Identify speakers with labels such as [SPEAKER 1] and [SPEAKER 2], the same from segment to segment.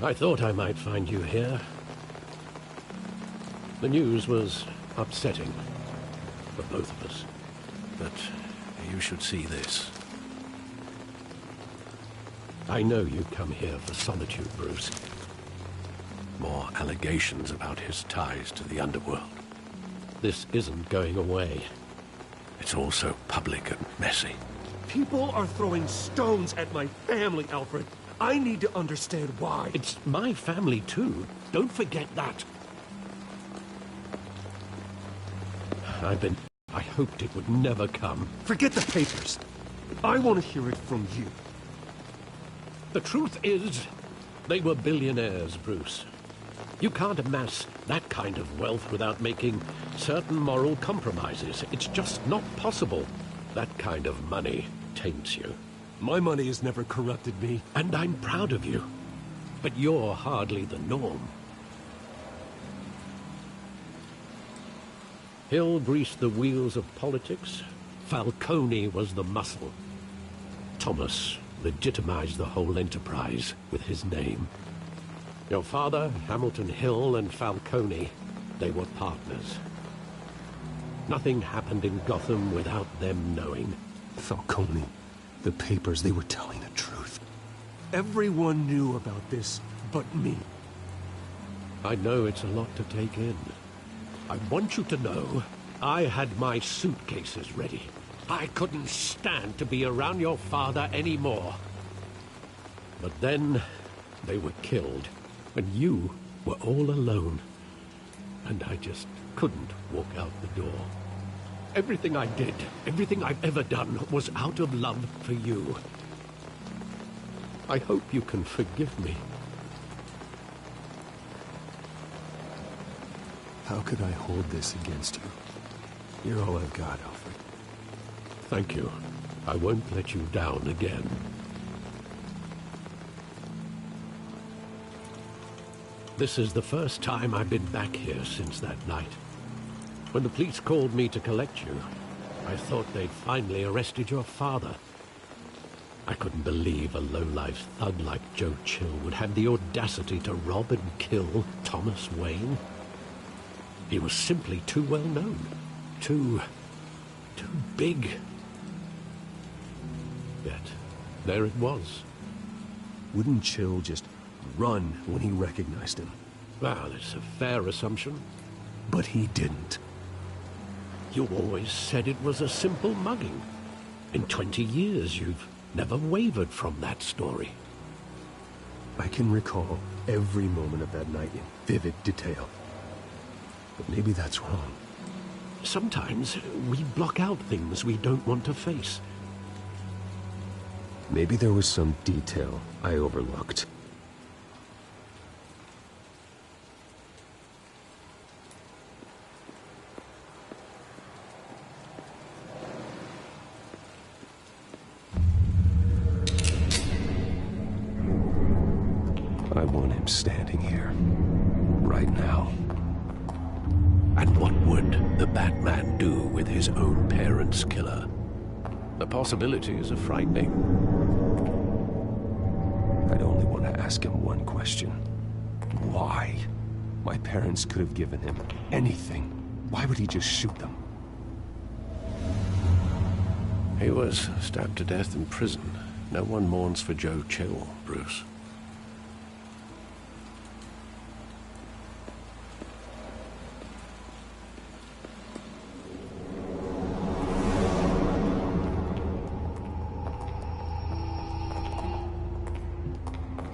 [SPEAKER 1] I thought I might find you here. The news was upsetting for both of us. But you should see this. I know you come here for solitude, Bruce. More allegations about his ties to the underworld. This isn't going away. It's all so public and messy.
[SPEAKER 2] People are throwing stones at my family, Alfred. I need to understand why.
[SPEAKER 1] It's my family, too. Don't forget that. I hoped it would never come.
[SPEAKER 2] Forget the papers. I want to hear it from you.
[SPEAKER 1] The truth is, they were billionaires, Bruce. You can't amass that kind of wealth without making certain moral compromises. It's just not possible. That kind of money taints you.
[SPEAKER 2] My money has never corrupted me.
[SPEAKER 1] And I'm proud of you. But you're hardly the norm. Hill greased the wheels of politics. Falcone was the muscle. Thomas legitimized the whole enterprise with his name. Your father, Hamilton Hill, and Falcone, they were partners. Nothing happened in Gotham without them knowing.
[SPEAKER 2] Falcone, the papers, they were telling the truth. Everyone knew about this but me.
[SPEAKER 1] I know it's a lot to take in. I want you to know, I had my suitcases ready. I couldn't stand to be around your father anymore. But then, they were killed, and you were all alone. And I just couldn't walk out the door. Everything I did, everything I've ever done, was out of love for you. I hope you can forgive me.
[SPEAKER 2] How could I hold this against you? You're all I've got, Alfred.
[SPEAKER 1] Thank you. I won't let you down again. This is the first time I've been back here since that night. When the police called me to collect you, I thought they'd finally arrested your father. I couldn't believe a low-life thug like Joe Chill would have the audacity to rob and kill Thomas Wayne. He was simply too well known. Too big. Yet, there it was.
[SPEAKER 2] Wouldn't Chill just run when he recognized him?
[SPEAKER 1] Well, it's a fair assumption.
[SPEAKER 2] But he didn't.
[SPEAKER 1] You always said it was a simple mugging. In 20 years, you've never wavered from that story.
[SPEAKER 2] I can recall every moment of that night in vivid detail. But maybe that's wrong.
[SPEAKER 1] Sometimes we block out things we don't want to face.
[SPEAKER 2] Maybe there was some detail I overlooked. I want him standing here, right now.
[SPEAKER 1] And what would the Batman do with his own parents' killer? The possibilities are frightening.
[SPEAKER 2] I'd only want to ask him one question. Why? My parents could have given him anything. Why would he just shoot them?
[SPEAKER 1] He was stabbed to death in prison. No one mourns for Joe Chill, Bruce.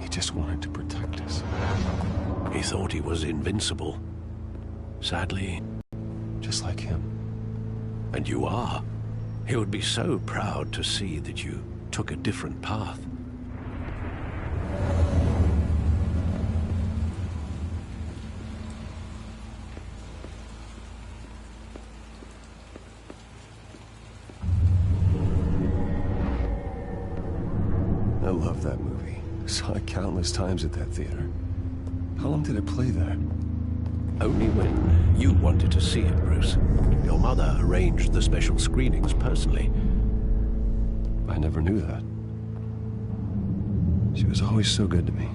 [SPEAKER 2] Just wanted to protect us.
[SPEAKER 1] He thought he was invincible. Sadly...
[SPEAKER 2] just like him.
[SPEAKER 1] And you are. He would be so proud to see that you took a different path.
[SPEAKER 2] I love that movie. Saw it countless times at that theater. How long did it play there?
[SPEAKER 1] Only when you wanted to see it, Bruce. Your mother arranged the special screenings personally.
[SPEAKER 2] I never knew that. She was always so good to me.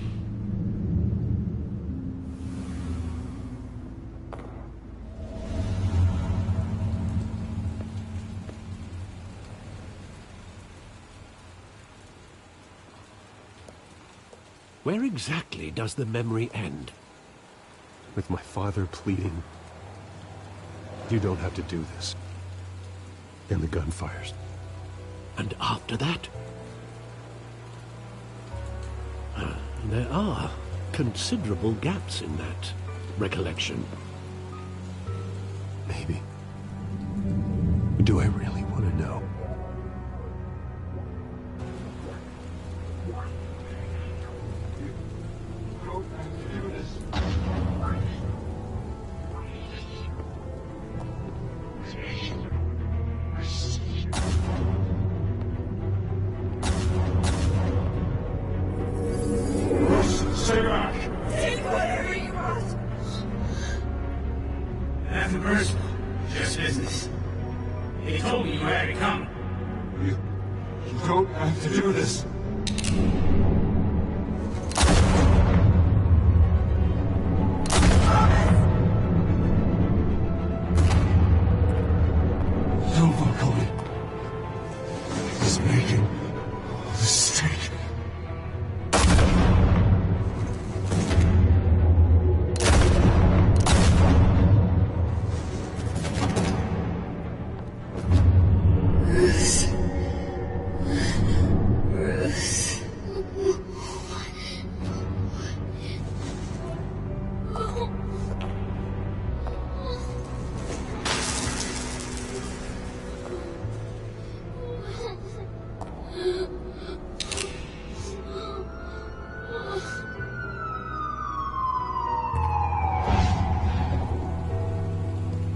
[SPEAKER 1] Where exactly does the memory end?
[SPEAKER 2] With my father pleading, "You don't have to do this." Then the gun fires.
[SPEAKER 1] And after that? There are considerable gaps in that recollection.
[SPEAKER 2] Maybe. Do I really want to know?
[SPEAKER 3] Stay back! Take whatever you want! Nothing personal, just business. He told me you had to come.
[SPEAKER 4] You don't have to do this. No, Falcone. He's making a mistake.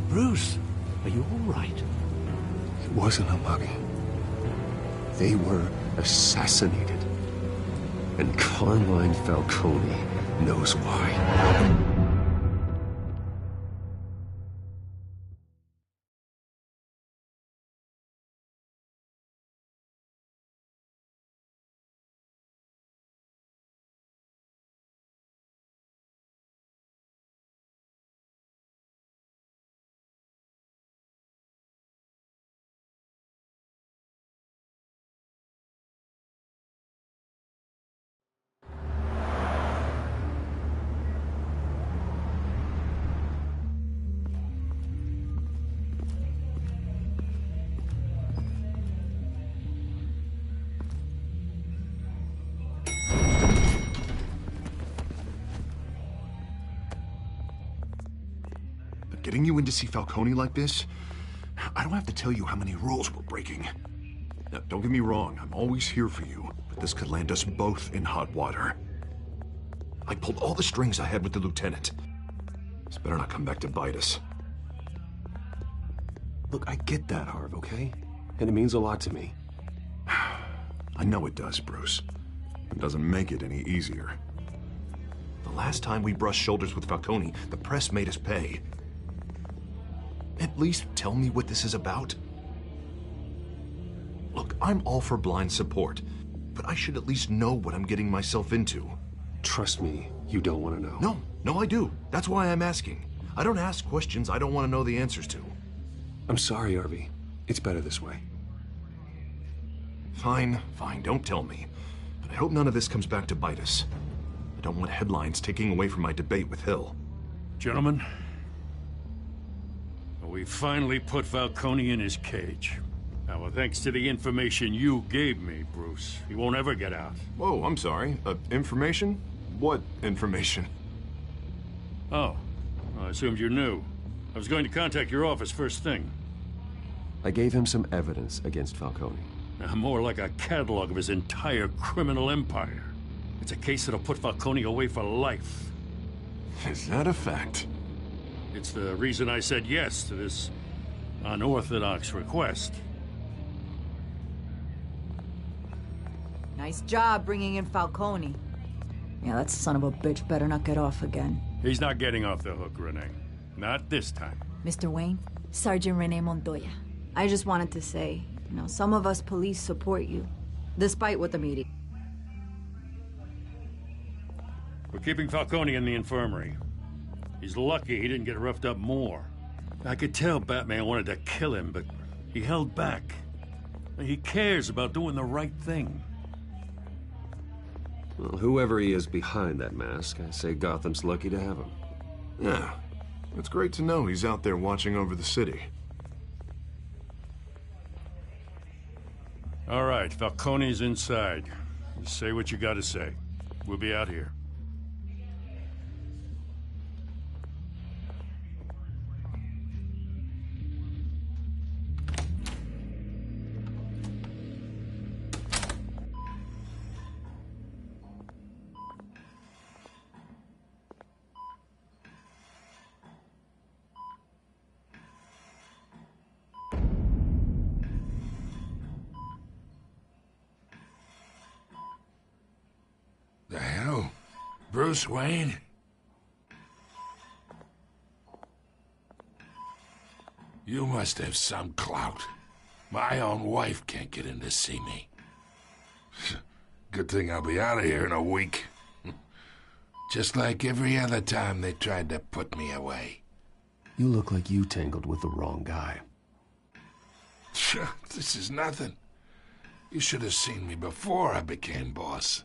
[SPEAKER 1] Bruce, are you all right?
[SPEAKER 2] It wasn't a mummy. They were assassinated. And Carmine Falcone knows why.
[SPEAKER 4] Getting you in to see Falcone like this, I don't have to tell you how many rules we're breaking. Now, don't get me wrong, I'm always here for you, but this could land us both in hot water. I pulled all the strings I had with the lieutenant. This better not come back to bite us.
[SPEAKER 2] Look, I get that, Harv, okay? And it means a lot to me.
[SPEAKER 4] I know it does, Bruce. It doesn't make it any easier. The last time we brushed shoulders with Falcone, the press made us pay. At least tell me what this is about. Look, I'm all for blind support, but I should at least know what I'm getting myself into.
[SPEAKER 2] Trust me, you don't want to know.
[SPEAKER 4] No, I do. That's why I'm asking. I don't ask questions I don't want to know the answers to.
[SPEAKER 2] I'm sorry, Harvey. It's better this way.
[SPEAKER 4] Fine, don't tell me. But I hope none of this comes back to bite us. I don't want headlines taking away from my debate with Hill.
[SPEAKER 3] Gentlemen, we finally put Falcone in his cage. Now, well, thanks to the information you gave me, Bruce, he won't ever get out.
[SPEAKER 4] Whoa, I'm sorry. Information? What information?
[SPEAKER 3] Oh, I assumed you knew. I was going to contact your office first thing.
[SPEAKER 2] I gave him some evidence against Falcone.
[SPEAKER 3] Now, more like a catalog of his entire criminal empire. It's a case that'll put Falcone away for life.
[SPEAKER 4] Is that a fact?
[SPEAKER 3] It's the reason I said yes to this unorthodox request.
[SPEAKER 5] Nice job bringing in Falcone. Yeah, that son of a bitch better not get off again.
[SPEAKER 3] He's not getting off the hook, Renee. Not this time.
[SPEAKER 5] Mr. Wayne, Sergeant Renee Montoya. I just wanted to say, some of us police support you, despite what the media...
[SPEAKER 3] We're keeping Falcone in the infirmary. He's lucky he didn't get roughed up more. I could tell Batman wanted to kill him, but he held back. He cares about doing the right thing.
[SPEAKER 2] Well, whoever he is behind that mask, I say Gotham's lucky to have him.
[SPEAKER 4] Yeah, it's great to know he's out there watching over the city.
[SPEAKER 3] All right, Falcone's inside. Just say what you gotta say. We'll be out here.
[SPEAKER 6] The hell? Bruce Wayne? You must have some clout. My own wife can't get in to see me. Good thing I'll be out of here in a week. Just like every other time they tried to put me away.
[SPEAKER 2] You look like you tangled with the wrong guy.
[SPEAKER 6] This is nothing. You should have seen me before I became boss.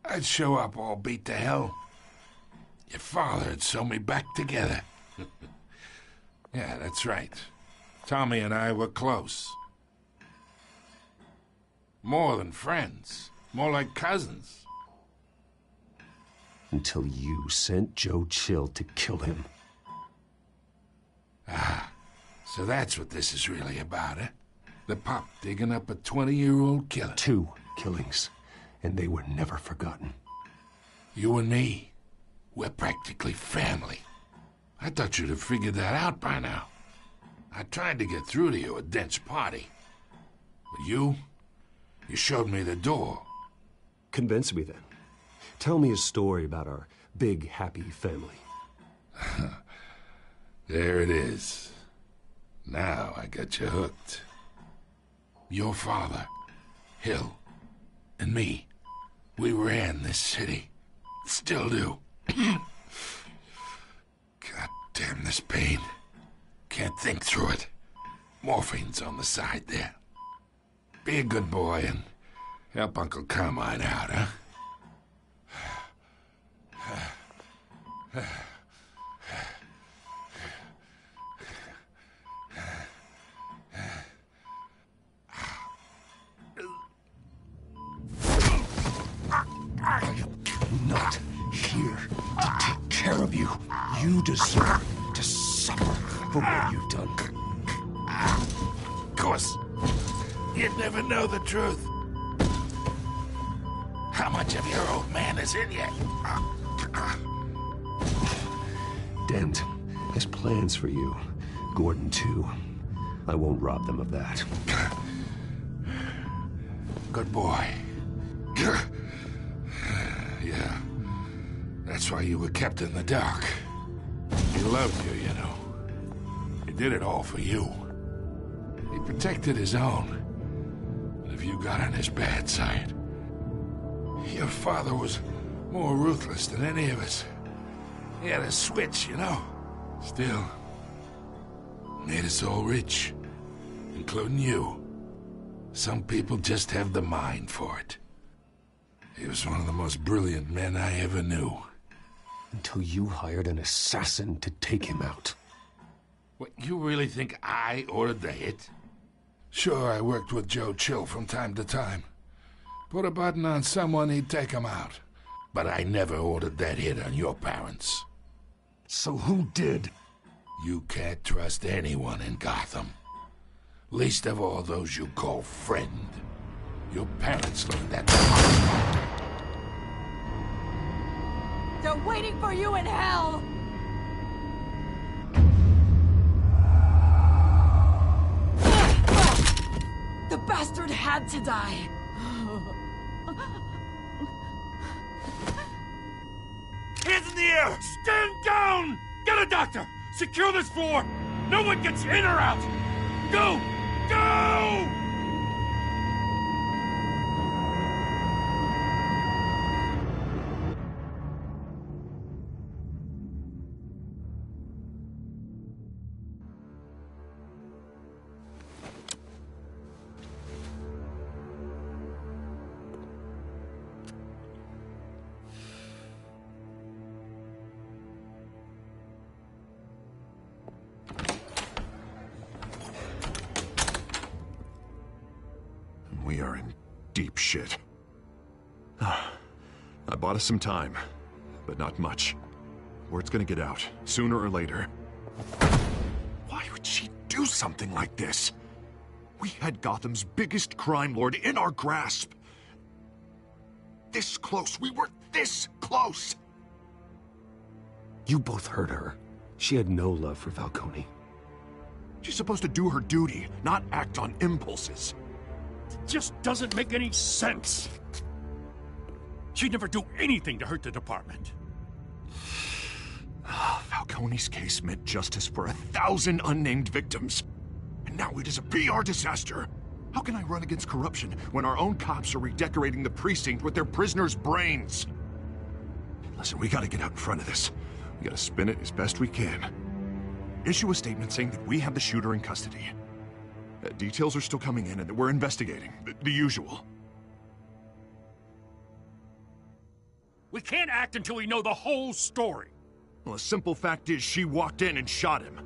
[SPEAKER 6] I'd show up all beat to hell. Your father'd sew me back together. Yeah, that's right. Tommy and I were close. More than friends. More like cousins.
[SPEAKER 2] Until you sent Joe Chill to kill him.
[SPEAKER 6] Ah, so that's what this is really about, eh? The pop digging up a 20-year-old killer.
[SPEAKER 2] 2 killings, and they were never forgotten.
[SPEAKER 6] You and me, we're practically family. I thought you'd have figured that out by now. I tried to get through to you at Dent's party. But you showed me the door.
[SPEAKER 2] Convince me then. Tell me a story about our big, happy family.
[SPEAKER 6] There it is. Now I got you hooked. Your father, Hill, and me, we ran this city. Still do. God damn this pain. Can't think through it. Morphine's on the side there. Be a good boy and help Uncle Carmine out, huh?
[SPEAKER 2] Not here to take care of you. You deserve to suffer for what you've done.
[SPEAKER 6] Of course, you'd never know the truth. How much of your old man is in you?
[SPEAKER 2] Dent has plans for you. Gordon, too. I won't rob them of that.
[SPEAKER 6] Good boy. Yeah. That's why you were kept in the dark. He loved you, you know. He did it all for you. He protected his own. But if you got on his bad side, your father was more ruthless than any of us. He had a switch, you know. Still, made us all rich, including you. Some people just have the mind for it. He was one of the most brilliant men I ever knew.
[SPEAKER 2] Until you hired an assassin to take him out.
[SPEAKER 6] What, you really think I ordered the hit? Sure, I worked with Joe Chill from time to time. Put a button on someone, he'd take him out. But I never ordered that hit on your parents.
[SPEAKER 2] So who did?
[SPEAKER 6] You can't trust anyone in Gotham. Least of all those you call friend. Your parents learned that.
[SPEAKER 5] They're waiting for you in hell! The bastard had to die!
[SPEAKER 3] Hands in the air! Stand down! Get a doctor! Secure this floor! No one gets in or out! Go! Go!
[SPEAKER 4] shit. I bought us some time, but not much. Word's gonna get out, sooner or later. Why would she do something like this? We had Gotham's biggest crime lord in our grasp. This close. We were this close.
[SPEAKER 2] You both hurt her. She had no love for Falcone.
[SPEAKER 4] She's supposed to do her duty, not act on impulses.
[SPEAKER 3] It just doesn't make any sense. She'd never do anything to hurt the department.
[SPEAKER 4] Falcone's case meant justice for 1,000 unnamed victims. And now it is a PR disaster. How can I run against corruption when our own cops are redecorating the precinct with their prisoners' brains? Listen, we gotta get out in front of this. We gotta spin it as best we can. Issue a statement saying that we have the shooter in custody. Details are still coming in and that we're investigating. The usual.
[SPEAKER 3] We can't act until we know the whole story.
[SPEAKER 4] Well, the simple fact is she walked in and shot him.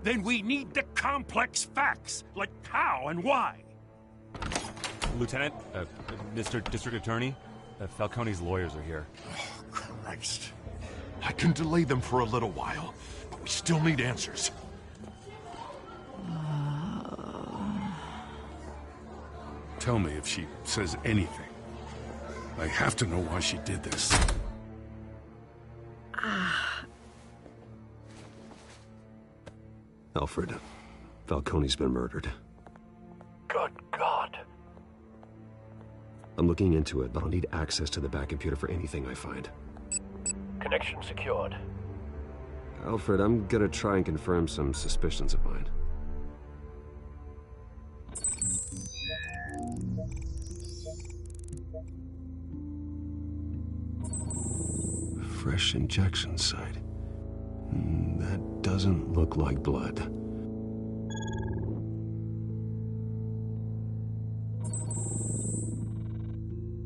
[SPEAKER 3] Then we need the complex facts, like how and why.
[SPEAKER 7] Lieutenant, Mr. District Attorney, Falcone's lawyers are here.
[SPEAKER 4] Oh, Christ. I can delay them for a little while, but we still need answers.
[SPEAKER 6] Tell me if she says anything. I have to know why she did this.
[SPEAKER 2] Alfred, Falcone's been murdered.
[SPEAKER 1] Good God.
[SPEAKER 2] I'm looking into it, but I'll need access to the back computer for anything I find.
[SPEAKER 1] Connection secured.
[SPEAKER 2] Alfred, I'm gonna try and confirm some suspicions of mine. Fresh injection site. That doesn't look like blood.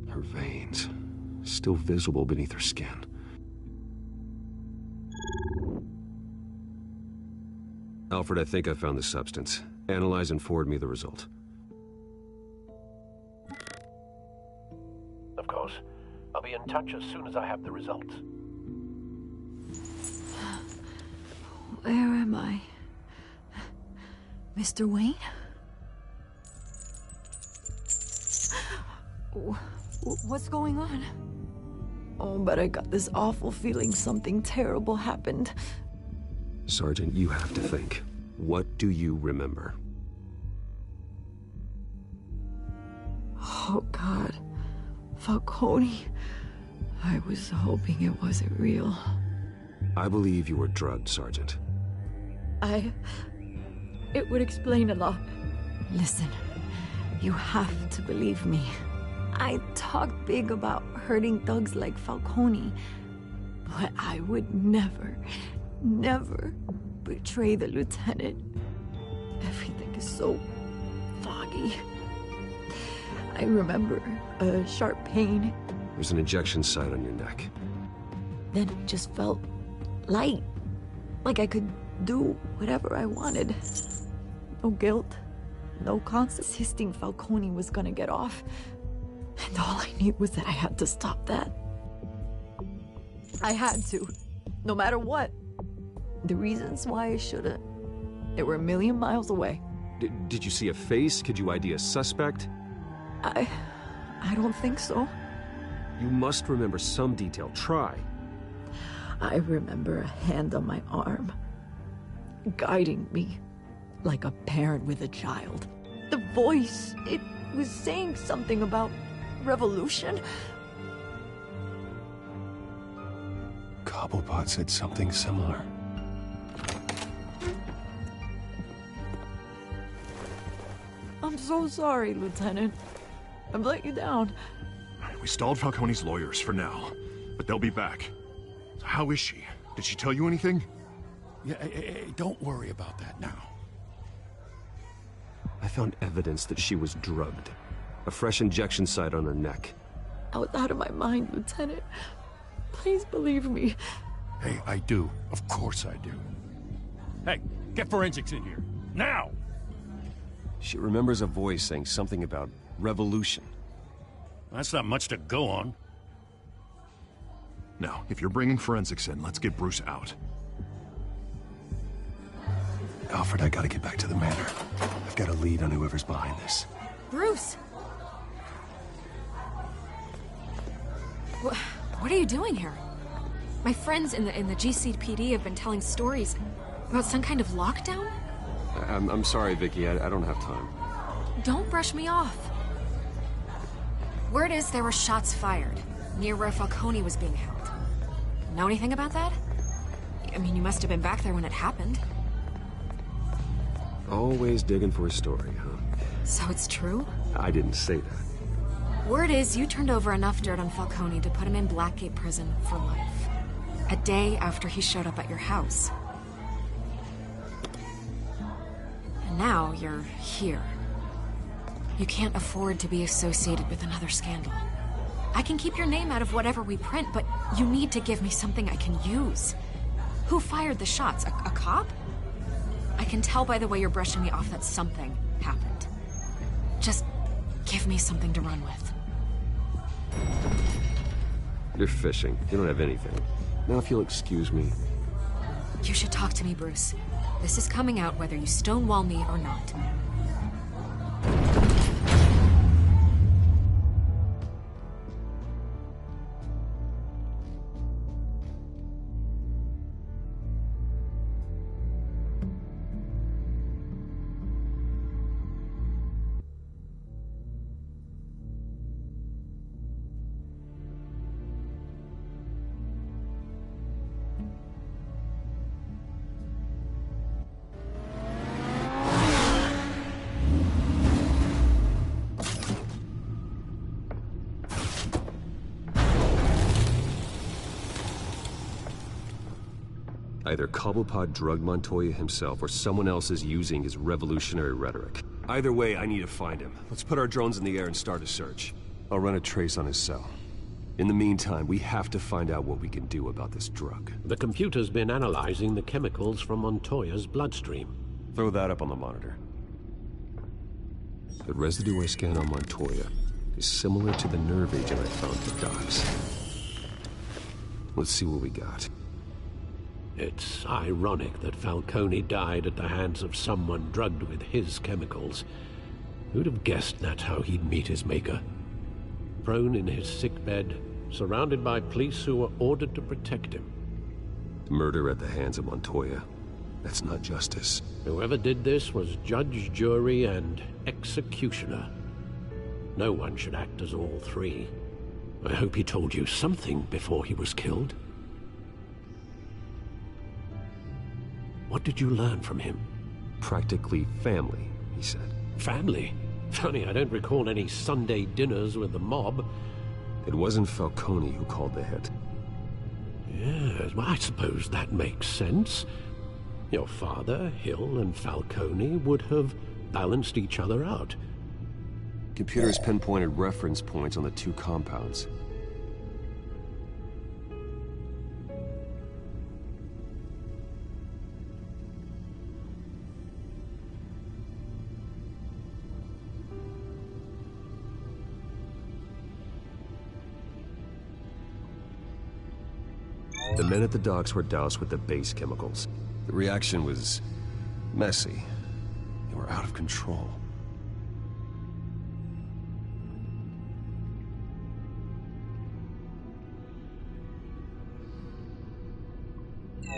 [SPEAKER 2] Her veins, still visible beneath her skin. Alfred, I think I found the substance. Analyze and forward me the result.
[SPEAKER 1] Of course. I'll be in touch as soon as I have the results.
[SPEAKER 5] Where am I? Mr. Wayne? What's going on? Oh, but I got this awful feeling something terrible happened.
[SPEAKER 2] Sergeant, you have to think. What do you remember?
[SPEAKER 5] Oh, God. Falcone. I was hoping it wasn't real.
[SPEAKER 2] I believe you were drugged, Sergeant.
[SPEAKER 5] It would explain a lot. Listen, you have to believe me. I talk big about hurting thugs like Falcone, but I would never betray the lieutenant. Everything is so foggy. I remember a sharp pain.
[SPEAKER 2] There's an injection site on your neck.
[SPEAKER 5] Then it just felt light. Like I could do whatever I wanted. No guilt, no constant insisting Falcone was gonna get off. And all I knew was that I had to stop that. I had to, no matter what. The reasons why I shouldn't, they were a million miles away.
[SPEAKER 2] Did you see a face? Could you ID a suspect?
[SPEAKER 5] I don't think so.
[SPEAKER 2] You must remember some detail. Try.
[SPEAKER 5] I remember a hand on my arm, guiding me like a parent with a child. The voice, it was saying something about revolution.
[SPEAKER 2] Cobblepot said something similar.
[SPEAKER 5] I'm so sorry, Lieutenant. I've let you down.
[SPEAKER 4] We stalled Falcone's lawyers for now, but they'll be back. So how is she? Did she tell you anything?
[SPEAKER 3] Yeah, don't worry about that now.
[SPEAKER 2] I found evidence that she was drugged. A fresh injection site on her neck.
[SPEAKER 5] I was out of my mind, Lieutenant. Please believe me.
[SPEAKER 3] Hey, I do. Of course I do. Hey, get forensics in here. Now!
[SPEAKER 2] She remembers a voice saying something about revolution.
[SPEAKER 3] That's not much to go on.
[SPEAKER 4] Now, if you're bringing forensics in, let's get Bruce out.
[SPEAKER 2] Alfred, I gotta get back to the manor. I've got a lead on whoever's behind this.
[SPEAKER 8] Bruce! What are you doing here? My friends in the GCPD have been telling stories about some kind of lockdown?
[SPEAKER 2] I'm sorry, Vicky. I don't have time.
[SPEAKER 8] Don't brush me off. Word is there were shots fired near where Falcone was being held. Know anything about that? I mean, you must have been back there when it happened.
[SPEAKER 2] Always digging for a story, huh?
[SPEAKER 8] So it's true?
[SPEAKER 2] I didn't say that.
[SPEAKER 8] Word is you turned over enough dirt on Falcone to put him in Blackgate Prison for life. A day after he showed up at your house. And now you're here. You can't afford to be associated with another scandal. I can keep your name out of whatever we print, but you need to give me something I can use. Who fired the shots? A cop? I can tell by the way you're brushing me off that something happened. Just give me something to run with.
[SPEAKER 2] You're fishing. You don't have anything. Now if you'll excuse me.
[SPEAKER 8] You should talk to me, Bruce. This is coming out whether you stonewall me or not.
[SPEAKER 2] Either Cobblepot drugged Montoya himself, or someone else is using his revolutionary rhetoric. Either way, I need to find him. Let's put our drones in the air and start a search. I'll run a trace on his cell. In the meantime, we have to find out what we can do about this drug.
[SPEAKER 1] The computer's been analyzing the chemicals from Montoya's bloodstream.
[SPEAKER 2] Throw that up on the monitor. The residue I scanned on Montoya is similar to the nerve agent I found at the docks. Let's see what we got.
[SPEAKER 1] It's ironic that Falcone died at the hands of someone drugged with his chemicals. Who'd have guessed that's how he'd meet his maker? Prone in his sickbed, surrounded by police who were ordered to protect him.
[SPEAKER 2] Murder at the hands of Montoya. That's not justice.
[SPEAKER 1] Whoever did this was judge, jury, and executioner. No one should act as all three. I hope he told you something before he was killed. What did you learn from him?
[SPEAKER 2] Practically family, he said.
[SPEAKER 1] Family? Funny, I don't recall any Sunday dinners with the mob.
[SPEAKER 2] It wasn't Falcone who called the hit.
[SPEAKER 1] Yes, well, I suppose that makes sense. Your father, Hill, and Falcone would have balanced each other out.
[SPEAKER 2] Computers pinpointed reference points on the two compounds. The men at the docks were doused with the base chemicals. The reaction was messy. They were out of control.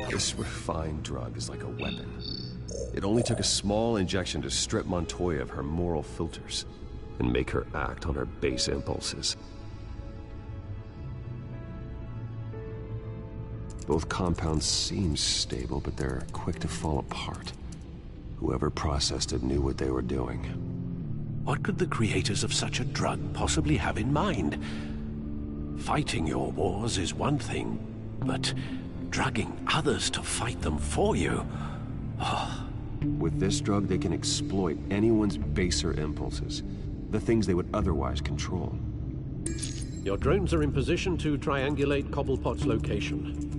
[SPEAKER 2] This refined drug is like a weapon. It only took a small injection to strip Montoya of her moral filters and make her act on her base impulses. Both compounds seem stable, but they're quick to fall apart. Whoever processed it knew what they were doing.
[SPEAKER 1] What could the creators of such a drug possibly have in mind? Fighting your wars is one thing, but drugging others to fight them for you? Oh.
[SPEAKER 2] With this drug, they can exploit anyone's baser impulses, the things they would otherwise control.
[SPEAKER 1] Your drones are in position to triangulate Cobblepot's location.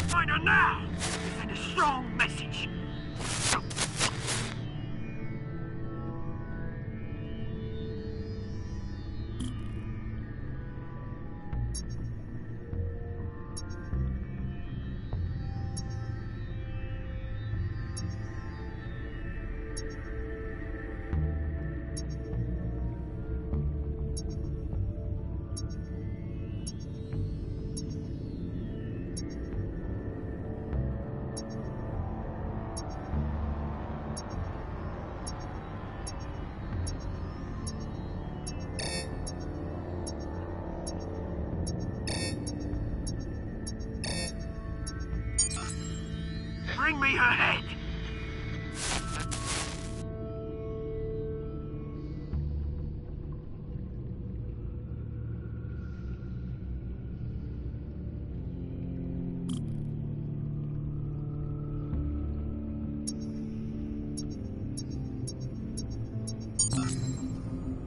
[SPEAKER 1] Find her now! Send a strong message.
[SPEAKER 9] bring me her head!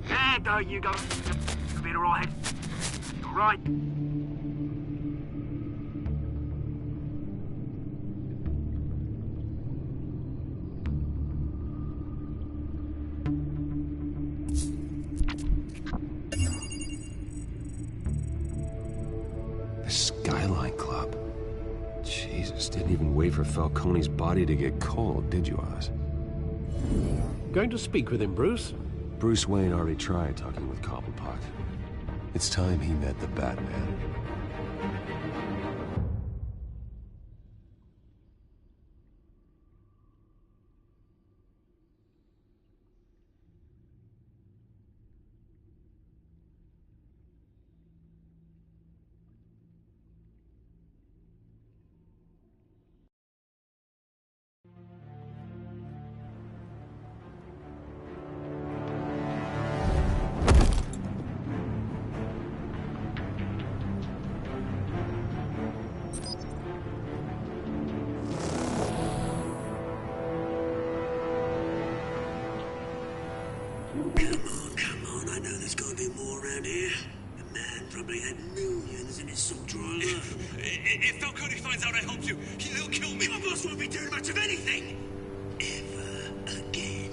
[SPEAKER 9] Yeah, don't you go. You'll be alright. Alright.
[SPEAKER 2] The Skyline Club. Jesus, didn't even wait for Falcone's body to get cold, did you, Oz?
[SPEAKER 1] Going to speak with him, Bruce?
[SPEAKER 2] Bruce Wayne already tried talking with Cobblepot. It's time he met the Batman.
[SPEAKER 10] Come on, I know there's gotta be more around here. The man probably had millions in his salt drawer alone.
[SPEAKER 7] If Falcone finds out I helped you, he'll kill me.
[SPEAKER 10] My boss won't be doing much of anything! Ever again.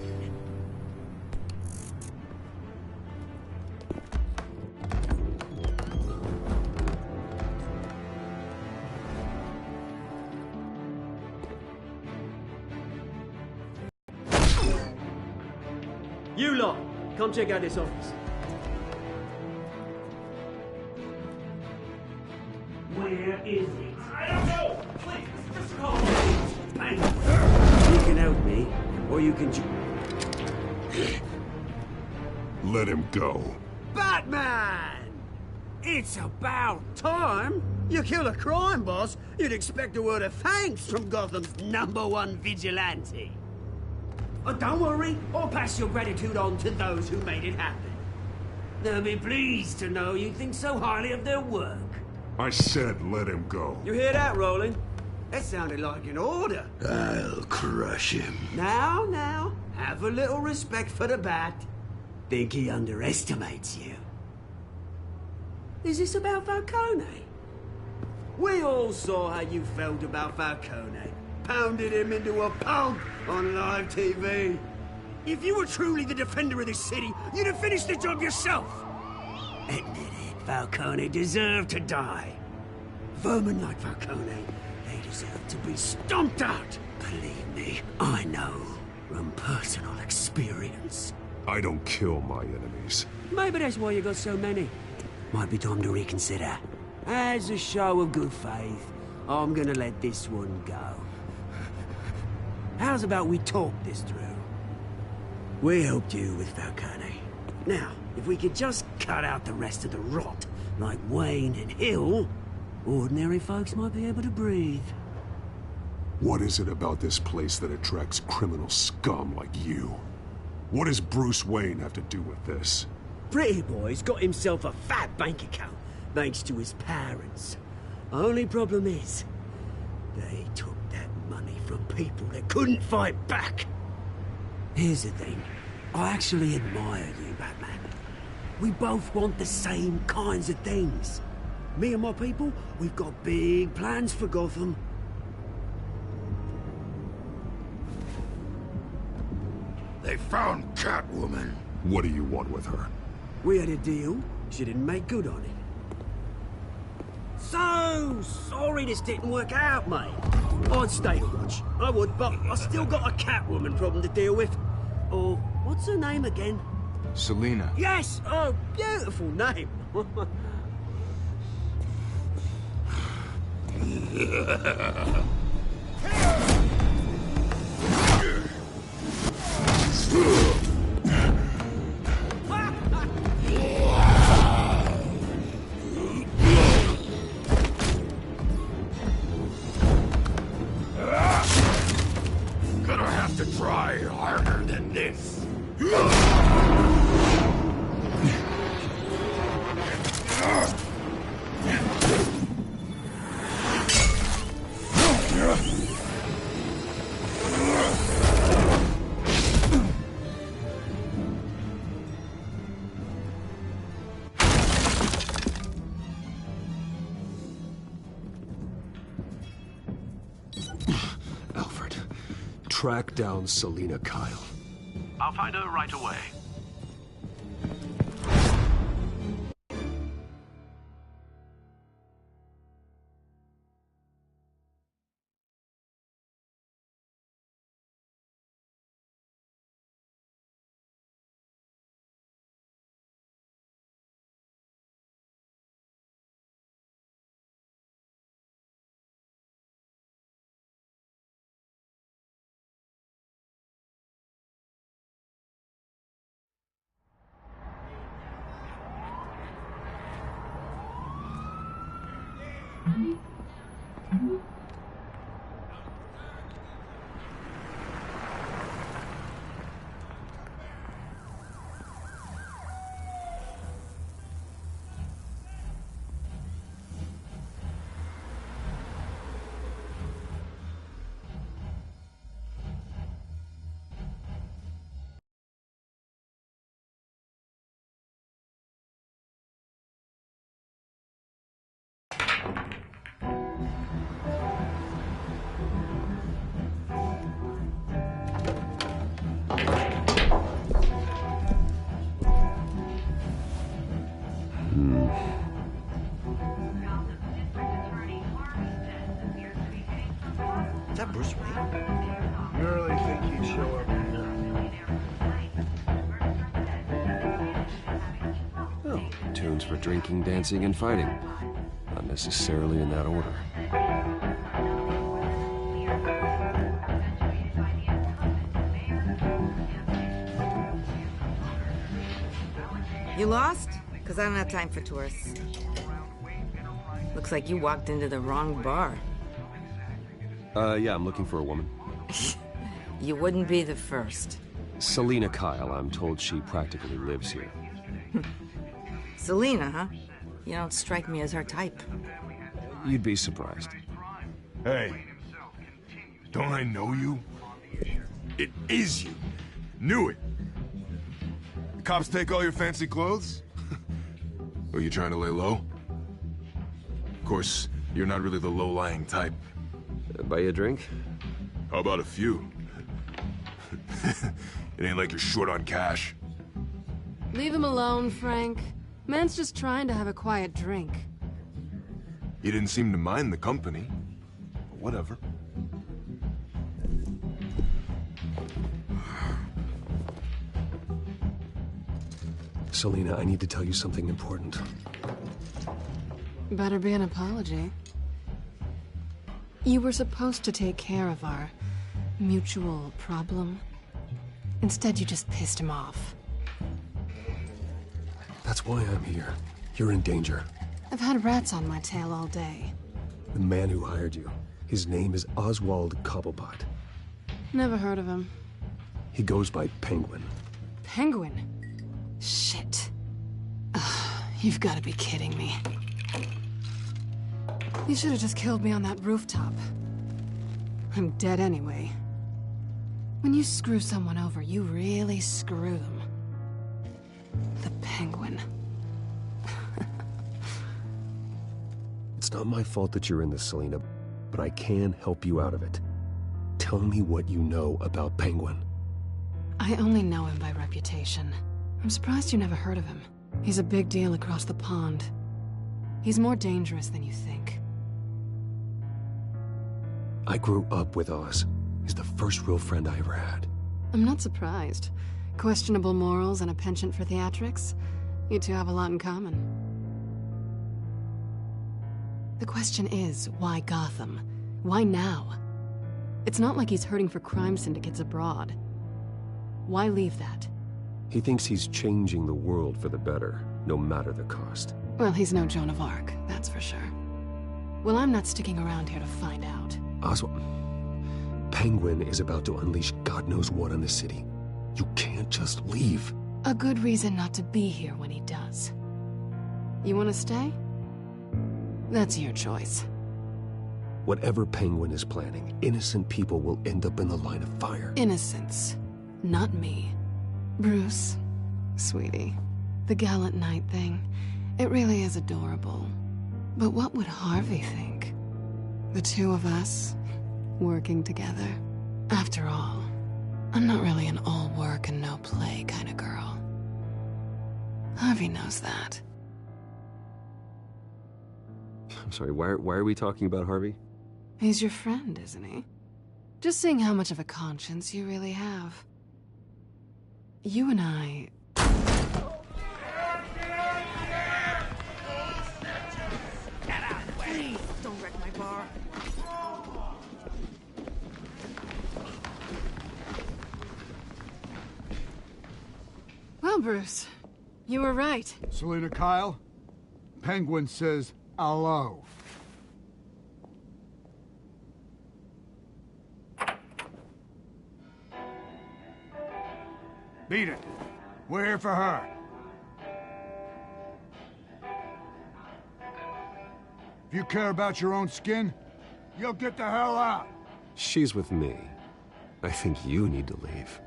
[SPEAKER 11] You lot, come check out this office.
[SPEAKER 10] Where is it?
[SPEAKER 11] I don't know! Please, just call me.
[SPEAKER 10] Bang! You can help me, or you can
[SPEAKER 6] Let him go.
[SPEAKER 10] Batman! It's about time! You kill a crime boss, you'd expect a word of thanks from Gotham's #1 vigilante. Oh, don't worry, I'll pass your gratitude on to those who made it happen. They'll be pleased to know you think so highly of their work.
[SPEAKER 6] I said let him go.
[SPEAKER 10] You hear that, Roland? That sounded like an order.
[SPEAKER 6] I'll crush him.
[SPEAKER 10] Now, have a little respect for the Bat. Think he underestimates you. Is this about Falcone? We all saw how you felt about Falcone. Pounded him into a pulp on live TV. If you were truly the defender of this city, you'd have finished the job yourself. Admit it, Falcone deserved to die. Vermin like Falcone, they deserve to be stomped out. Believe me, I know from personal experience.
[SPEAKER 6] I don't kill my enemies.
[SPEAKER 10] Maybe that's why you got so many. Might be time to reconsider. As a show of good faith, I'm gonna let this one go. How's about we talk this through? We helped you with Falcone. Now, if we could just cut out the rest of the rot, like Wayne and Hill, ordinary folks might be able to breathe.
[SPEAKER 6] What is it about this place that attracts criminal scum like you? What does Bruce Wayne have to do with this?
[SPEAKER 10] Pretty Boy's got himself a fat bank account, thanks to his parents. Only problem is, they took that money from people that couldn't fight back. Here's the thing. I actually admire you, Batman. We both want the same kinds of things. Me and my people, we've got big plans for Gotham.
[SPEAKER 6] They found Catwoman. What do you want with her?
[SPEAKER 10] We had a deal. She didn't make good on it. So sorry this didn't work out, mate. I'd stay to watch. I would, but I still got a Catwoman problem to deal with. Or, what's her name again?
[SPEAKER 12] Selina.
[SPEAKER 10] Yes! Oh, beautiful name.
[SPEAKER 6] to try harder than this.
[SPEAKER 2] Alfred, track down Selina Kyle.
[SPEAKER 1] I'll find her right away.
[SPEAKER 12] Is that Bruce Wayne? You really think he'd show up here?
[SPEAKER 2] Oh, tunes for drinking, dancing, and fighting. Not necessarily in that order.
[SPEAKER 13] You lost? Because I don't have time for tourists. Looks like you walked into the wrong bar.
[SPEAKER 2] Yeah, I'm looking for a woman.
[SPEAKER 13] You wouldn't be the first.
[SPEAKER 2] Selina Kyle, I'm told she practically lives here.
[SPEAKER 13] Selina, huh? You don't strike me as her type.
[SPEAKER 2] You'd be surprised.
[SPEAKER 6] Hey, don't I know you? It is you. Knew it. The cops take all your fancy clothes? Are you trying to lay low? Of course, you're not really the low-lying type.
[SPEAKER 2] Buy you a drink?
[SPEAKER 6] How about a few? It ain't like you're short on cash.
[SPEAKER 8] Leave him alone, Frank. Man's just trying to have a quiet drink.
[SPEAKER 6] You didn't seem to mind the company. But whatever.
[SPEAKER 2] Selina, I need to tell you something important.
[SPEAKER 8] Better be an apology. You were supposed to take care of our mutual problem. Instead, you just pissed him off.
[SPEAKER 2] That's why I'm here. You're in danger.
[SPEAKER 8] I've had rats on my tail all day.
[SPEAKER 2] The man who hired you, his name is Oswald Cobblepot.
[SPEAKER 8] Never heard of him.
[SPEAKER 2] He goes by Penguin.
[SPEAKER 8] Penguin? Shit. Ugh, you've got to be kidding me. You should have just killed me on that rooftop. I'm dead anyway. When you screw someone over, you really screw them. The Penguin.
[SPEAKER 2] It's not my fault that you're in this, Selina, but I can help you out of it. Tell me what you know about Penguin.
[SPEAKER 8] I only know him by reputation. I'm surprised you never heard of him. He's a big deal across the pond. He's more dangerous than you think.
[SPEAKER 2] I grew up with Oz. He's the first real friend I ever had.
[SPEAKER 8] I'm not surprised. Questionable morals and a penchant for theatrics. You two have a lot in common. The question is, why Gotham? Why now? It's not like he's hurting for crime syndicates abroad. Why leave that?
[SPEAKER 2] He thinks he's changing the world for the better, no matter the cost.
[SPEAKER 8] Well, he's no Joan of Arc, that's for sure. Well, I'm not sticking around here to find out.
[SPEAKER 2] Oswald... Penguin is about to unleash God knows what on the city. You can't just leave.
[SPEAKER 8] A good reason not to be here when he does. You want to stay? That's your choice.
[SPEAKER 2] Whatever Penguin is planning, innocent people will end up in the line of fire.
[SPEAKER 8] Innocence. Not me. Bruce, sweetie, the gallant knight thing, it really is adorable. But what would Harvey think? The two of us, working together. After all, I'm not really an all work and no play kind of girl. Harvey knows that.
[SPEAKER 2] I'm sorry, why are we talking about Harvey?
[SPEAKER 8] He's your friend, isn't he? Just seeing how much of a conscience you really have. You and I...
[SPEAKER 13] Please, don't wreck my bar.
[SPEAKER 8] Well, Bruce, you were right.
[SPEAKER 12] Selina Kyle, Penguin says hello. Beat it. We're here for her. If you care about your own skin, you'll get the hell out.
[SPEAKER 2] She's with me. I think you need to leave.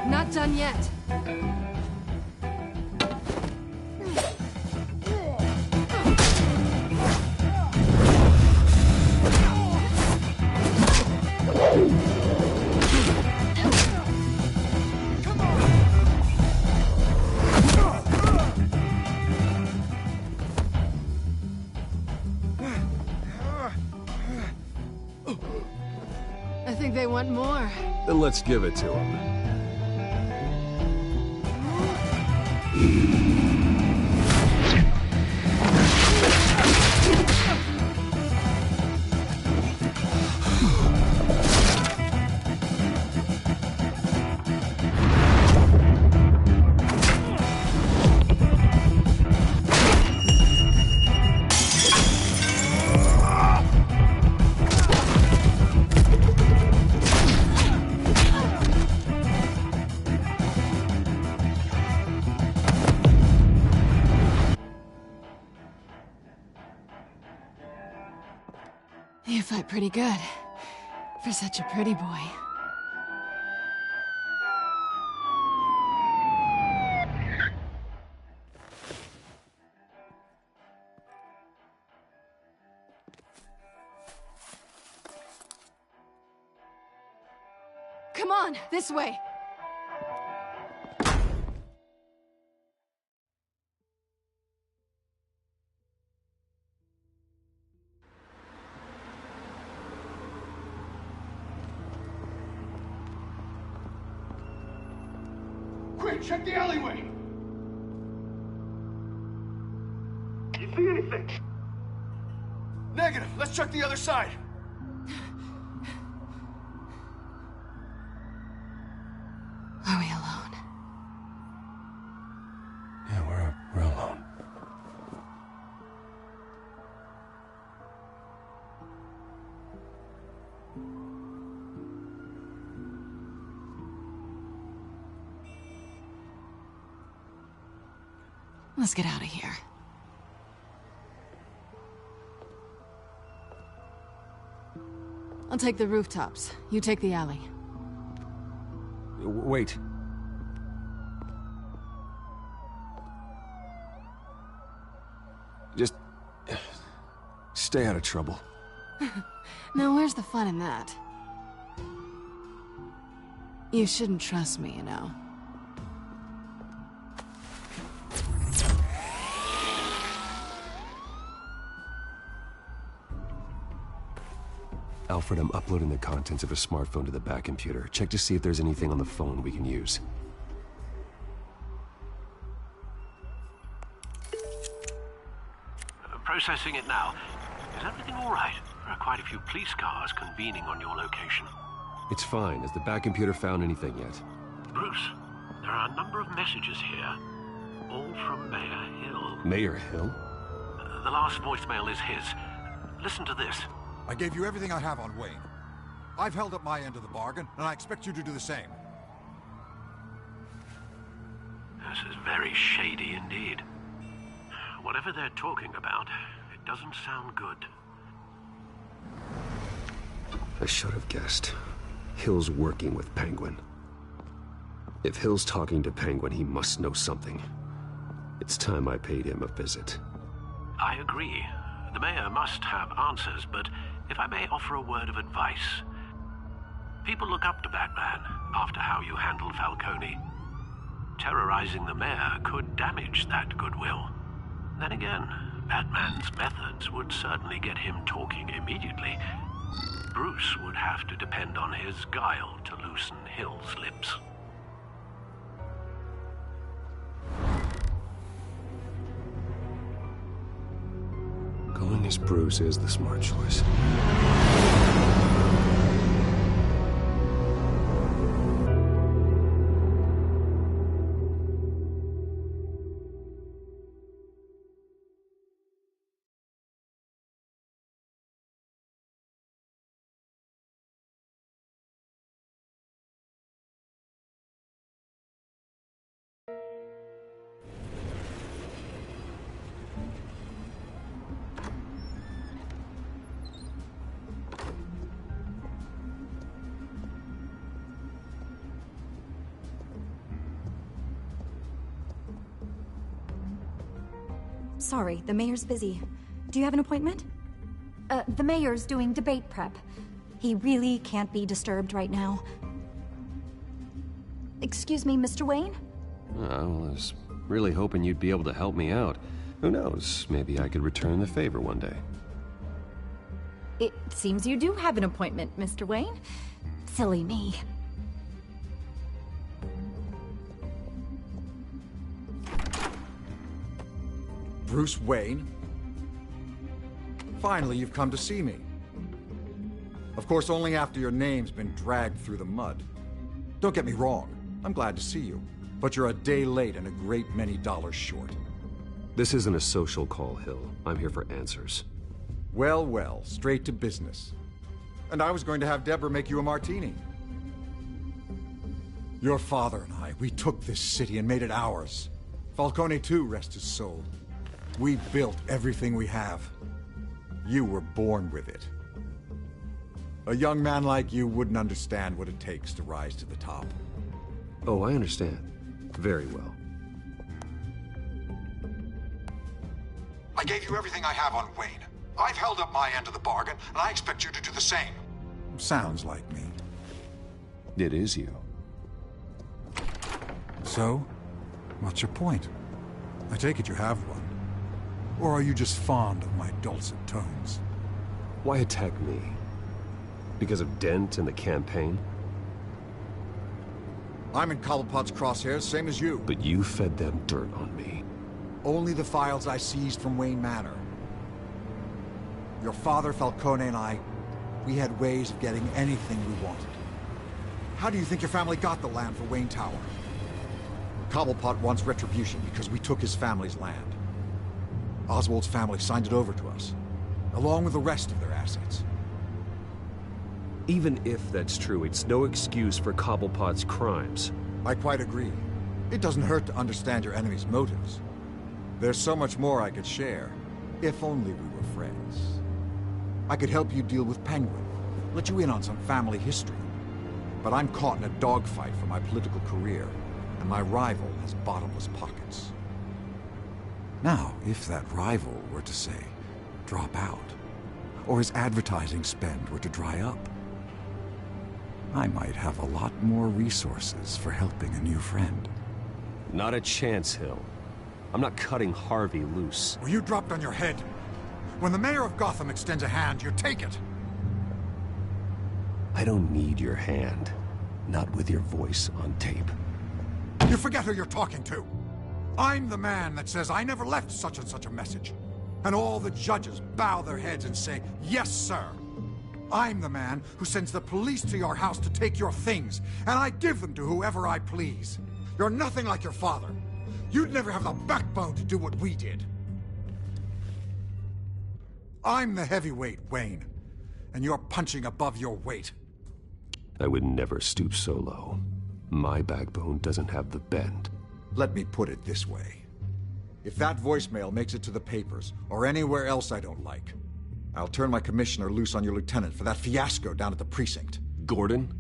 [SPEAKER 8] Not done yet. I think they want more.
[SPEAKER 2] Then let's give it to him.
[SPEAKER 8] You fight pretty good. For such a pretty boy. Come on, this way!
[SPEAKER 12] Quick, check the alleyway!
[SPEAKER 9] You see anything?
[SPEAKER 12] Negative. Let's check the other side.
[SPEAKER 8] Are we alone?
[SPEAKER 2] Yeah, we're alone.
[SPEAKER 8] Let's get out of here. I'll take the rooftops. You take the alley.
[SPEAKER 2] Wait. Just... stay out of trouble.
[SPEAKER 8] Now where's the fun in that? You shouldn't trust me, you know.
[SPEAKER 2] Alfred, I'm uploading the contents of a smartphone to the back computer. Check to see if there's anything on the phone we can use.
[SPEAKER 1] Processing it now. Is everything all right? There are quite a few police cars convening on your location.
[SPEAKER 2] It's fine. Has the back computer found anything yet?
[SPEAKER 1] Bruce, there are a number of messages here. All from Mayor Hill.
[SPEAKER 2] Mayor Hill?
[SPEAKER 1] The last voicemail is his. Listen to this.
[SPEAKER 14] I gave you everything I have on Wayne. I've held up my end of the bargain, and I expect you to do the same.
[SPEAKER 1] This is very shady indeed. Whatever they're talking about, it doesn't sound good.
[SPEAKER 2] I should have guessed. Hill's working with Penguin. If Hill's talking to Penguin, he must know something. It's time I paid him a visit.
[SPEAKER 1] I agree. The mayor must have answers, but if I may offer a word of advice. People look up to Batman after how you handled Falcone. Terrorizing the mayor could damage that goodwill. Then again, Batman's methods would certainly get him talking immediately. Bruce would have to depend on his guile to loosen Hill's lips.
[SPEAKER 2] Going as Bruce is the smart choice.
[SPEAKER 15] Sorry, the mayor's busy. Do you have an appointment? The mayor's doing debate prep. He really can't be disturbed right now. Excuse me, Mr. Wayne?
[SPEAKER 2] I was really hoping you'd be able to help me out. Who knows, maybe I could return the favor one day.
[SPEAKER 15] It seems you do have an appointment, Mr. Wayne. Silly me.
[SPEAKER 14] Bruce Wayne? Finally, you've come to see me. Of course, only after your name's been dragged through the mud. Don't get me wrong, I'm glad to see you. But you're a day late and a great many dollars short.
[SPEAKER 2] This isn't a social call, Hill. I'm here for answers.
[SPEAKER 14] Well, well, straight to business. And I was going to have Deborah make you a martini. Your father and I, we took this city and made it ours. Falcone too, rest his soul. We built everything we have. You were born with it. A young man like you wouldn't understand what it takes to rise to the top.
[SPEAKER 2] Oh, I understand. Very well.
[SPEAKER 14] I gave you everything I have on Wayne. I've held up my end of the bargain, and I expect you to do the same. Sounds like me.
[SPEAKER 2] It is you.
[SPEAKER 14] So, what's your point? I take it you have one. Or are you just fond of my dulcet tones?
[SPEAKER 2] Why attack me? Because of Dent and the campaign?
[SPEAKER 14] I'm in Cobblepot's crosshairs, same as you.
[SPEAKER 2] But you fed them dirt on me.
[SPEAKER 14] Only the files I seized from Wayne Manor. Your father, Falcone, and I, we had ways of getting anything we wanted. How do you think your family got the land for Wayne Tower? Cobblepot wants retribution because we took his family's land. Oswald's family signed it over to us, along with the rest of their assets.
[SPEAKER 2] Even if that's true, it's no excuse for Cobblepot's crimes.
[SPEAKER 14] I quite agree. It doesn't hurt to understand your enemy's motives. There's so much more I could share, if only we were friends. I could help you deal with Penguin, let you in on some family history. But I'm caught in a dogfight for my political career, and my rival has bottomless pockets. Now, if that rival were to say, drop out, or his advertising spend were to dry up, I might have a lot more resources for helping a new friend.
[SPEAKER 2] Not a chance, Hill. I'm not cutting Harvey loose.
[SPEAKER 14] Were you dropped on your head? When the mayor of Gotham extends a hand, you take it!
[SPEAKER 2] I don't need your hand. Not with your voice on tape.
[SPEAKER 14] You forget who you're talking to! I'm the man that says I never left such and such a message. And all the judges bow their heads and say, yes, sir. I'm the man who sends the police to your house to take your things, and I give them to whoever I please. You're nothing like your father. You'd never have the backbone to do what we did. I'm the heavyweight, Wayne, and you're punching above your weight.
[SPEAKER 2] I would never stoop so low. My backbone doesn't have the bend.
[SPEAKER 14] Let me put it this way. If that voicemail makes it to the papers, or anywhere else I don't like, I'll turn my commissioner loose on your lieutenant for that fiasco down at the precinct.
[SPEAKER 2] Gordon?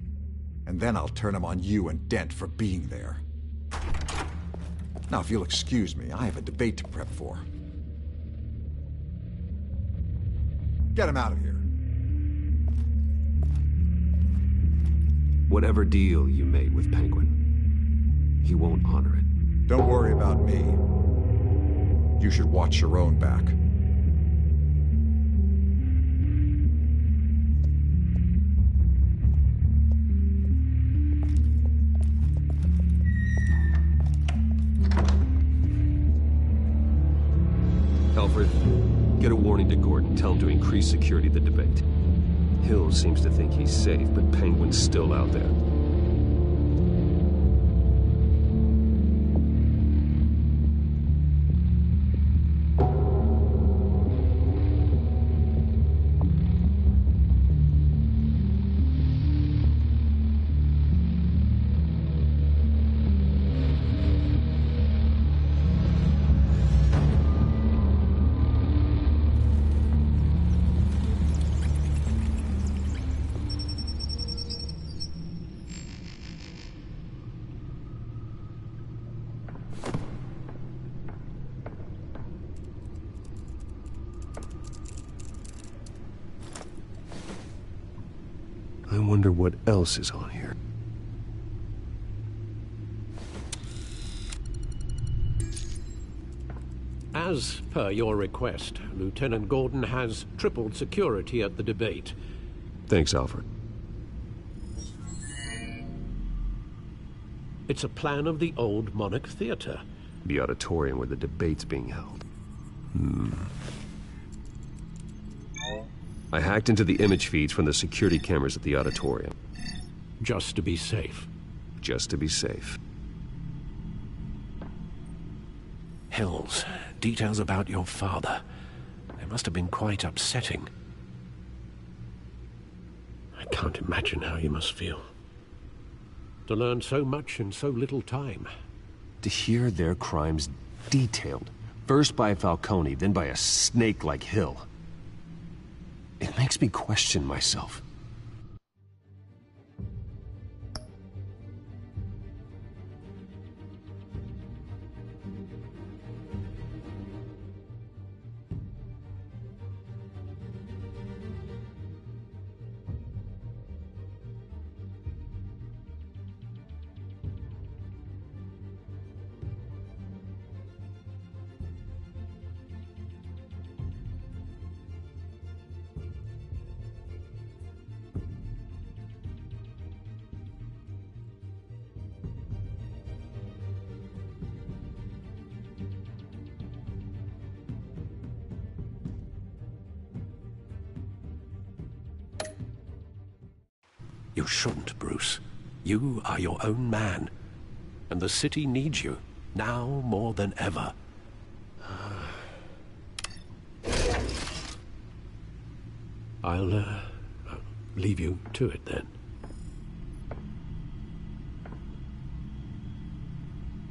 [SPEAKER 14] And then I'll turn him on you and Dent for being there. Now, if you'll excuse me, I have a debate to prep for. Get him out of here.
[SPEAKER 2] Whatever deal you made with Penguin, he won't honor it.
[SPEAKER 14] Don't worry about me. You should watch your own back.
[SPEAKER 2] Alfred, get a warning to Gordon. Tell him to increase security at the debate. Hill seems to think he's safe, but Penguin's still out there. I wonder what else is on here.
[SPEAKER 1] As per your request, Lieutenant Gordon has tripled security at the debate.
[SPEAKER 2] Thanks, Alfred.
[SPEAKER 1] It's a plan of the old Monarch Theater.
[SPEAKER 2] The auditorium where the debate's being held. I hacked into the image feeds from the security cameras at the auditorium.
[SPEAKER 1] Just to be safe.
[SPEAKER 2] Just to be safe.
[SPEAKER 1] Hills, details about your father. They must have been quite upsetting. I can't imagine how you must feel. To learn so much in so little time.
[SPEAKER 2] To hear their crimes detailed, first by Falcone, then by a snake like Hill. It makes me question myself.
[SPEAKER 1] You shouldn't, Bruce. You are your own man. And the city needs you, now more than ever. I'll, leave you to it then.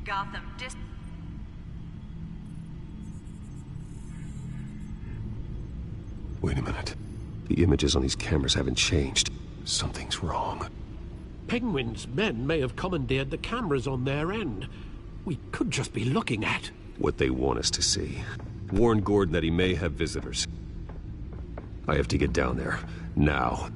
[SPEAKER 16] Gotham
[SPEAKER 2] Wait a minute. The images on these cameras haven't changed. Something's wrong.
[SPEAKER 1] Penguin's men may have commandeered the cameras on their end. We could just be looking at
[SPEAKER 2] what they want us to see. Warn Gordon that he may have visitors. I have to get down there, now.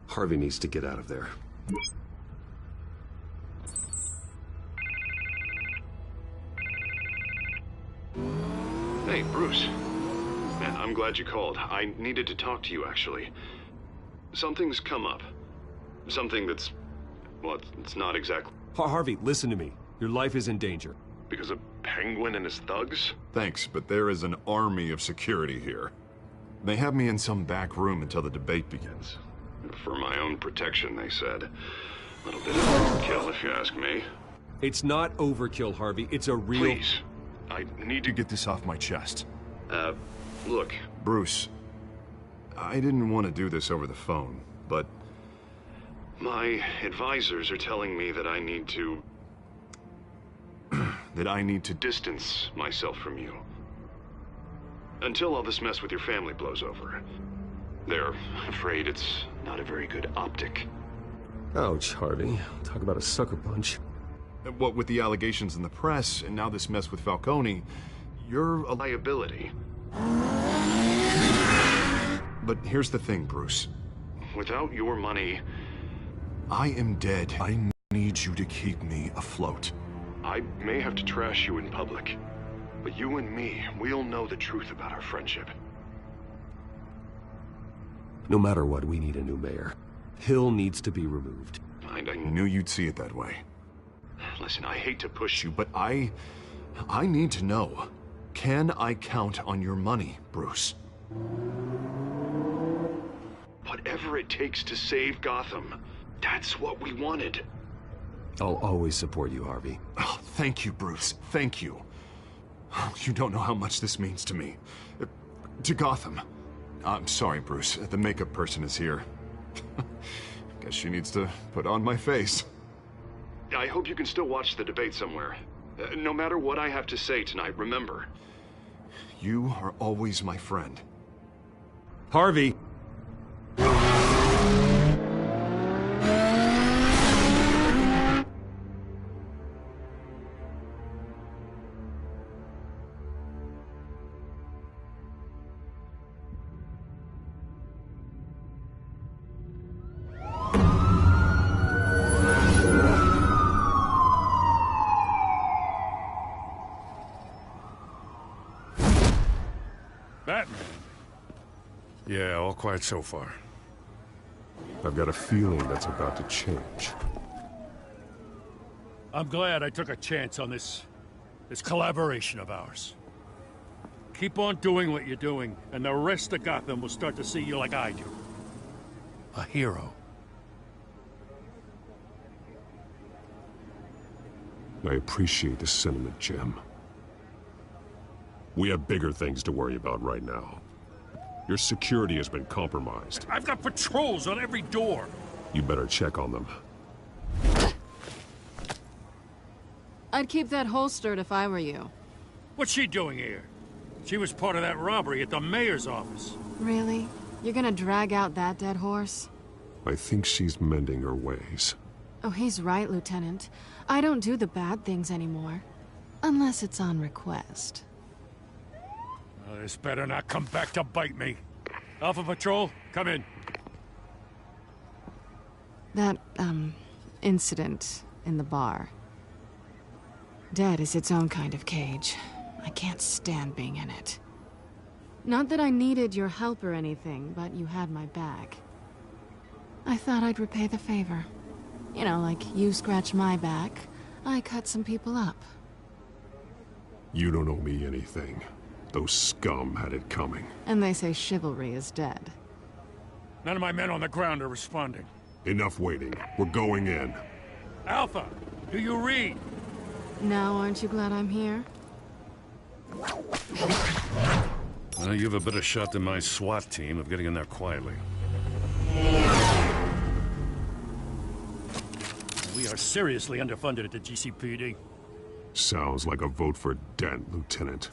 [SPEAKER 2] Harvey needs to get out of there.
[SPEAKER 16] Hey, Bruce. Man, I'm glad you called. I needed to talk to you, actually. Something's come up. Something that's... well, it's not exactly...
[SPEAKER 2] Harvey, listen to me. Your life is in danger.
[SPEAKER 16] Because of Penguin and his thugs?
[SPEAKER 4] Thanks, but there is an army of security here. They have me in some back room until the debate begins.
[SPEAKER 16] For my own protection, they said. A little bit of overkill, if you ask me.
[SPEAKER 2] It's not overkill, Harvey. It's a real...
[SPEAKER 16] Please. I need to
[SPEAKER 4] get this off my chest.
[SPEAKER 16] Look.
[SPEAKER 4] Bruce, I didn't want to do this over the phone, but...
[SPEAKER 16] my advisors are telling me that I need to...
[SPEAKER 4] that I need to
[SPEAKER 16] distance myself from you. Until all this mess with your family blows over. They're afraid it's not a very good optic.
[SPEAKER 2] Ouch, Harvey. Talk about a sucker punch.
[SPEAKER 4] What with the allegations in the press, and now this mess with Falcone, you're a
[SPEAKER 16] liability.
[SPEAKER 4] But here's the thing, Bruce.
[SPEAKER 16] Without your money...
[SPEAKER 4] I am dead. I need you to keep me afloat.
[SPEAKER 16] I may have to trash you in public, but you and me, we'll know the truth about our friendship.
[SPEAKER 2] No matter what, we need a new mayor. Hill needs to be removed.
[SPEAKER 4] I knew you'd see it that way.
[SPEAKER 16] Listen, I hate to push you,
[SPEAKER 4] but I need to know. Can I count on your money, Bruce?
[SPEAKER 16] Whatever it takes to save Gotham, that's what we wanted.
[SPEAKER 2] I'll always support you, Harvey.
[SPEAKER 4] Oh, thank you, Bruce. Thank you. You don't know how much this means to me. To Gotham. I'm sorry, Bruce. The makeup person is here. Guess she needs to put on my face.
[SPEAKER 16] I hope you can still watch the debate somewhere. No matter what I have to say tonight, remember.
[SPEAKER 4] You are always my friend.
[SPEAKER 2] Harvey!
[SPEAKER 3] Batman. Yeah, all quiet so far.
[SPEAKER 2] I've got a feeling that's about to change.
[SPEAKER 3] I'm glad I took a chance on this collaboration of ours. Keep on doing what you're doing, and the rest of Gotham will start to see you like I do. A hero.
[SPEAKER 17] I appreciate the sentiment, Jim. We have bigger things to worry about right now. Your security has been compromised.
[SPEAKER 3] I've got patrols on every door.
[SPEAKER 17] You better check on them.
[SPEAKER 8] I'd keep that holstered if I were you.
[SPEAKER 3] What's she doing here? She was part of that robbery at the mayor's office.
[SPEAKER 8] Really? You're gonna drag out that dead horse?
[SPEAKER 17] I think she's mending her ways.
[SPEAKER 8] Oh, he's right, Lieutenant. I don't do the bad things anymore. Unless it's on request.
[SPEAKER 3] This better not come back to bite me. Alpha Patrol, come in.
[SPEAKER 8] That, incident in the bar. Dead is its own kind of cage. I can't stand being in it. Not that I needed your help or anything, but you had my back. I thought I'd repay the favor. You know, like you scratch my back, I cut some people up.
[SPEAKER 17] You don't owe me anything. Those scum had it coming.
[SPEAKER 8] And they say chivalry is dead.
[SPEAKER 3] None of my men on the ground are responding.
[SPEAKER 17] Enough waiting. We're going in.
[SPEAKER 3] Alpha, do you read?
[SPEAKER 8] Now aren't you glad I'm here?
[SPEAKER 3] Well, you have a better shot than my SWAT team of getting in there quietly. We are seriously underfunded at the GCPD.
[SPEAKER 17] Sounds like a vote for Dent, Lieutenant.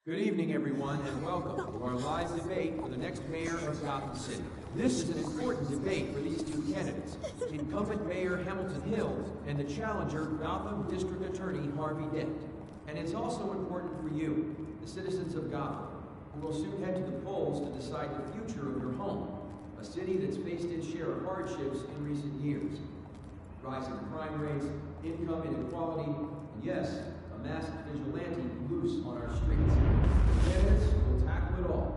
[SPEAKER 18] Good evening, everyone, and welcome to our live debate for the next mayor of Gotham City. This is an important debate for these two candidates, incumbent Mayor Hamilton Hill and the challenger, Gotham District Attorney Harvey Dent. And it's also important for you, the citizens of Gotham, who will soon head to the polls to decide the future of your home, a city that's faced its share of hardships in recent years. Rising crime rates, income inequality, and yes, a masked vigilante loose on our streets. The candidates will tackle it all.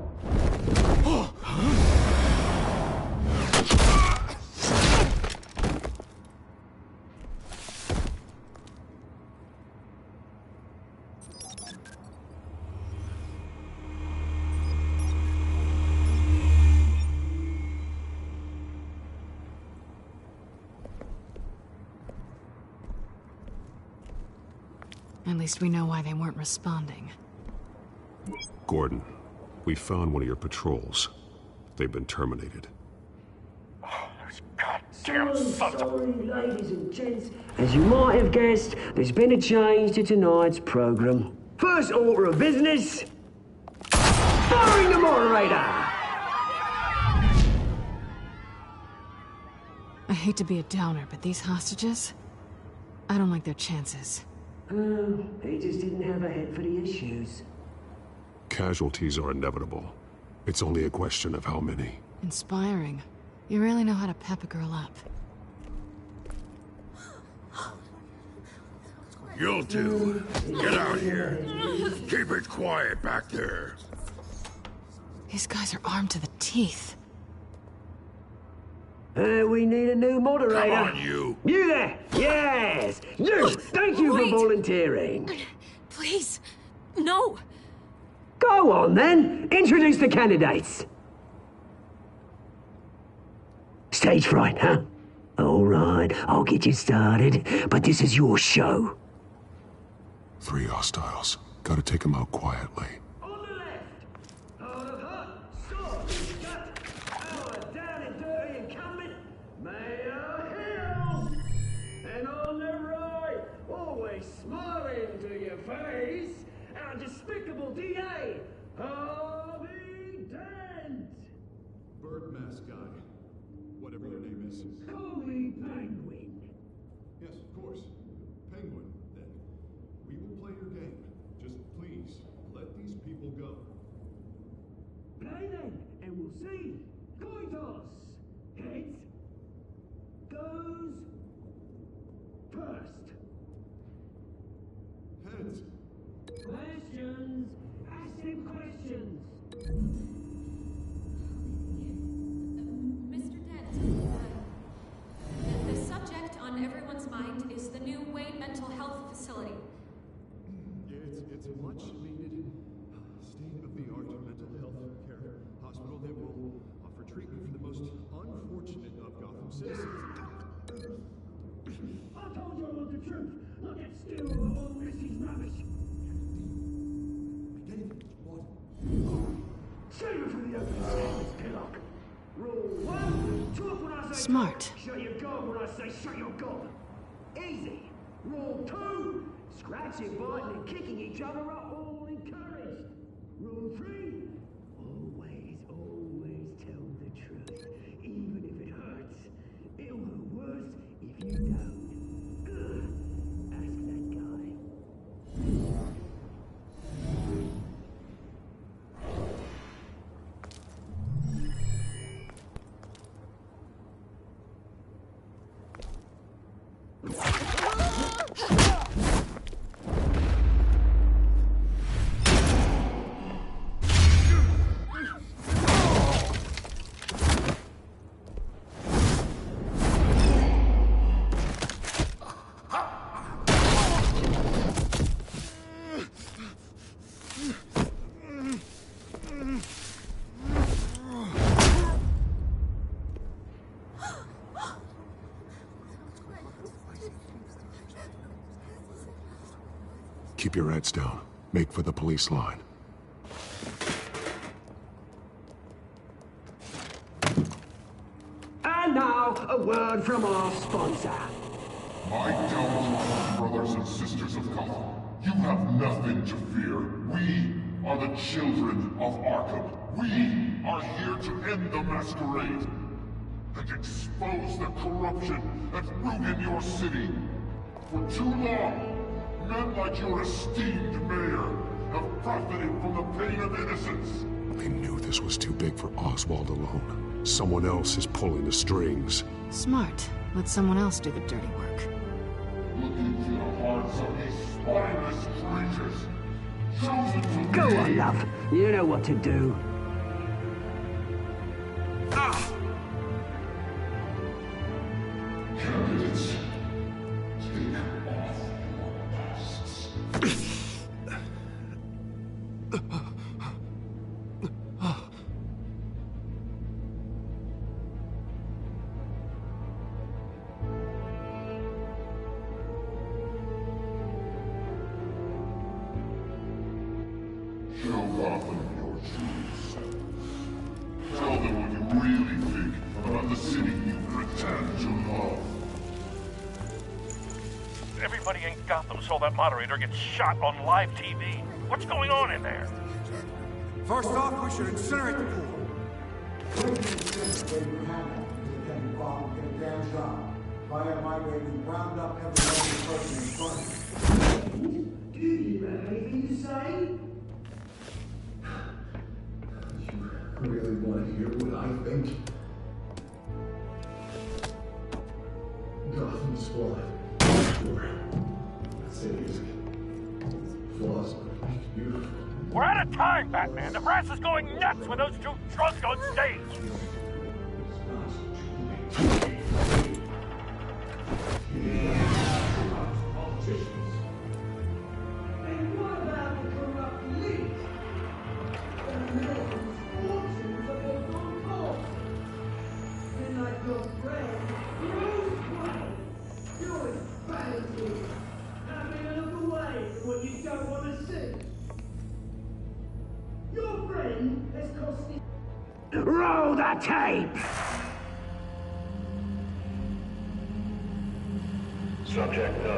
[SPEAKER 8] At least we know why they weren't responding.
[SPEAKER 17] Gordon, we found one of your patrols. They've been terminated.
[SPEAKER 10] Goddamn sorry, ladies and gents. As you might have guessed, there's been a change to tonight's program. First order of business, firing the moderator!
[SPEAKER 8] I hate to be a downer, but these hostages? I don't like their chances.
[SPEAKER 10] Oh, he just didn't have a head for the issues.
[SPEAKER 17] Casualties are inevitable. It's only a question of how many.
[SPEAKER 8] Inspiring. You really know how to pep a girl up.
[SPEAKER 6] You'll do. Get out here. Keep it quiet back there.
[SPEAKER 8] These guys are armed to the teeth.
[SPEAKER 10] We need a new moderator.
[SPEAKER 6] Come on, you.
[SPEAKER 10] You there! Yes! You! Thank you for volunteering.
[SPEAKER 15] Please, no.
[SPEAKER 10] Go on, then. Introduce the candidates. Stage fright, huh? All right, I'll get you started, but this is your show.
[SPEAKER 17] 3 hostiles. Gotta take them out quietly.
[SPEAKER 10] Smiling to your face, our despicable DA, Harvey Dent!
[SPEAKER 4] Bird mask guy. Whatever your name is.
[SPEAKER 10] Call me Penguin.
[SPEAKER 4] Yes, of course. Penguin, then. We will play your game. Just please, let these people go.
[SPEAKER 10] Play then, and we'll see. Coin toss. Heads goes first.
[SPEAKER 4] Heads.
[SPEAKER 10] Questions. Ask him questions.
[SPEAKER 19] Mr. Dent, the subject on everyone's mind is the new Wayne Mental Health Facility.
[SPEAKER 4] It's a much-needed, state-of-the-art mental health care hospital that will offer treatment for the most unfortunate of Gotham citizens.
[SPEAKER 10] I told you I want the truth. Not get still over all Missy's rubbish. Save it for the open standards, Pillock. Rule 1, talk when I say
[SPEAKER 8] Smart.
[SPEAKER 10] talk. Shut your gob when I say shut your gob. Easy. Rule 2, scratching, biting, and kicking each other are all encouraged. Rule 3, always tell the truth, even if it hurts. It'll hurt worse if you don't. Ask that guy.
[SPEAKER 17] Keep your heads down. Make for the police line.
[SPEAKER 10] And now, a word from our sponsor.
[SPEAKER 6] My downtrodden brothers and sisters of Gotham, you have nothing to fear. We are the children of Arkham. We are here to end the masquerade and expose the corruption that ruined your city. For too long, men like your esteemed mayor have profited from the pain of innocence.
[SPEAKER 17] They knew this was too big for Oswald alone. Someone else is pulling the strings.
[SPEAKER 8] Smart. Let someone else do the dirty work.
[SPEAKER 6] Look into the hearts of these spineless creatures. Chosen to
[SPEAKER 10] Go
[SPEAKER 6] lead.
[SPEAKER 10] on, love. You know what to do.
[SPEAKER 6] Candidates, take off your masks. Show Gotham your true self. Tell them what you really think about the city you pretend to love.
[SPEAKER 3] Everybody in Gotham saw that moderator get shot on live TV. What's going on in there?
[SPEAKER 14] First off, we should incinerate the pool.
[SPEAKER 12] Via migrating round up every person in front. Do you have anything to say? You really want to hear what I think? Gotham's flawed. Sure. That city is flaws, but it's beautiful.
[SPEAKER 3] We're out of time, Batman. The brass is going nuts with those two drunks on stage.
[SPEAKER 12] And what about the corrupt league? The millions, fortunes of your own cause. And like your friend, Bruce Wayne, you're as bad as you. Having a look away from what you don't want to see. Your friend has cost you.
[SPEAKER 10] Roll the tape!
[SPEAKER 16] Subject 9.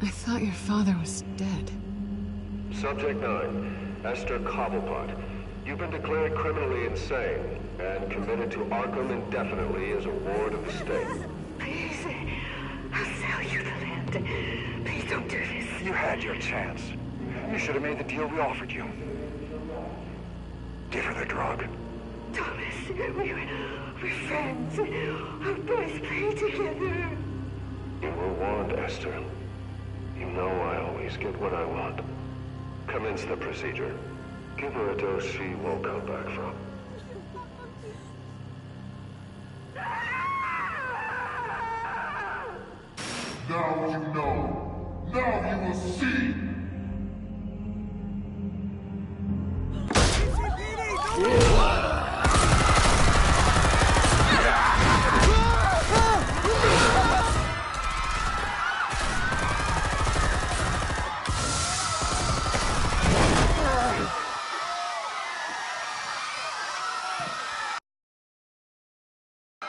[SPEAKER 8] I thought your father was dead.
[SPEAKER 16] Subject 9, Esther Cobblepot. You've been declared criminally insane and committed to Arkham indefinitely as a ward of the state.
[SPEAKER 13] Please, I'll sell you the land. Please don't do this.
[SPEAKER 20] You had your chance. You should have made the deal we offered you. Give her the drug.
[SPEAKER 13] Thomas, we're friends. Our boys play together.
[SPEAKER 16] You were warned, Esther. You know I always get what I want. Commence the procedure. Give her a dose she won't come back from.
[SPEAKER 6] Now you know. Now you will see.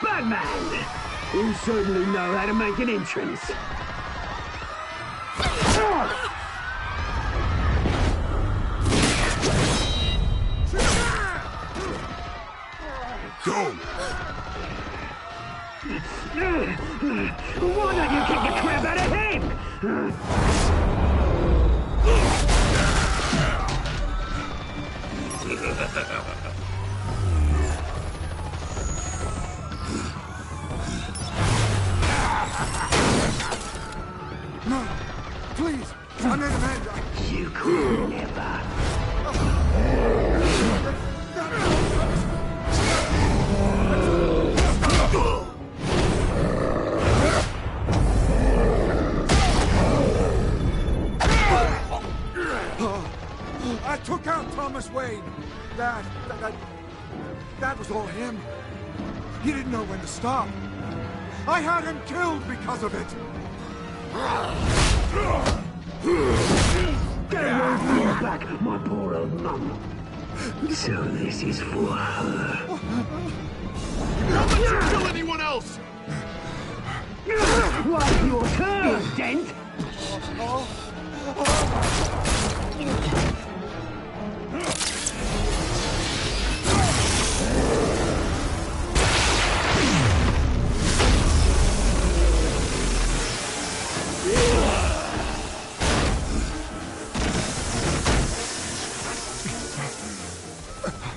[SPEAKER 10] Batman! You certainly know how to make an entrance.
[SPEAKER 6] Go!
[SPEAKER 10] Why don't you kick the crap out of him?
[SPEAKER 14] No! Please! I made a man!
[SPEAKER 10] You could never.
[SPEAKER 14] I took out Thomas Wayne. That was all him. He didn't know when to stop. I had him killed because of it.
[SPEAKER 10] Get away from your back, my poor old mum. So this is for her.
[SPEAKER 6] Don't let you kill anyone else!
[SPEAKER 10] What's your turn, Dent?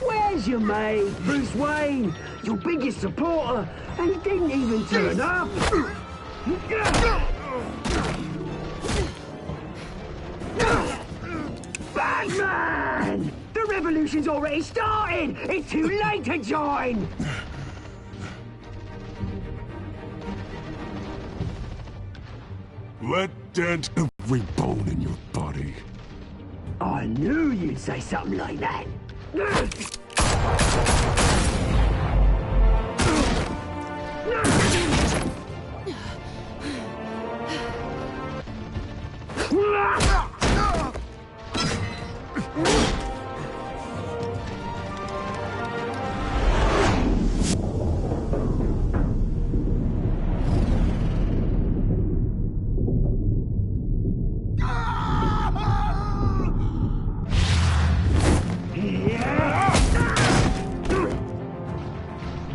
[SPEAKER 10] Where's your mate, Bruce Wayne? Your biggest supporter, and he didn't even turn up. Batman! The revolution's already started! It's too late to join!
[SPEAKER 17] Let Dent every bone in your body.
[SPEAKER 10] I knew you'd say something like that.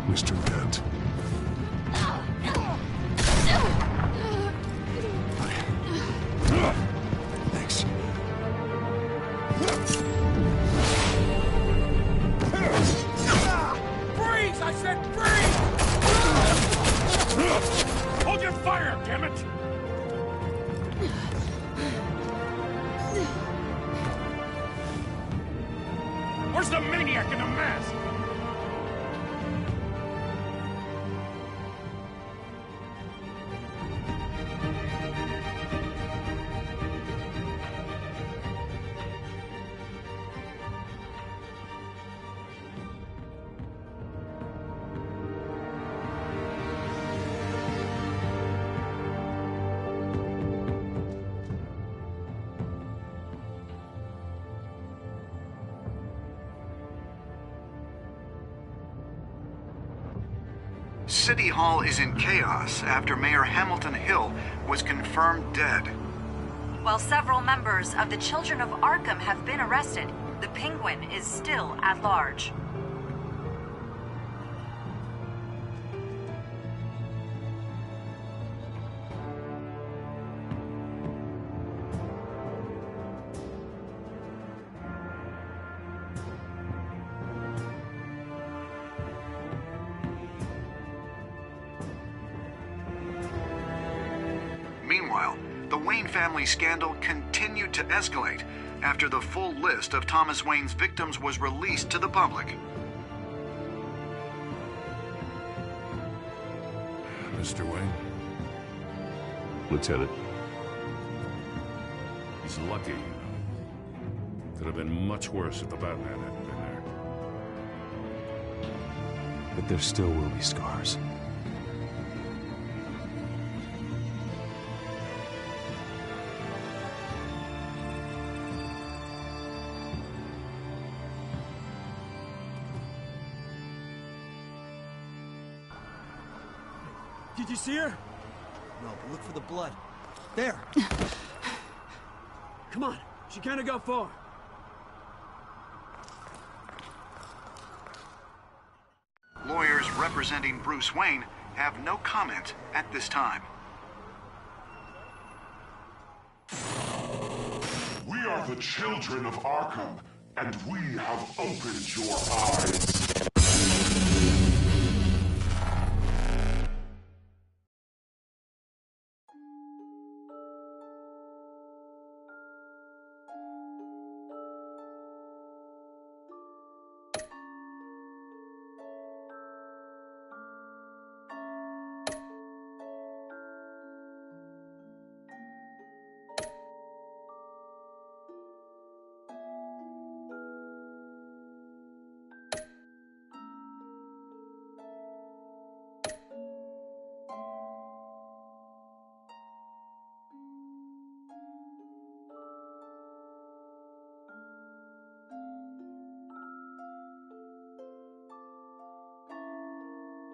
[SPEAKER 17] Mr. Dent. Thanks.
[SPEAKER 3] Freeze! I said freeze! Hold your fire, damn it! Where's the maniac in the mask?
[SPEAKER 21] City Hall is in chaos after Mayor Hamilton Hill was confirmed dead.
[SPEAKER 22] While several members of the Children of Arkham have been arrested, the Penguin is still at large.
[SPEAKER 21] Meanwhile, the Wayne family scandal continued to escalate after the full list of Thomas Wayne's victims was released to the public.
[SPEAKER 6] Mr. Wayne?
[SPEAKER 17] Lieutenant.
[SPEAKER 3] He's lucky. Could have been much worse if the Batman hadn't been there.
[SPEAKER 2] But there still will be scars.
[SPEAKER 11] Did you see her?
[SPEAKER 18] No, but look for the blood. There!
[SPEAKER 11] Come on, she can't go far.
[SPEAKER 21] Lawyers representing Bruce Wayne have no comment at this time.
[SPEAKER 6] We are the children of Arkham, and we have opened your eyes.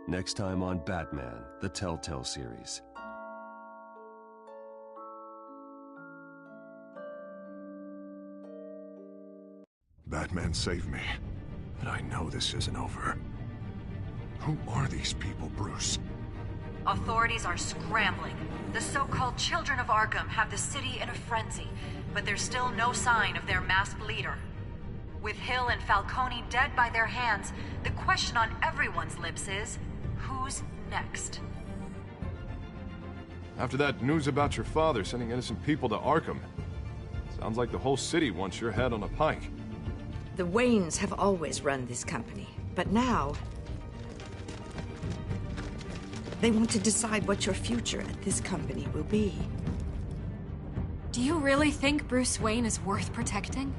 [SPEAKER 2] Next time on Batman, the Telltale series.
[SPEAKER 4] Batman saved me, but I know this isn't over. Who are these people, Bruce?
[SPEAKER 22] Authorities are scrambling. The so-called Children of Arkham have the city in a frenzy, but there's still no sign of their masked leader. With Hill and Falcone dead by their hands, the question on everyone's lips is, who's next?
[SPEAKER 5] After that news about your father sending innocent people to Arkham, sounds like the whole city wants your head on a pike.
[SPEAKER 13] The Waynes have always run this company, but now they want to decide what your future at this company will be.
[SPEAKER 19] Do you really think Bruce Wayne is worth protecting?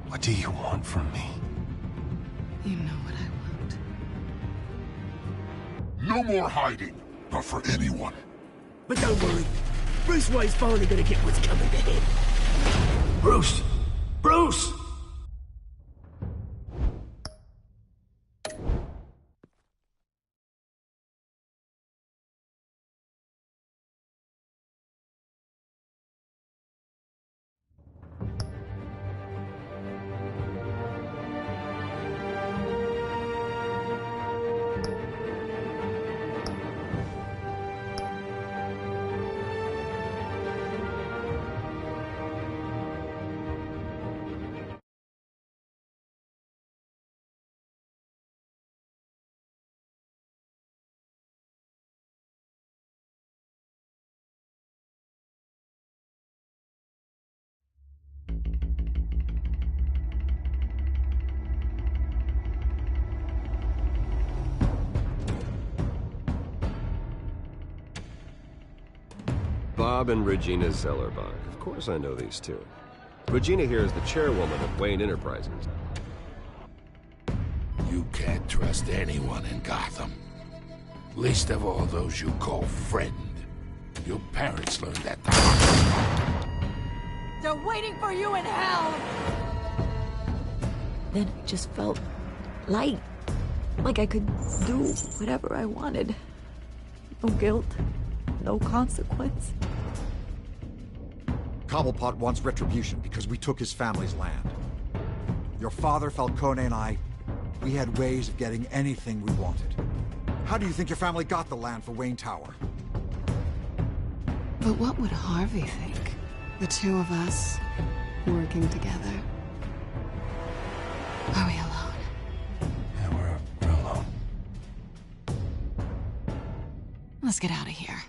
[SPEAKER 2] What do you want from me?
[SPEAKER 8] You know what I want.
[SPEAKER 6] No more hiding, not for anyone.
[SPEAKER 10] But don't worry, Bruce Wayne's finally gonna get what's coming to him. Bruce! Bruce!
[SPEAKER 2] Bob and Regina Zellerbach. Of course I know these two. Regina here is the chairwoman of Wayne Enterprises.
[SPEAKER 6] You can't trust anyone in Gotham. Least of all those you call friend. Your parents learned that the hard way.
[SPEAKER 7] They're waiting for you in hell!
[SPEAKER 23] Then it just felt light. Like I could do whatever I wanted. No guilt, no consequence.
[SPEAKER 14] Cobblepot wants retribution because we took his family's land. Your father, Falcone, and I, we had ways of getting anything we wanted. How do you think your family got the land for Wayne Tower?
[SPEAKER 8] But what would Harvey think? The two of us, working together. Are we alone?
[SPEAKER 2] Yeah, we're alone.
[SPEAKER 8] Let's get out of here.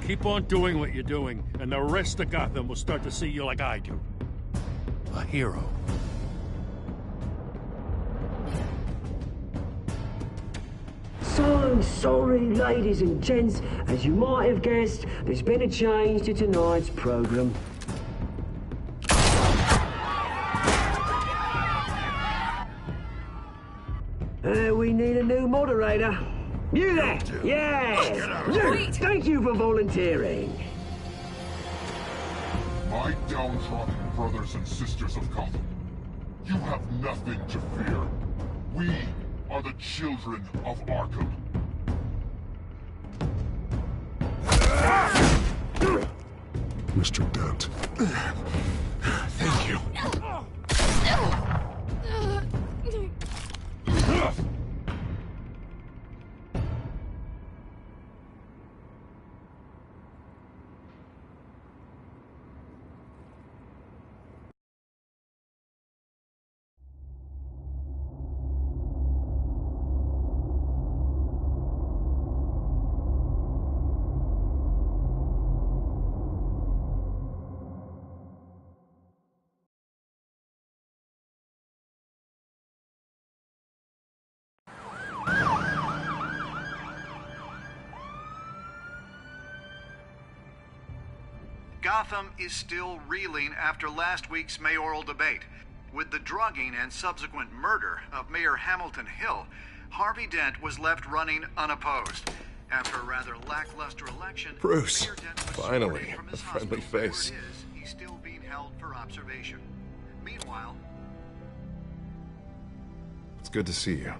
[SPEAKER 3] Keep on doing what you're doing, and the rest of Gotham will start to see you like I do. A hero.
[SPEAKER 10] So sorry, ladies and gents. As you might have guessed, there's been a change to tonight's program. We need a new moderator. You there? Yeah! You! Thank you for volunteering.
[SPEAKER 6] My downtrodden brothers and sisters of Gotham, you have nothing to fear. We are the children of Arkham.
[SPEAKER 4] Mr. Dent. Thank you.
[SPEAKER 21] Gotham is still reeling after last week's mayoral debate. With the drugging and subsequent murder of Mayor Hamilton Hill, Harvey Dent was left running unopposed. After a rather lackluster election,
[SPEAKER 5] Bruce,
[SPEAKER 21] Mayor Dent was
[SPEAKER 5] finally,
[SPEAKER 21] escorted from
[SPEAKER 5] a
[SPEAKER 21] his
[SPEAKER 5] friendly
[SPEAKER 21] hospital. Where
[SPEAKER 5] face.
[SPEAKER 21] it is, he's still being held for observation. Meanwhile,
[SPEAKER 5] It's good to see you.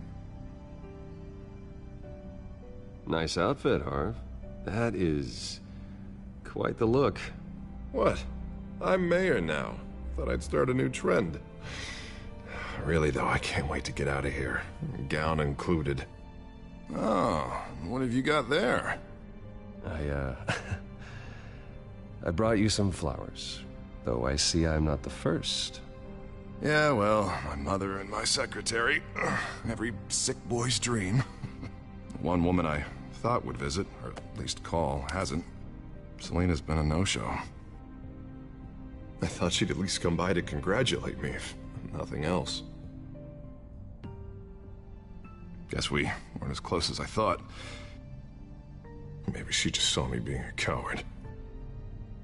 [SPEAKER 2] Nice outfit, Harv. That is quite the look.
[SPEAKER 5] What? I'm mayor now. Thought I'd start a new trend. Really, though, I can't wait to get out of here. Gown included. Oh, what have you got there?
[SPEAKER 2] I brought you some flowers. Though I see I'm not the first.
[SPEAKER 5] Yeah, well, my mother and my secretary. Every sick boy's dream. One woman I thought would visit, or at least call, hasn't. Selena's been a no-show. I thought she'd at least come by to congratulate me, if nothing else. Guess we weren't as close as I thought. Maybe she just saw me being a coward.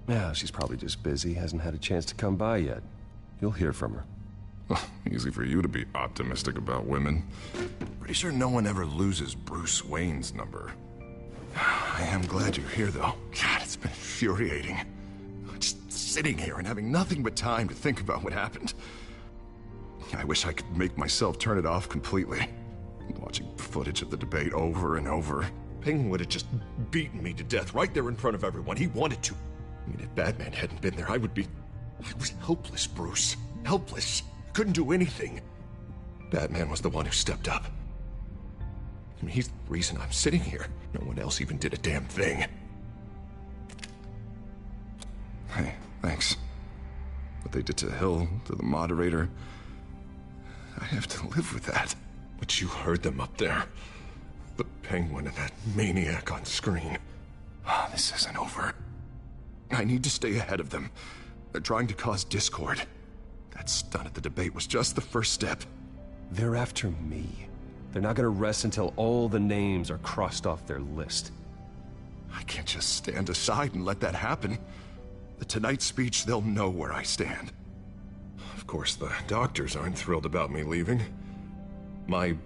[SPEAKER 2] Yeah, she's probably just busy, hasn't had a chance to come by yet. You'll hear from her.
[SPEAKER 5] Easy for you to be optimistic about women. Pretty sure no one ever loses Bruce Wayne's number. I am glad you're here, though. God, it's been infuriating. Just sitting here and having nothing but time to think about what happened. I wish I could make myself turn it off completely. Watching footage of the debate over and over. Ping would have just beaten me to death right there in front of everyone. He wanted to. I mean, if Batman hadn't been there, I was helpless, Bruce. Helpless. Couldn't do anything. Batman was the one who stepped up. I mean, he's the reason I'm sitting here. No one else even did a damn thing. Hey, thanks. What they did to Hill, to the moderator, I have to live with that. But you heard them up there. The Penguin and that maniac on screen. This isn't over. I need to stay ahead of them. They're trying to cause discord. That stunt at the debate was just the first step.
[SPEAKER 2] They're after me. They're not gonna rest until all the names are crossed off their list.
[SPEAKER 5] I can't just stand aside and let that happen. The Tonight speech, they'll know where I stand. Of course, the doctors aren't thrilled about me leaving. My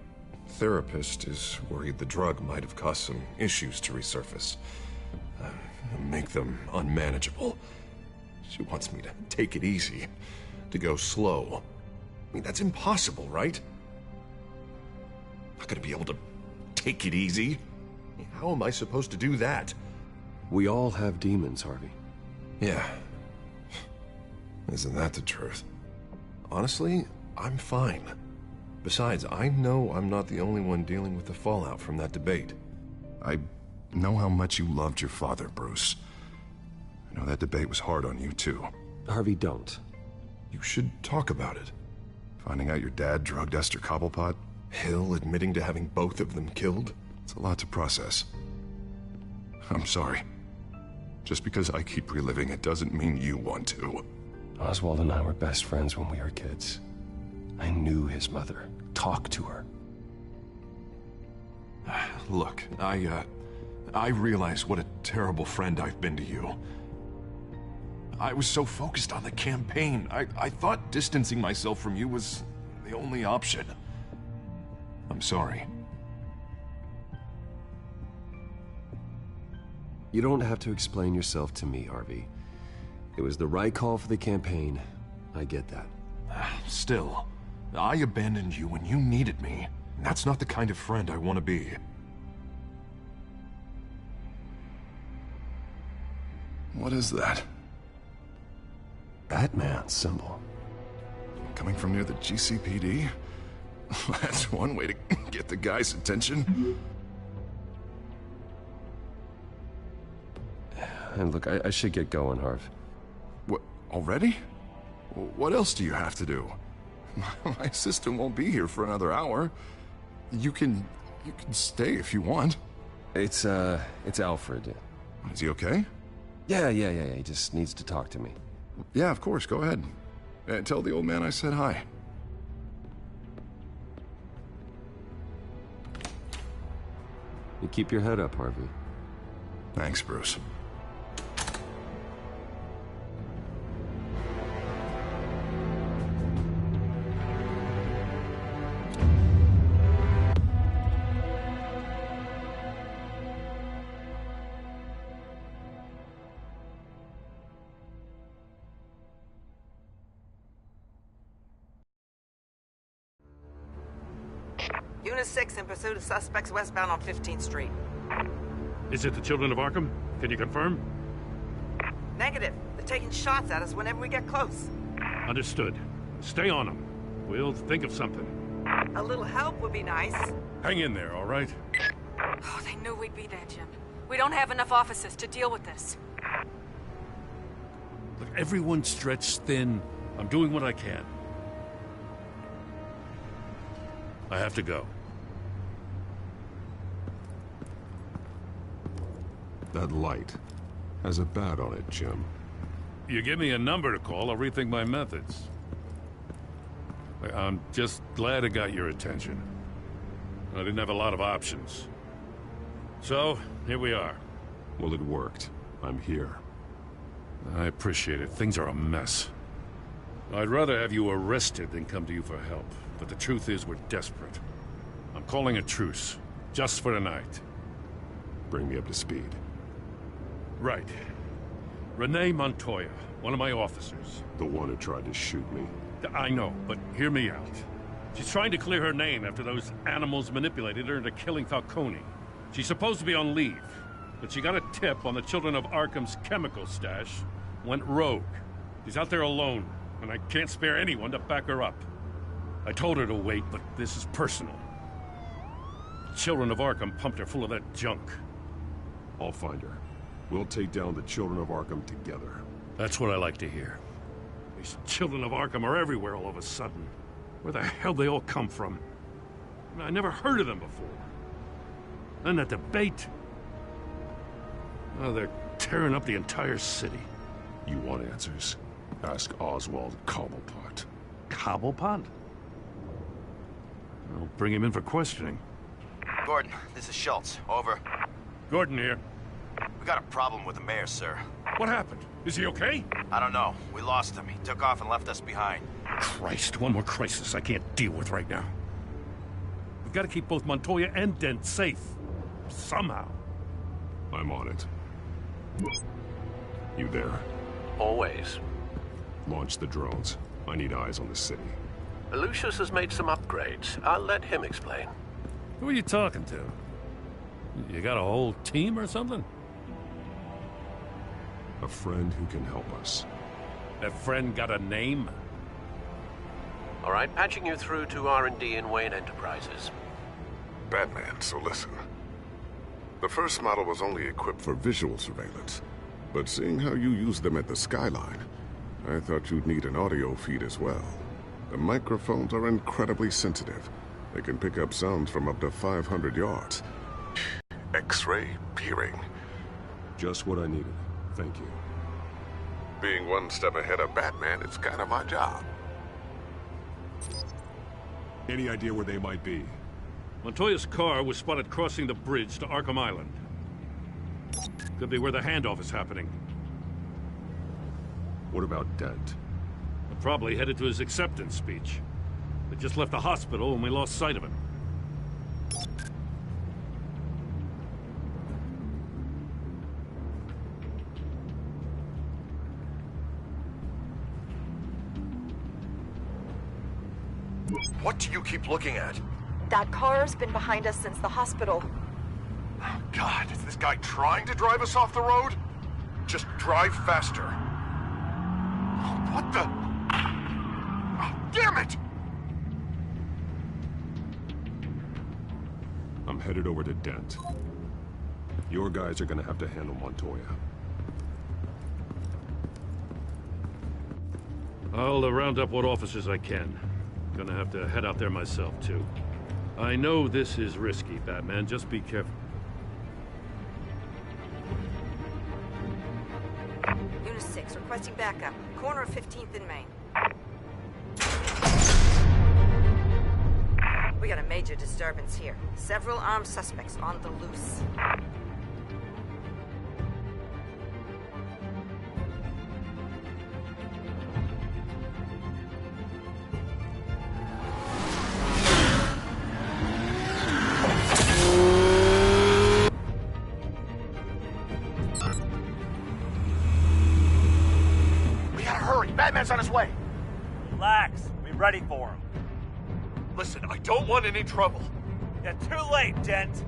[SPEAKER 5] therapist is worried the drug might have caused some issues to resurface. Make them unmanageable. She wants me to take it easy, to go slow. I mean, that's impossible, right? I'm not gonna be able to take it easy. How am I supposed to do that?
[SPEAKER 2] We all have demons, Harvey.
[SPEAKER 5] Yeah. Isn't that the truth? Honestly, I'm fine. Besides, I know I'm not the only one dealing with the fallout from that debate. I know how much you loved your father, Bruce. I know that debate was hard on you, too.
[SPEAKER 2] Harvey, don't.
[SPEAKER 5] You should talk about it. Finding out your dad drugged Esther Cobblepot, Hill admitting to having both of them killed. It's a lot to process. I'm sorry. Just because I keep reliving it doesn't mean you want to.
[SPEAKER 2] Oswald and I were best friends when we were kids. I knew his mother. Talked to her.
[SPEAKER 5] Look, I realize what a terrible friend I've been to you. I was so focused on the campaign. I thought distancing myself from you was the only option. I'm sorry.
[SPEAKER 2] You don't have to explain yourself to me, Harvey. It was the right call for the campaign. I get that.
[SPEAKER 5] Still, I abandoned you when you needed me. That's not the kind of friend I want to be. What is that?
[SPEAKER 2] Batman symbol.
[SPEAKER 5] Coming from near the GCPD? That's one way to get the guy's attention.
[SPEAKER 2] And look, I should get going, Harv.
[SPEAKER 5] What, already? What else do you have to do? My assistant won't be here for another hour. You can stay if you want.
[SPEAKER 2] It's Alfred.
[SPEAKER 5] Is he okay?
[SPEAKER 2] Yeah. He just needs to talk to me.
[SPEAKER 5] Yeah, of course. Go ahead. Tell the old man I said hi.
[SPEAKER 2] You keep your head up, Harvey.
[SPEAKER 5] Thanks, Bruce.
[SPEAKER 13] Unit 6 in pursuit of suspects westbound on 15th Street.
[SPEAKER 3] Is it the Children of Arkham? Can you confirm?
[SPEAKER 13] Negative. They're taking shots at us whenever we get close.
[SPEAKER 3] Understood. Stay on them. We'll think of something.
[SPEAKER 13] A little help would be nice.
[SPEAKER 3] Hang in there, all right?
[SPEAKER 1] Oh, they knew we'd be there, Jim. We don't have enough officers to deal with this.
[SPEAKER 3] Look, everyone's stretched thin. I'm doing what I can. I have to go.
[SPEAKER 17] That light has a bat on it, Jim.
[SPEAKER 3] You give me a number to call, I'll rethink my methods. I'm just glad it got your attention. I didn't have a lot of options. So, here we are.
[SPEAKER 17] Well, it worked. I'm here.
[SPEAKER 3] I appreciate it. Things are a mess. I'd rather have you arrested than come to you for help. But the truth is, we're desperate. I'm calling a truce. Just for tonight.
[SPEAKER 17] Bring me up to speed.
[SPEAKER 3] Right. Renee Montoya, one of my officers.
[SPEAKER 17] The one who tried to shoot me.
[SPEAKER 3] I know, but hear me out. She's trying to clear her name after those animals manipulated her into killing Falcone. She's supposed to be on leave, but she got a tip on the Children of Arkham's chemical stash, went rogue. She's out there alone, and I can't spare anyone to back her up. I told her to wait, but this is personal. The Children of Arkham pumped her full of that junk.
[SPEAKER 17] I'll find her. We'll take down the Children of Arkham together.
[SPEAKER 3] That's what I like to hear. These Children of Arkham are everywhere all of a sudden. Where the hell they all come from? I never heard of them before. And that debate. Oh, they're tearing up the entire city.
[SPEAKER 17] You want answers? Ask Oswald Cobblepot.
[SPEAKER 3] Cobblepot? I'll bring him in for questioning.
[SPEAKER 9] Gordon, this is Schultz. Over.
[SPEAKER 3] Gordon here.
[SPEAKER 9] We got a problem with the mayor, sir.
[SPEAKER 3] What happened? Is he okay?
[SPEAKER 9] I don't know. We lost him. He took off and left us behind.
[SPEAKER 3] Christ, one more crisis I can't deal with right now. We've got to keep both Montoya and Dent safe. Somehow.
[SPEAKER 17] I'm on it. You there?
[SPEAKER 15] Always.
[SPEAKER 17] Launch the drones. I need eyes on the city.
[SPEAKER 15] Lucius has made some upgrades. I'll let him explain.
[SPEAKER 3] Who are you talking to? You got a whole team or something?
[SPEAKER 17] A friend who can help us.
[SPEAKER 3] That friend got a name?
[SPEAKER 15] All right, patching you through to R&D in Wayne Enterprises.
[SPEAKER 5] Batman, so listen. The first model was only equipped for visual surveillance, but seeing how you use them at the Skyline, I thought you'd need an audio feed as well. The microphones are incredibly sensitive. They can pick up sounds from up to 500 yards. X-ray peering.
[SPEAKER 17] Just what I needed. Thank you.
[SPEAKER 5] Being one step ahead of Batman is kind of my job.
[SPEAKER 17] Any idea where they might be?
[SPEAKER 3] Montoya's car was spotted crossing the bridge to Arkham Island. Could be where the handoff is happening.
[SPEAKER 17] What about Dent?
[SPEAKER 3] Probably headed to his acceptance speech. They just left the hospital and we lost sight of him.
[SPEAKER 9] What do you keep looking at?
[SPEAKER 24] That car's been behind us since the hospital.
[SPEAKER 9] Oh, God, is this guy trying to drive us off the road? Just drive faster. Oh, what the? Oh, damn it!
[SPEAKER 17] I'm headed over to Dent. Your guys are gonna have to handle Montoya.
[SPEAKER 3] I'll round up what officers I can. Gonna have to head out there myself, too. I know this is risky, Batman. Just be careful.
[SPEAKER 13] Unit 6, requesting backup. Corner of 15th and Main. We got a major disturbance here. Several armed suspects on the loose.
[SPEAKER 9] Batman's on his way.
[SPEAKER 25] Relax. We're ready for him.
[SPEAKER 9] Listen, I don't want any trouble.
[SPEAKER 12] You're too late, gent.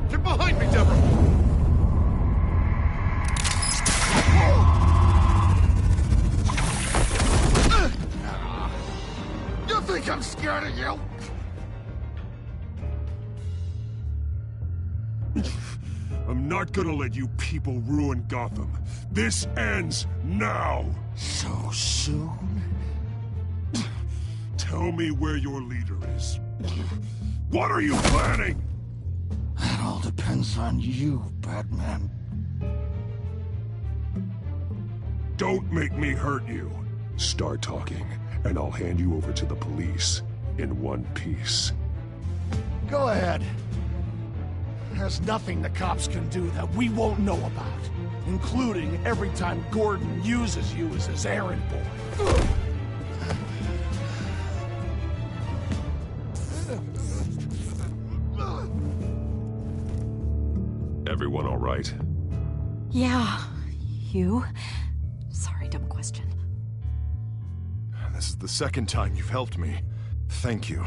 [SPEAKER 9] Get behind me, Deborah! You think I'm scared of you?
[SPEAKER 17] I'm not gonna let you people ruin Gotham. This ends now!
[SPEAKER 6] So soon?
[SPEAKER 17] Tell me where your leader is. What are you planning?
[SPEAKER 6] That all depends on you, Batman.
[SPEAKER 17] Don't make me hurt you. Start talking, and I'll hand you over to the police in one piece.
[SPEAKER 6] Go ahead. There's nothing the cops can do that we won't know about, including every time Gordon uses you as his errand boy.
[SPEAKER 17] Everyone all right?
[SPEAKER 23] Yeah. You? Sorry, dumb question.
[SPEAKER 9] This is the second time you've helped me. Thank you.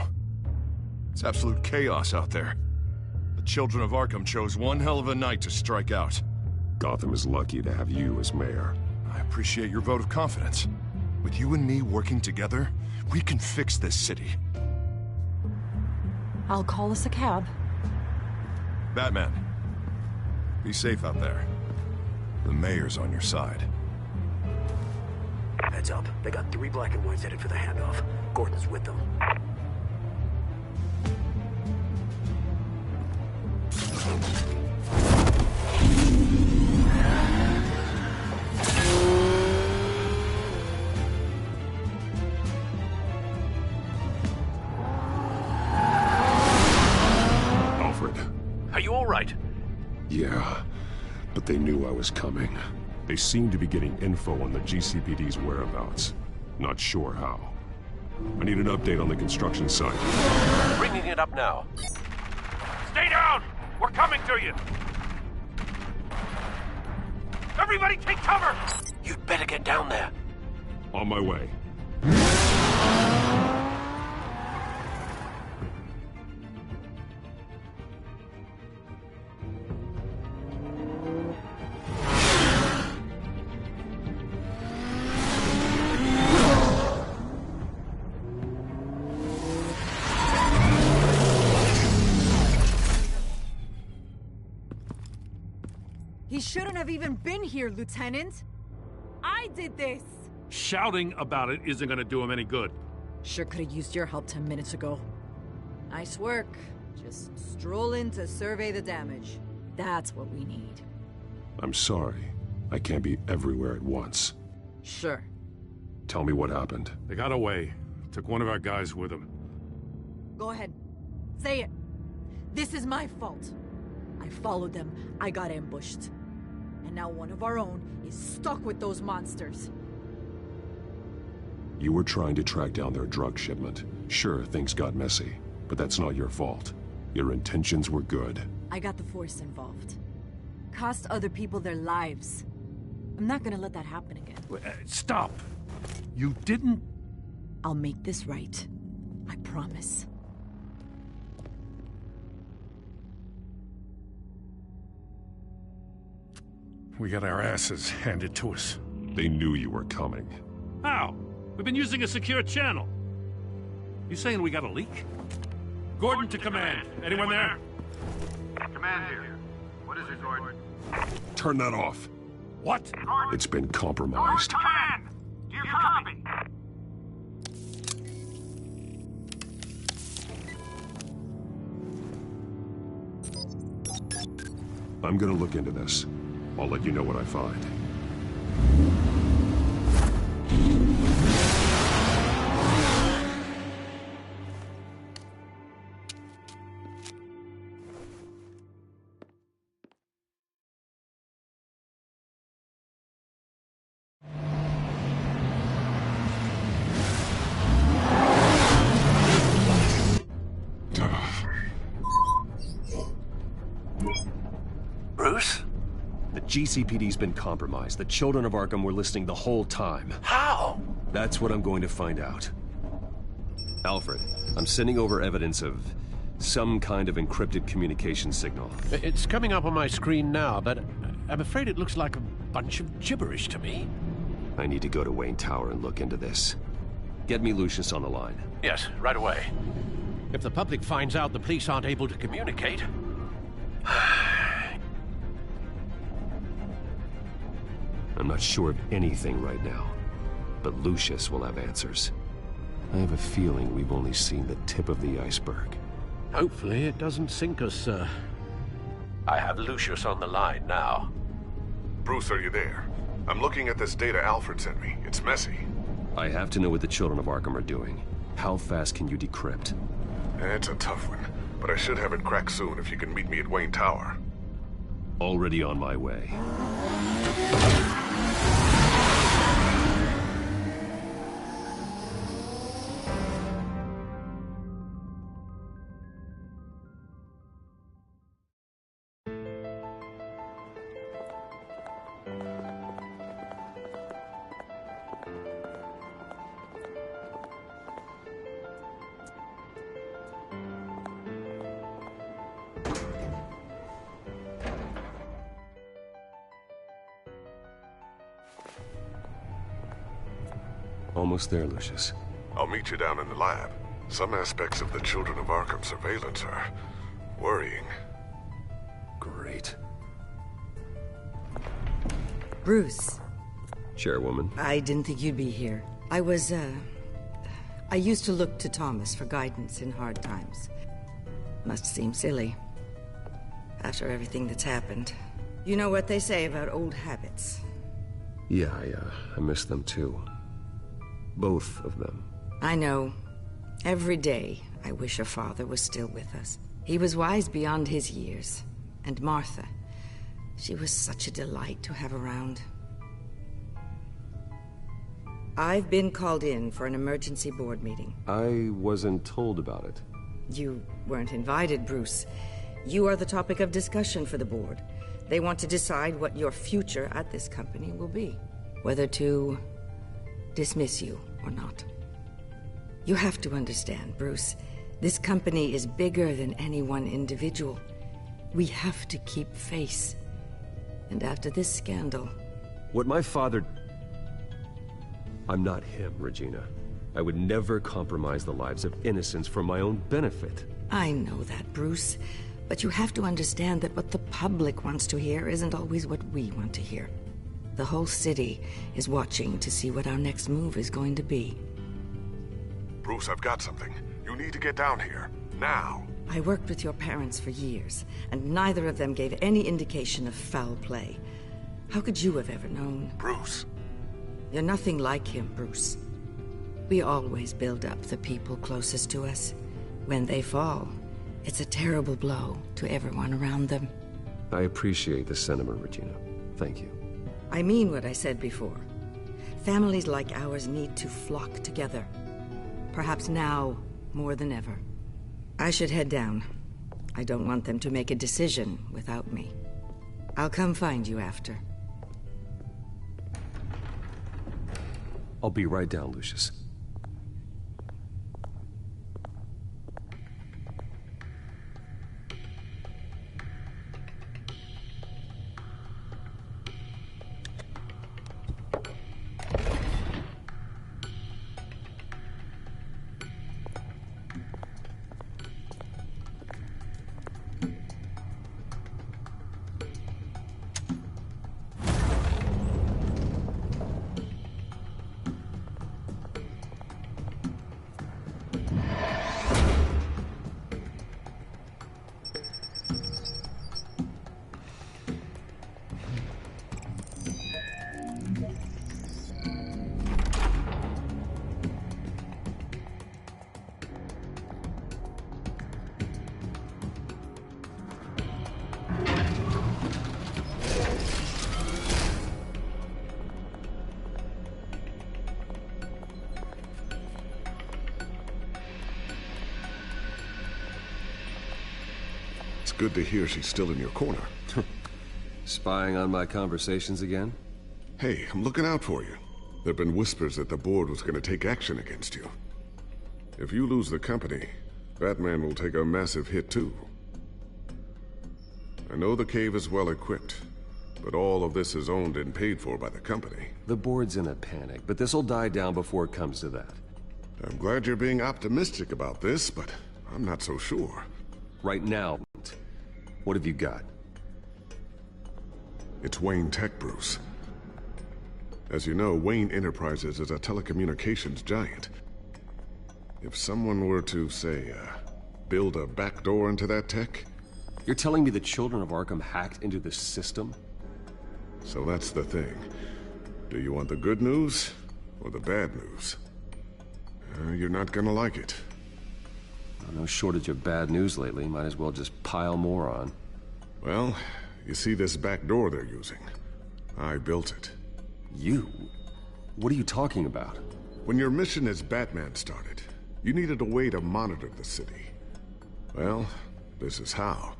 [SPEAKER 9] It's absolute chaos out there. The children of Arkham chose one hell of a night to strike out.
[SPEAKER 17] Gotham is lucky to have you as mayor.
[SPEAKER 9] I appreciate your vote of confidence. With you and me working together, we can fix this city.
[SPEAKER 23] I'll call us a cab.
[SPEAKER 9] Batman, be safe out there. The mayor's on your side.
[SPEAKER 10] Heads up. They got 3 black and whites headed for the handoff. Gordon's with them.
[SPEAKER 17] Alfred.
[SPEAKER 15] Are you all right?
[SPEAKER 17] Yeah, but they knew I was coming. They seem to be getting info on the GCPD's whereabouts. Not sure how. I need an update on the construction site.
[SPEAKER 15] Bringing it up now.
[SPEAKER 3] Stay down! We're coming to you! Everybody take cover!
[SPEAKER 15] You'd better get down there.
[SPEAKER 17] On my way.
[SPEAKER 7] He shouldn't have even been here, Lieutenant. I did this.
[SPEAKER 3] Shouting about it isn't gonna do him any good.
[SPEAKER 7] Sure could have used your help 10 minutes ago. Nice work. Just stroll in to survey the damage. That's what we need.
[SPEAKER 17] I'm sorry. I can't be everywhere at once.
[SPEAKER 7] Sure.
[SPEAKER 17] Tell me what happened.
[SPEAKER 3] They got away. Took one of our guys with them.
[SPEAKER 7] Go ahead. Say it. This is my fault. I followed them. I got ambushed. And now one of our own is stuck with those monsters.
[SPEAKER 17] You were trying to track down their drug shipment. Sure, things got messy, but that's not your fault. Your intentions were good.
[SPEAKER 7] I got the Force involved. Cost other people their lives. I'm not gonna let that happen again.
[SPEAKER 3] Stop! You didn't...
[SPEAKER 7] I'll make this right. I promise.
[SPEAKER 3] We got our asses handed to us.
[SPEAKER 17] They knew you were coming.
[SPEAKER 3] How? We've been using a secure channel. You saying we got a leak? Gordon to command. Anyone there?
[SPEAKER 16] Command here. What is it, Gordon?
[SPEAKER 17] Turn that off.
[SPEAKER 3] What?
[SPEAKER 17] It's been compromised.
[SPEAKER 16] Command! Do you copy?
[SPEAKER 17] I'm gonna look into this. I'll let you know what I find.
[SPEAKER 2] GCPD's been compromised. The children of Arkham were listening the whole time.
[SPEAKER 6] How?
[SPEAKER 2] That's what I'm going to find out. Alfred, I'm sending over evidence of some kind of encrypted communication signal.
[SPEAKER 15] It's coming up on my screen now, but I'm afraid it looks like a bunch of gibberish to me.
[SPEAKER 2] I need to go to Wayne Tower and look into this. Get me Lucius on the line.
[SPEAKER 15] Yes, right away. If the public finds out the police aren't able to communicate...
[SPEAKER 2] I'm not sure of anything right now, but Lucius will have answers. I have a feeling we've only seen the tip of the iceberg.
[SPEAKER 15] Hopefully it doesn't sink us, sir. I have Lucius on the line now.
[SPEAKER 9] Bruce, are you there? I'm looking at this data Alfred sent me. It's messy.
[SPEAKER 2] I have to know what the children of Arkham are doing. How fast can you decrypt?
[SPEAKER 9] It's a tough one, but I should have it cracked soon if you can meet me at Wayne Tower.
[SPEAKER 2] Already on my way. Almost there, Lucius.
[SPEAKER 9] I'll meet you down in the lab. Some aspects of the Children of Arkham surveillance are worrying.
[SPEAKER 2] Great.
[SPEAKER 13] Bruce.
[SPEAKER 2] Chairwoman.
[SPEAKER 13] I didn't think you'd be here. I used to look to Thomas for guidance in hard times. Must seem silly. After everything that's happened. You know what they say about old habits.
[SPEAKER 2] Yeah, I miss them too. Both of them.
[SPEAKER 13] I know. Every day, I wish your father was still with us. He was wise beyond his years. And Martha, she was such a delight to have around. I've been called in for an emergency board meeting.
[SPEAKER 2] I wasn't told about it.
[SPEAKER 13] You weren't invited, Bruce. You are the topic of discussion for the board. They want to decide what your future at this company will be. Whether to dismiss you or not. You have to understand, Bruce. This company is bigger than any one individual. We have to keep face. And after this scandal...
[SPEAKER 2] What my father... I'm not him, Regina. I would never compromise the lives of innocents for my own benefit.
[SPEAKER 13] I know that, Bruce. But you have to understand that what the public wants to hear isn't always what we want to hear. The whole city is watching to see what our next move is going to be.
[SPEAKER 9] Bruce, I've got something. You need to get down here. Now.
[SPEAKER 13] I worked with your parents for years, and neither of them gave any indication of foul play. How could you have ever known?
[SPEAKER 9] Bruce.
[SPEAKER 13] You're nothing like him, Bruce. We always build up the people closest to us. When they fall, it's a terrible blow to everyone around them.
[SPEAKER 2] I appreciate the sentiment, Regina. Thank you.
[SPEAKER 13] I mean what I said before. Families like ours need to flock together. Perhaps now more than ever. I should head down. I don't want them to make a decision without me. I'll come find you after.
[SPEAKER 2] I'll be right down, Lucius.
[SPEAKER 9] Good to hear she's still in your corner.
[SPEAKER 2] Spying on my conversations again?
[SPEAKER 6] Hey, I'm looking out for you. There've been whispers that the board was gonna take action against you. If you lose the company, Batman will take a massive hit too. I know the cave is well equipped, but all of this is owned and paid for by the company.
[SPEAKER 2] The board's in a panic, but this'll die down before it comes to that.
[SPEAKER 6] I'm glad you're being optimistic about this, but I'm not so sure.
[SPEAKER 2] Right now, what have you got?
[SPEAKER 6] It's Wayne Tech, Bruce. As you know, Wayne Enterprises is a telecommunications giant. If someone were to, say, build a backdoor into that tech...
[SPEAKER 2] You're telling me the Children of Arkham hacked into the system?
[SPEAKER 6] So that's the thing. Do you want the good news or the bad news? You're not gonna like it.
[SPEAKER 2] No shortage of bad news lately. Might as well just pile more on.
[SPEAKER 6] Well, you see this back door they're using? I built it.
[SPEAKER 2] You? What are you talking about?
[SPEAKER 6] When your mission as Batman started, you needed a way to monitor the city. Well, this is how.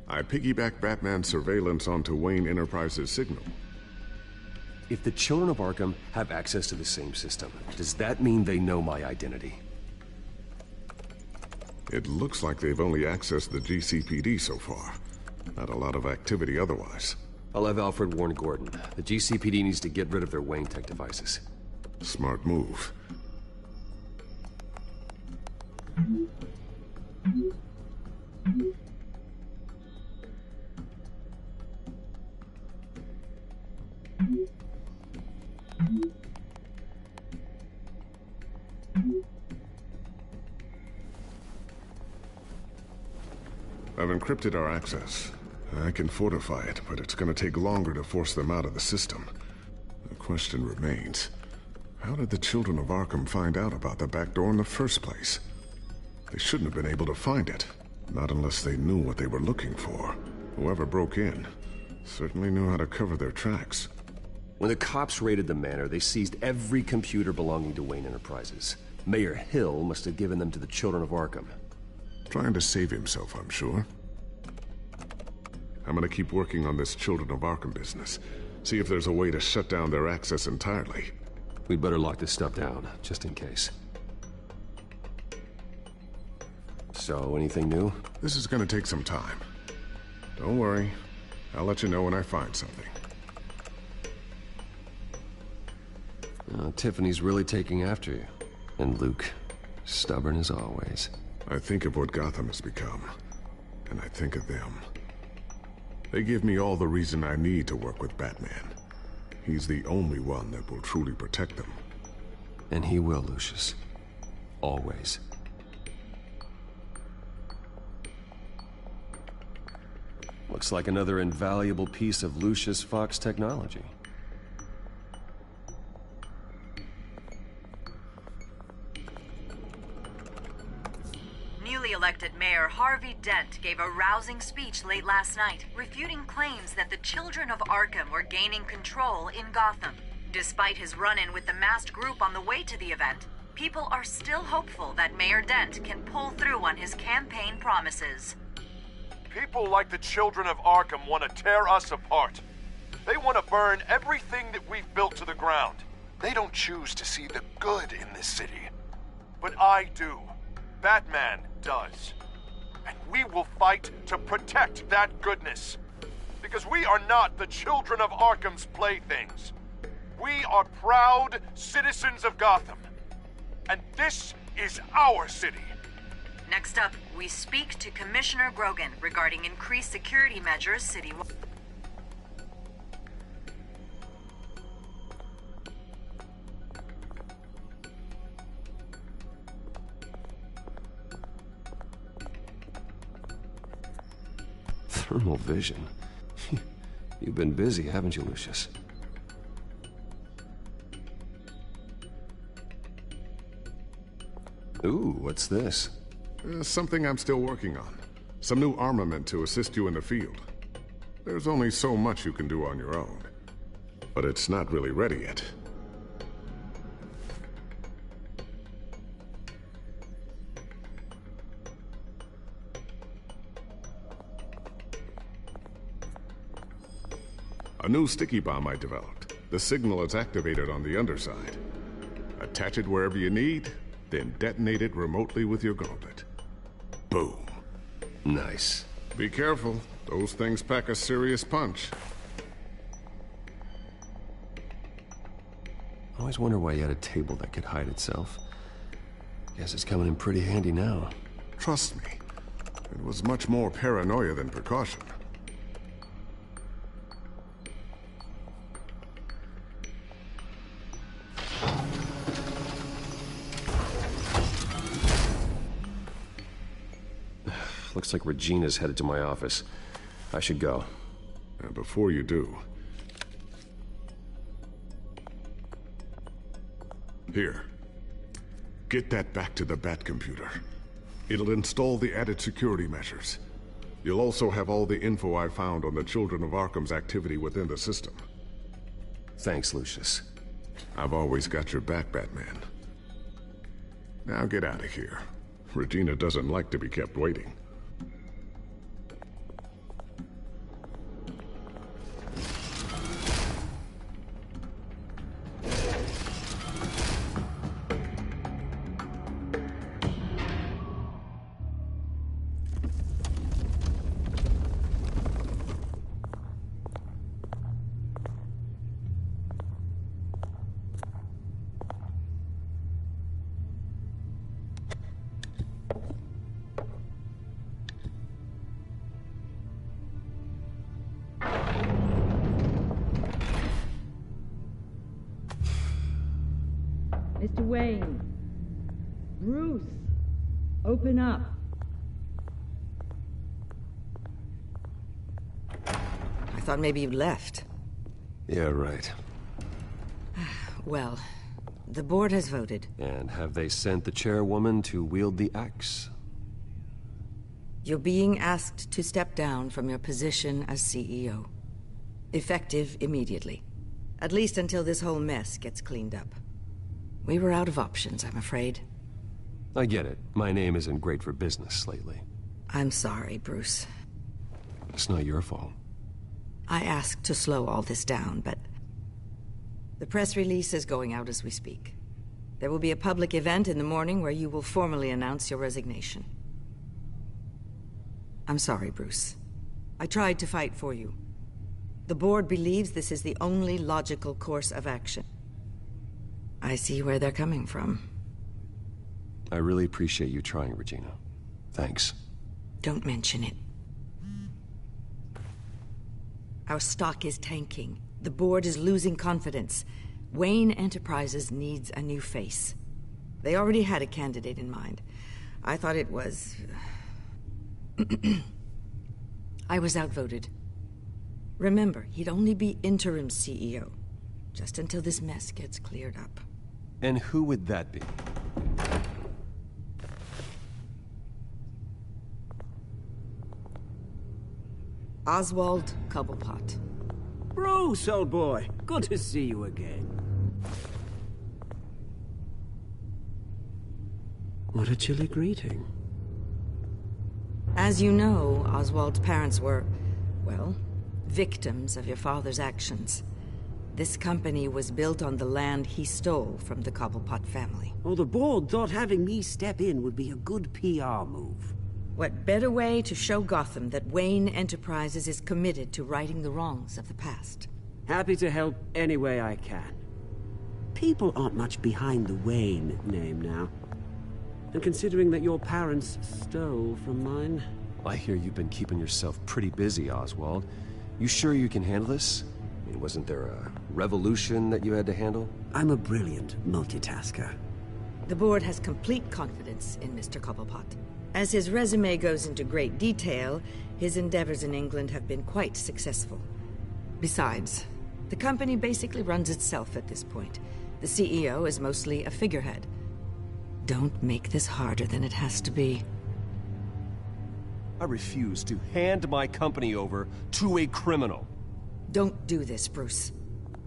[SPEAKER 6] I piggybacked Batman's surveillance onto Wayne Enterprises' signal.
[SPEAKER 2] If the Children of Arkham have access to the same system, does that mean they know my identity?
[SPEAKER 6] It looks like they've only accessed the GCPD so far. Not a lot of activity otherwise.
[SPEAKER 2] I'll have Alfred warn Gordon. The GCPD needs to get rid of their Wayne Tech devices.
[SPEAKER 6] Smart move. I've encrypted our access. I can fortify it, but it's gonna take longer to force them out of the system. The question remains, how did the Children of Arkham find out about the back door in the first place? They shouldn't have been able to find it. Not unless they knew what they were looking for. Whoever broke in certainly knew how to cover their tracks.
[SPEAKER 2] When the cops raided the manor, they seized every computer belonging to Wayne Enterprises. Mayor Hill must have given them to the Children of Arkham.
[SPEAKER 6] Trying to save himself, I'm sure. I'm gonna keep working on this Children of Arkham business. See if there's a way to shut down their access entirely.
[SPEAKER 2] We'd better lock this stuff down, just in case. So, anything new?
[SPEAKER 6] This is gonna take some time. Don't worry. I'll let you know when I find something.
[SPEAKER 2] Tiffany's really taking after you. And Luke, stubborn as always.
[SPEAKER 6] I think of what Gotham has become, and I think of them. They give me all the reason I need to work with Batman. He's the only one that will truly protect them.
[SPEAKER 2] And he will, Lucius. Always. Looks like another invaluable piece of Lucius Fox technology.
[SPEAKER 22] Newly elected Mayor Harvey Dent gave a rousing speech late last night, refuting claims that the Children of Arkham were gaining control in Gotham. Despite his run-in with the masked group on the way to the event, people are still hopeful that Mayor Dent can pull through on his campaign promises.
[SPEAKER 9] People like the Children of Arkham want to tear us apart. They want to burn everything that we've built to the ground. They don't choose to see the good in this city. But I do. Batman does. And we will fight to protect that goodness. Because we are not the Children of Arkham's playthings. We are proud citizens of Gotham. And this is our city.
[SPEAKER 22] Next up, we speak to Commissioner Grogan regarding increased security measures citywide.
[SPEAKER 2] Thermal vision? You've been busy, haven't you, Lucius? Ooh, what's this?
[SPEAKER 6] Something I'm still working on. Some new armament to assist you in the field. There's only so much you can do on your own. But it's not really ready yet.
[SPEAKER 5] A new sticky bomb I developed. The signal is activated on the underside. Attach it wherever you need, then detonate it remotely with your gauntlet. Boom.
[SPEAKER 2] Nice.
[SPEAKER 5] Be careful. Those things pack a serious punch.
[SPEAKER 2] I always wonder why you had a table that could hide itself. Guess it's coming in pretty handy now.
[SPEAKER 5] Trust me, it was much more paranoia than precaution.
[SPEAKER 2] Looks like Regina's headed to my office. I should go.
[SPEAKER 5] And before you do... Here. Get that back to the Bat computer. It'll install the added security measures. You'll also have all the info I found on the Children of Arkham's activity within the system.
[SPEAKER 2] Thanks, Lucius.
[SPEAKER 5] I've always got your back, Batman. Now get out of here. Regina doesn't like to be kept waiting.
[SPEAKER 11] Mr. Wayne. Bruce. Open up.
[SPEAKER 13] I thought maybe you'd left.
[SPEAKER 2] Yeah, right.
[SPEAKER 13] Well, the board has voted.
[SPEAKER 2] And have they sent the chairwoman to wield the axe?
[SPEAKER 13] You're being asked to step down from your position as CEO. Effective immediately. At least until this whole mess gets cleaned up. We were out of options, I'm afraid.
[SPEAKER 2] I get it. My name isn't great for business lately.
[SPEAKER 13] I'm sorry, Bruce.
[SPEAKER 2] It's not your fault.
[SPEAKER 13] I asked to slow all this down, but... the press release is going out as we speak. There will be a public event in the morning where you will formally announce your resignation. I'm sorry, Bruce. I tried to fight for you. The board believes this is the only logical course of action. I see where they're coming from.
[SPEAKER 2] I really appreciate you trying, Regina. Thanks.
[SPEAKER 13] Don't mention it. Our stock is tanking. The board is losing confidence. Wayne Enterprises needs a new face. They already had a candidate in mind. I thought it was... I was outvoted. Remember, he'd only be interim CEO. Just until this mess gets cleared up.
[SPEAKER 2] And who would that be?
[SPEAKER 13] Oswald Cobblepot.
[SPEAKER 10] Bruce, old boy. Good to see you again. What a chilly greeting.
[SPEAKER 13] As you know, Oswald's parents were, well, victims of your father's actions. This company was built on the land he stole from the Cobblepot family.
[SPEAKER 10] Well, the board thought having me step in would be a good PR move.
[SPEAKER 13] What better way to show Gotham that Wayne Enterprises is committed to righting the wrongs of the past?
[SPEAKER 10] Happy to help any way I can. People aren't much behind the Wayne name now. And considering that your parents stole from mine...
[SPEAKER 2] I hear you've been keeping yourself pretty busy, Oswald. You sure you can handle this? I mean, wasn't there a revolution that you had to handle?
[SPEAKER 10] I'm a brilliant multitasker.
[SPEAKER 13] The board has complete confidence in Mr. Cobblepot. As his resume goes into great detail, his endeavors in England have been quite successful. Besides, the company basically runs itself at this point. The CEO is mostly a figurehead. Don't make this harder than it has to be.
[SPEAKER 2] I refuse to hand my company over to a criminal.
[SPEAKER 13] Don't do this, Bruce.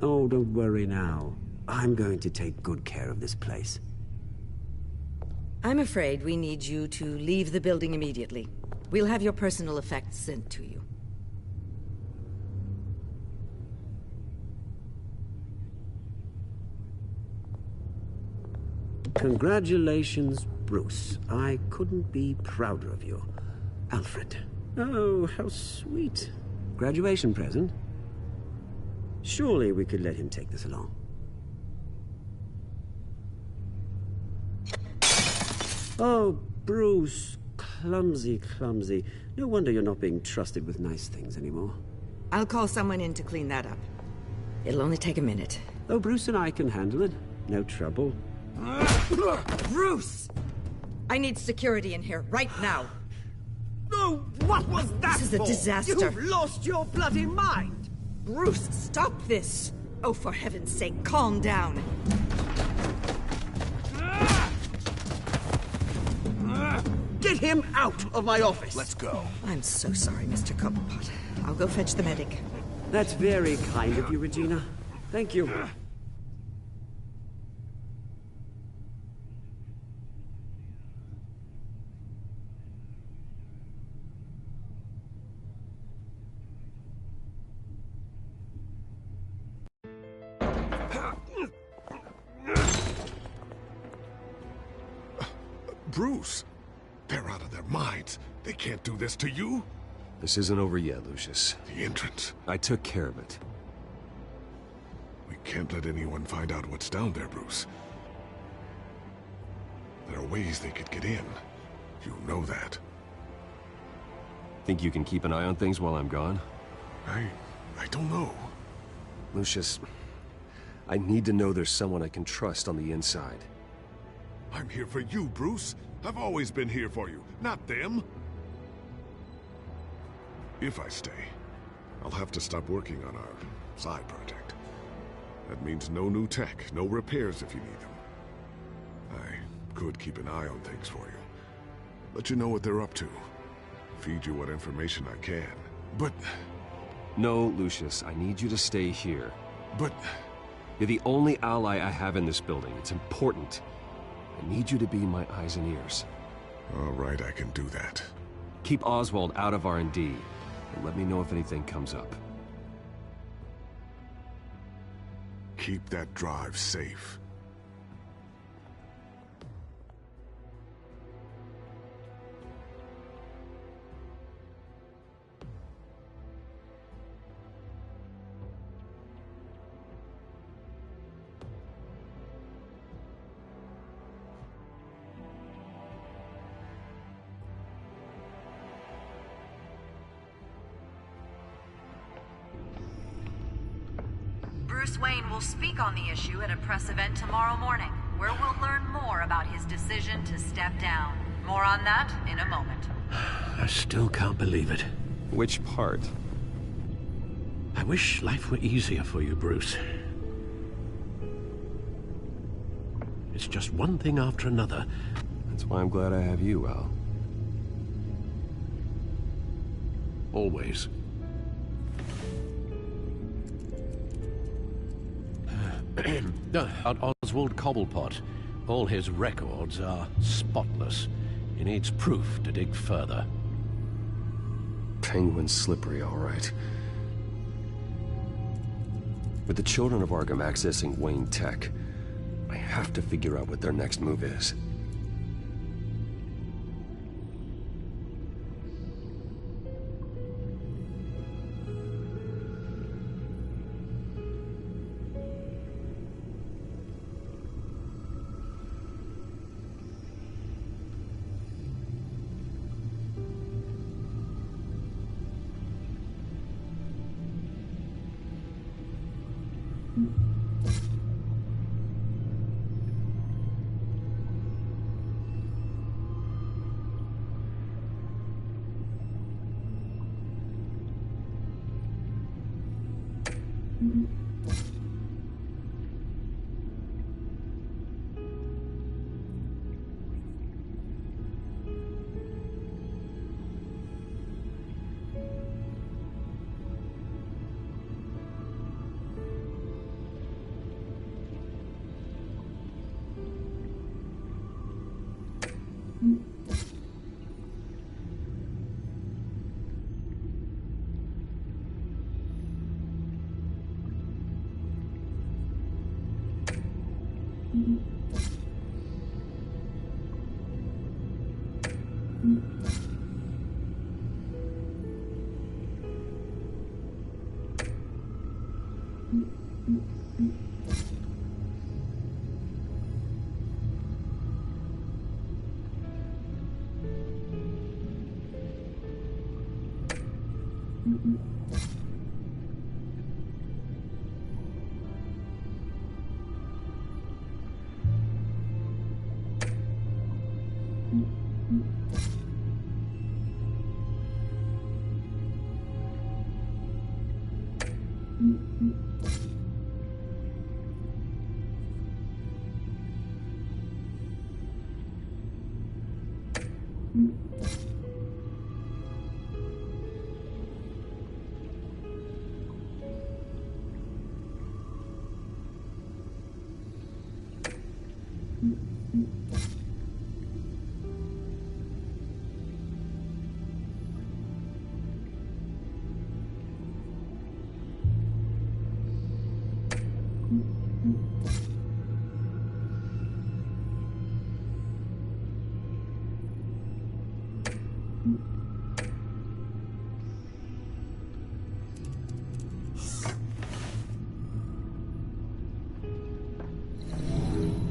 [SPEAKER 10] Oh, don't worry now. I'm going to take good care of this place.
[SPEAKER 13] I'm afraid we need you to leave the building immediately. We'll have your personal effects sent to you.
[SPEAKER 10] Congratulations, Bruce. I couldn't be prouder of you. Alfred. Oh, how sweet. Graduation present? Surely we could let him take this along. Oh, Bruce. Clumsy, clumsy. No wonder you're not being trusted with nice things anymore.
[SPEAKER 13] I'll call someone in to clean that up. It'll only take a minute.
[SPEAKER 10] Oh, Bruce and I can handle it. No trouble.
[SPEAKER 13] Bruce! I need security in here, right now.
[SPEAKER 10] Oh, what was that
[SPEAKER 13] This is a
[SPEAKER 10] for?
[SPEAKER 13] disaster.
[SPEAKER 10] You've lost your bloody mind!
[SPEAKER 13] Bruce, stop this! Oh, for heaven's sake, calm down.
[SPEAKER 10] Get him out of my office!
[SPEAKER 4] Let's go.
[SPEAKER 13] I'm so sorry, Mr. Cobblepot. I'll go fetch the medic.
[SPEAKER 10] That's very kind of you, Regina. Thank you.
[SPEAKER 6] Bruce, they're out of their minds. They can't do this to you.
[SPEAKER 2] This isn't over yet, Lucius.
[SPEAKER 6] The entrance.
[SPEAKER 2] I took care of it.
[SPEAKER 6] We can't let anyone find out what's down there, Bruce. There are ways they could get in. You know that.
[SPEAKER 2] Think you can keep an eye on things while I'm gone?
[SPEAKER 6] I don't know.
[SPEAKER 2] Lucius, I need to know there's someone I can trust on the inside.
[SPEAKER 6] I'm here for you, Bruce. I've always been here for you, not them. If I stay, I'll have to stop working on our side project. That means no new tech, no repairs if you need them. I could keep an eye on things for you. Let you know what they're up to. Feed you what information I can. But...
[SPEAKER 2] No, Lucius, I need you to stay here.
[SPEAKER 6] But...
[SPEAKER 2] You're the only ally I have in this building. It's important. I need you to be my eyes and ears.
[SPEAKER 6] All right, I can do that.
[SPEAKER 2] Keep Oswald out of R&D, and let me know if anything comes up.
[SPEAKER 6] Keep that drive safe.
[SPEAKER 22] Bruce Wayne will speak on the issue at a press event tomorrow morning, where we'll learn more about his decision to step down. More on that in a moment.
[SPEAKER 15] I still can't believe it.
[SPEAKER 2] Which part?
[SPEAKER 15] I wish life were easier for you, Bruce. It's just one thing after another.
[SPEAKER 2] That's why I'm glad I have you, Al.
[SPEAKER 15] Always. Oswald Cobblepot. All his records are spotless. He needs proof to dig further.
[SPEAKER 2] Penguin's slippery, all right. With the children of Arkham accessing Wayne Tech, I have to figure out what their next move is.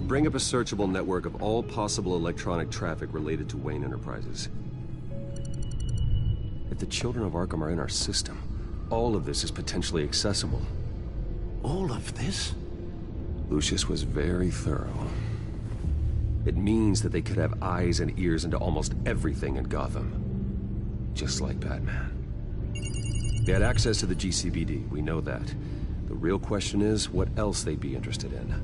[SPEAKER 2] Bring up a searchable network of all possible electronic traffic related to Wayne Enterprises. If the children of Arkham are in our system, all of this is potentially accessible.
[SPEAKER 15] All of this?
[SPEAKER 2] Lucius was very thorough. It means that they could have eyes and ears into almost everything in Gotham. Just like Batman. They had access to the GCPD, we know that. The real question is, what else they'd be interested in.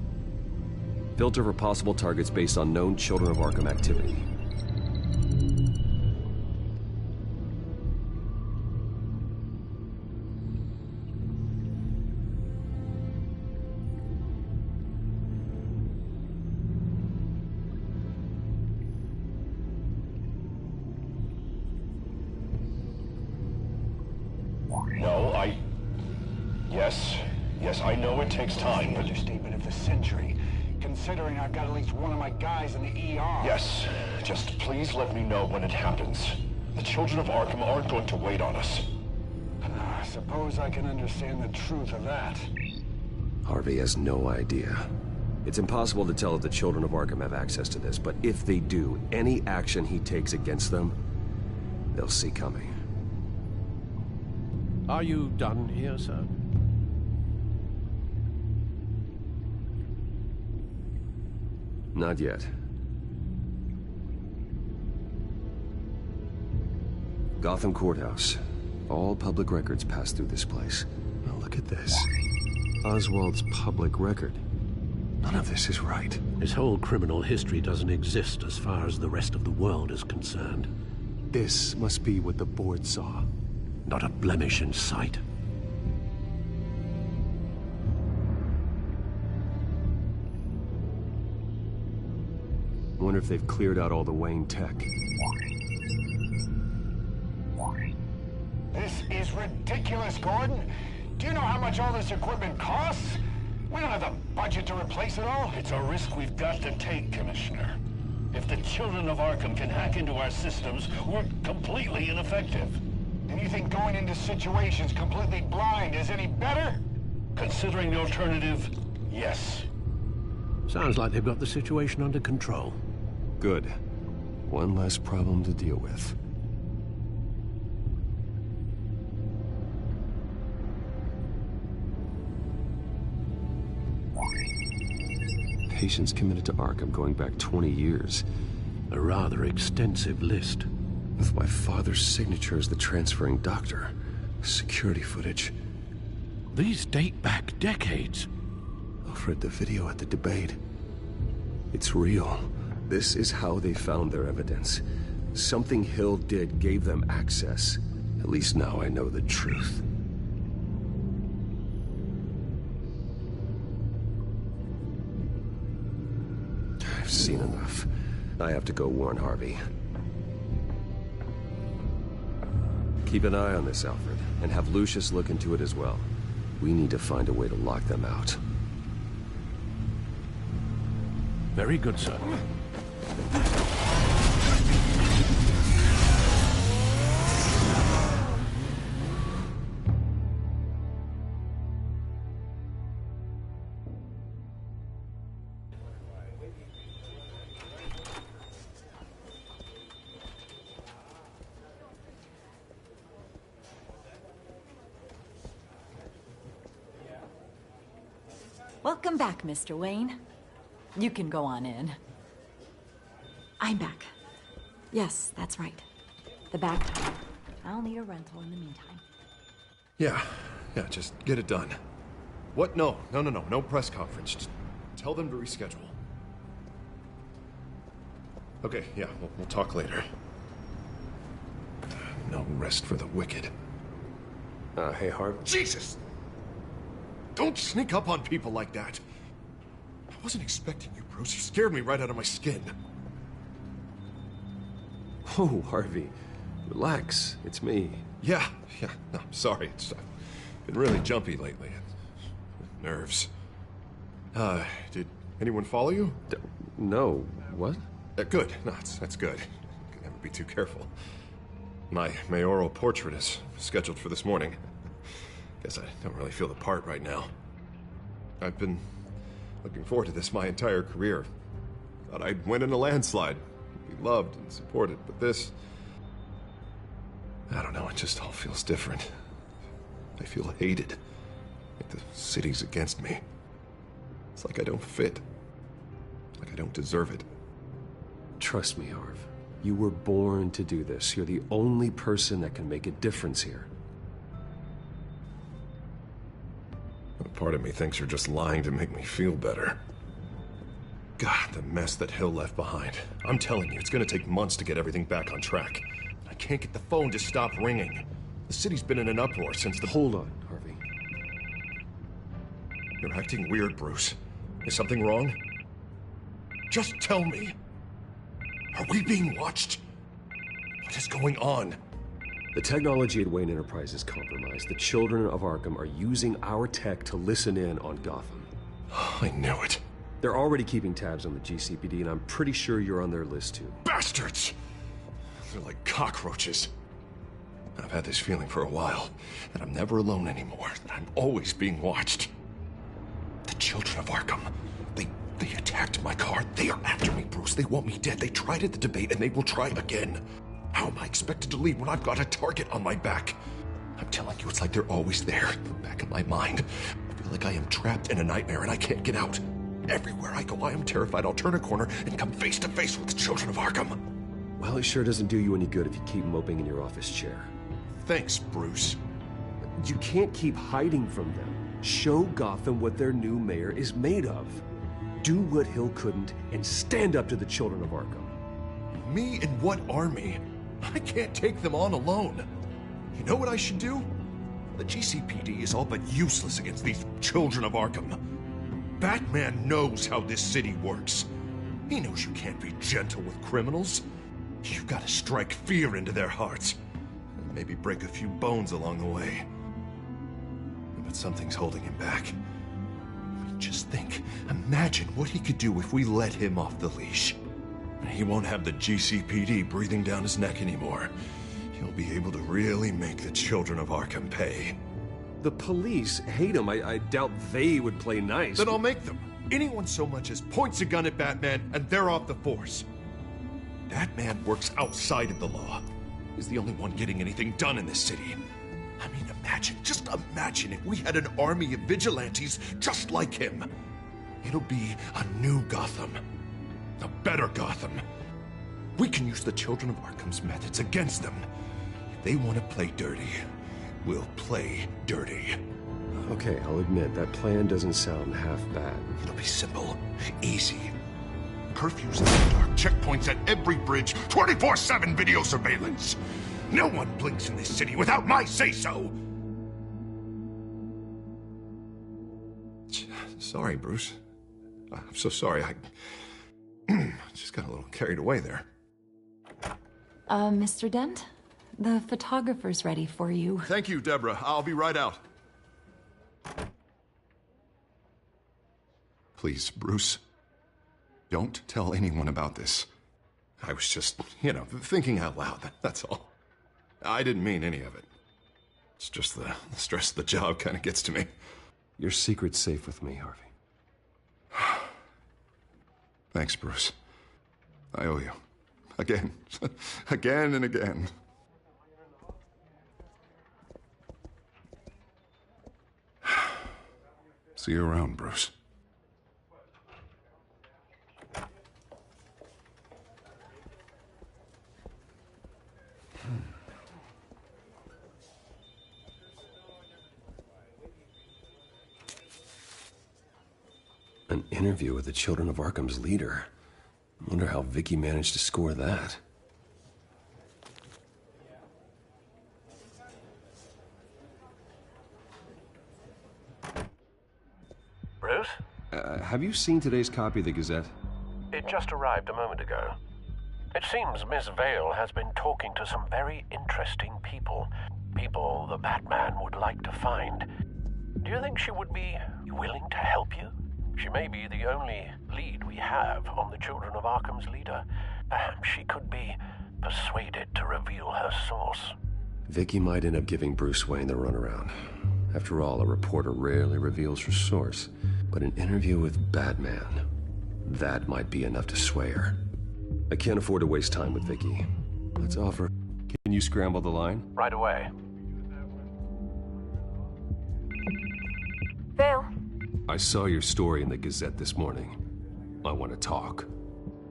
[SPEAKER 2] Filter for possible targets based on known Children of Arkham activity.
[SPEAKER 12] No, Yes, I know it takes time, but...
[SPEAKER 16] Understatement of the century. Considering I've got at least one of my guys in the ER.
[SPEAKER 12] Yes, just please let me know when it happens. The Children of Arkham aren't going to wait on us.
[SPEAKER 16] I suppose I can understand the truth of that.
[SPEAKER 2] Harvey has no idea. It's impossible to tell if the Children of Arkham have access to this, but if they do, any action he takes against them, they'll see coming.
[SPEAKER 15] Are you done here, sir?
[SPEAKER 2] Not yet. Gotham Courthouse. All public records pass through this place. Now look at this. Oswald's public record. None of this is right.
[SPEAKER 15] His whole criminal history doesn't exist as far as the rest of the world is concerned.
[SPEAKER 2] This must be what the board saw.
[SPEAKER 15] Not a blemish in sight.
[SPEAKER 2] Wonder if they've cleared out all the Wayne tech.
[SPEAKER 16] This is ridiculous, Gordon. Do you know how much all this equipment costs? We don't have the budget to replace it all.
[SPEAKER 3] It's a risk we've got to take, Commissioner. If the Children of Arkham can hack into our systems, we're completely ineffective.
[SPEAKER 16] And you think going into situations completely blind is any better?
[SPEAKER 3] Considering the alternative, yes.
[SPEAKER 15] Sounds like they've got the situation under control.
[SPEAKER 2] Good. One less problem to deal with. Patients committed to Arkham going back 20 years.
[SPEAKER 15] A rather extensive list.
[SPEAKER 2] With my father's signature as the transferring doctor. Security footage.
[SPEAKER 15] These date back decades.
[SPEAKER 2] I've read the video at the debate. It's real. This is how they found their evidence. Something Hill did gave them access. At least now I know the truth. I've seen enough. I have to go warn Harvey. Keep an eye on this, Alfred, and have Lucius look into it as well. We need to find a way to lock them out.
[SPEAKER 15] Very good, sir.
[SPEAKER 23] Welcome back, Mr. Wayne. You can go on in. I'm back. Yes, that's right. The back door. I'll need a rental in the meantime.
[SPEAKER 4] Yeah, just get it done. What? No press conference. Just tell them to reschedule. Okay, yeah, we'll talk later. No rest for the wicked.
[SPEAKER 2] Hey, Harv.
[SPEAKER 4] Jesus! Don't sneak up on people like that. I wasn't expecting you, Bruce. You scared me right out of my skin.
[SPEAKER 2] Oh, Harvey. Relax. It's me.
[SPEAKER 4] Yeah. No, I'm sorry. I've been really jumpy lately. Nerves. Did anyone follow you?
[SPEAKER 2] No. What?
[SPEAKER 4] Good. No, that's good. Can never be too careful. My mayoral portrait is scheduled for this morning. Guess I don't really feel the part right now. I've been looking forward to this my entire career. Thought I'd win in a landslide. Be loved and supported, but this... I don't know, it just all feels different. I feel hated. Like the city's against me. It's like I don't fit. Like I don't deserve it.
[SPEAKER 2] Trust me, Harv. You were born to do this. You're the only person that can make a difference here.
[SPEAKER 4] A part of me thinks you're just lying to make me feel better. God, the mess that Hill left behind. I'm telling you, it's gonna take months to get everything back on track. I can't get the phone to stop ringing. The city's been in an uproar since the...
[SPEAKER 2] Hold on, Harvey.
[SPEAKER 4] You're acting weird, Bruce. Is something wrong? Just tell me. Are we being watched? What is going on?
[SPEAKER 2] The technology at Wayne Enterprise is compromised. The children of Arkham are using our tech to listen in on Gotham.
[SPEAKER 4] I knew it.
[SPEAKER 2] They're already keeping tabs on the GCPD, and I'm pretty sure you're on their list, too.
[SPEAKER 4] Bastards! They're like cockroaches. I've had this feeling for a while, that I'm never alone anymore, that I'm always being watched. The children of Arkham, they attacked my car. They are after me, Bruce. They want me dead. They tried at the debate, and they will try again. How am I expected to leave when I've got a target on my back? I'm telling you, it's like they're always there, in the back of my mind. I feel like I am trapped in a nightmare, and I can't get out. Everywhere I go, I am terrified I'll turn a corner and come face to face with the children of Arkham.
[SPEAKER 2] Well, it sure doesn't do you any good if you keep moping in your office chair.
[SPEAKER 4] Thanks, Bruce.
[SPEAKER 2] You can't keep hiding from them. Show Gotham what their new mayor is made of. Do what Hill couldn't and stand up to the children of Arkham.
[SPEAKER 4] Me and what army? I can't take them on alone. You know what I should do? The GCPD is all but useless against these children of Arkham. Batman knows how this city works. He knows you can't be gentle with criminals. You've got to strike fear into their hearts. And maybe break a few bones along the way. But something's holding him back. Just think, imagine what he could do if we let him off the leash. He won't have the GCPD breathing down his neck anymore. He'll be able to really make the children of Arkham pay.
[SPEAKER 2] The police hate him. I doubt they would play nice.
[SPEAKER 4] Then I'll make them. Anyone so much as points a gun at Batman, and they're off the force. Batman works outside of the law. He's the only one getting anything done in this city. I mean, just imagine if we had an army of vigilantes just like him. It'll be a new Gotham. A better Gotham. We can use the children of Arkham's methods against them. If they want to play dirty, we'll play dirty.
[SPEAKER 2] Okay, I'll admit, that plan doesn't sound half bad.
[SPEAKER 4] It'll be simple, easy. Curfews in the dark, checkpoints at every bridge, 24/7 video surveillance. No one blinks in this city without my say-so. Sorry, Bruce. I'm so sorry. I just got a little carried away there.
[SPEAKER 23] Mr. Dent? The photographer's ready for you.
[SPEAKER 4] Thank you, Deborah. I'll be right out. Please, Bruce, don't tell anyone about this. I was just, thinking out loud, that's all. I didn't mean any of it. It's just the stress of the job kind of gets to me.
[SPEAKER 2] Your secret's safe with me, Harvey.
[SPEAKER 4] Thanks, Bruce. I owe you. Again. Again and again. See you around, Bruce.
[SPEAKER 2] An interview with the Children of Arkham's leader. Wonder how Vicky managed to score that.
[SPEAKER 15] Bruce?
[SPEAKER 2] Have you seen today's copy of the Gazette?
[SPEAKER 15] It just arrived a moment ago. It seems Miss Vale has been talking to some very interesting people. People the Batman would like to find. Do you think she would be willing to help you? She may be the only lead we have on the Children of Arkham's leader. Perhaps she could be persuaded to reveal her source.
[SPEAKER 2] Vicky might end up giving Bruce Wayne the runaround. After all, a reporter rarely reveals her source. But an interview with Batman, that might be enough to sway her. I can't afford to waste time with Vicky. Let's offer. Can you scramble the line?
[SPEAKER 15] Right away.
[SPEAKER 24] Vale.
[SPEAKER 2] I saw your story in the Gazette this morning. I want to talk.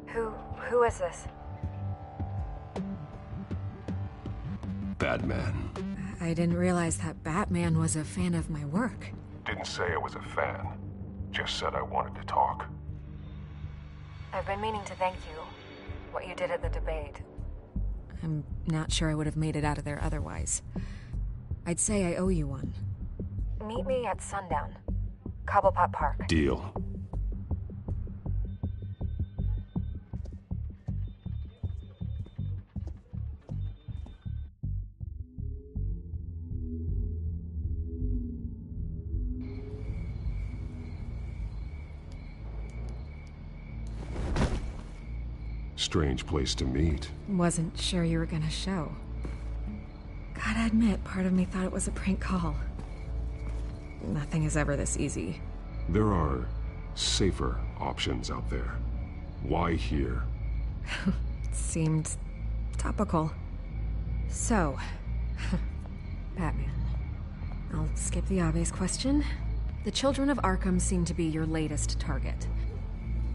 [SPEAKER 24] Who is this?
[SPEAKER 2] Batman.
[SPEAKER 14] I didn't realize that Batman was a fan of my work.
[SPEAKER 17] Didn't say I was a fan. Just said I wanted to talk.
[SPEAKER 24] I've been meaning to thank you. What you did at the debate.
[SPEAKER 14] I'm not sure I would have made it out of there otherwise. I'd say I owe you one.
[SPEAKER 24] Meet me at sundown. Cobblepot Park.
[SPEAKER 2] Deal.
[SPEAKER 17] Strange place to meet.
[SPEAKER 14] Wasn't sure you were gonna show. Gotta admit, part of me thought it was a prank call. Nothing is ever this easy.
[SPEAKER 17] There are safer options out there. Why here?
[SPEAKER 14] Seemed topical. So, Batman. I'll skip the obvious question. The Children of Arkham seem to be your latest target.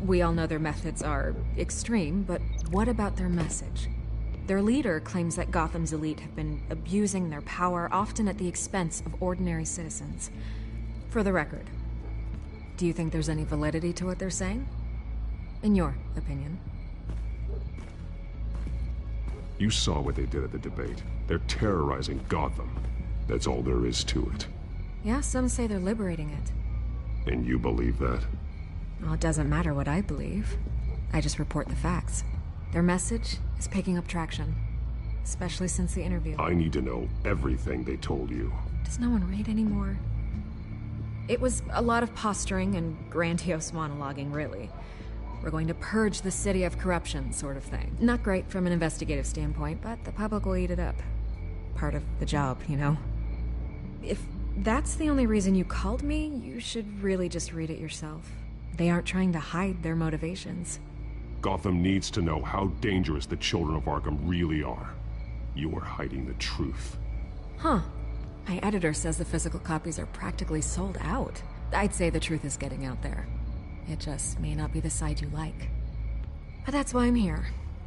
[SPEAKER 14] We all know their methods are extreme, but what about their message? Their leader claims that Gotham's elite have been abusing their power, often at the expense of ordinary citizens. For the record, do you think there's any validity to what they're saying? In your opinion?
[SPEAKER 17] You saw what they did at the debate. They're terrorizing Gotham. That's all there is to it.
[SPEAKER 14] Yeah, some say they're liberating it.
[SPEAKER 17] And you believe that?
[SPEAKER 14] Well, it doesn't matter what I believe. I just report the facts. Their message is picking up traction, especially since the interview.
[SPEAKER 17] I need to know everything they told you.
[SPEAKER 14] Does no one read anymore? It was a lot of posturing and grandiose monologuing, really. We're going to purge the city of corruption, sort of thing. Not great from an investigative standpoint, but the public will eat it up. Part of the job, you know? If that's the only reason you called me, you should really just read it yourself. They aren't trying to hide their motivations.
[SPEAKER 17] Gotham needs to know how dangerous the Children of Arkham really are. You are hiding the truth.
[SPEAKER 14] Huh. My editor says the physical copies are practically sold out. I'd say the truth is getting out there. It just may not be the side you like. But that's why I'm here.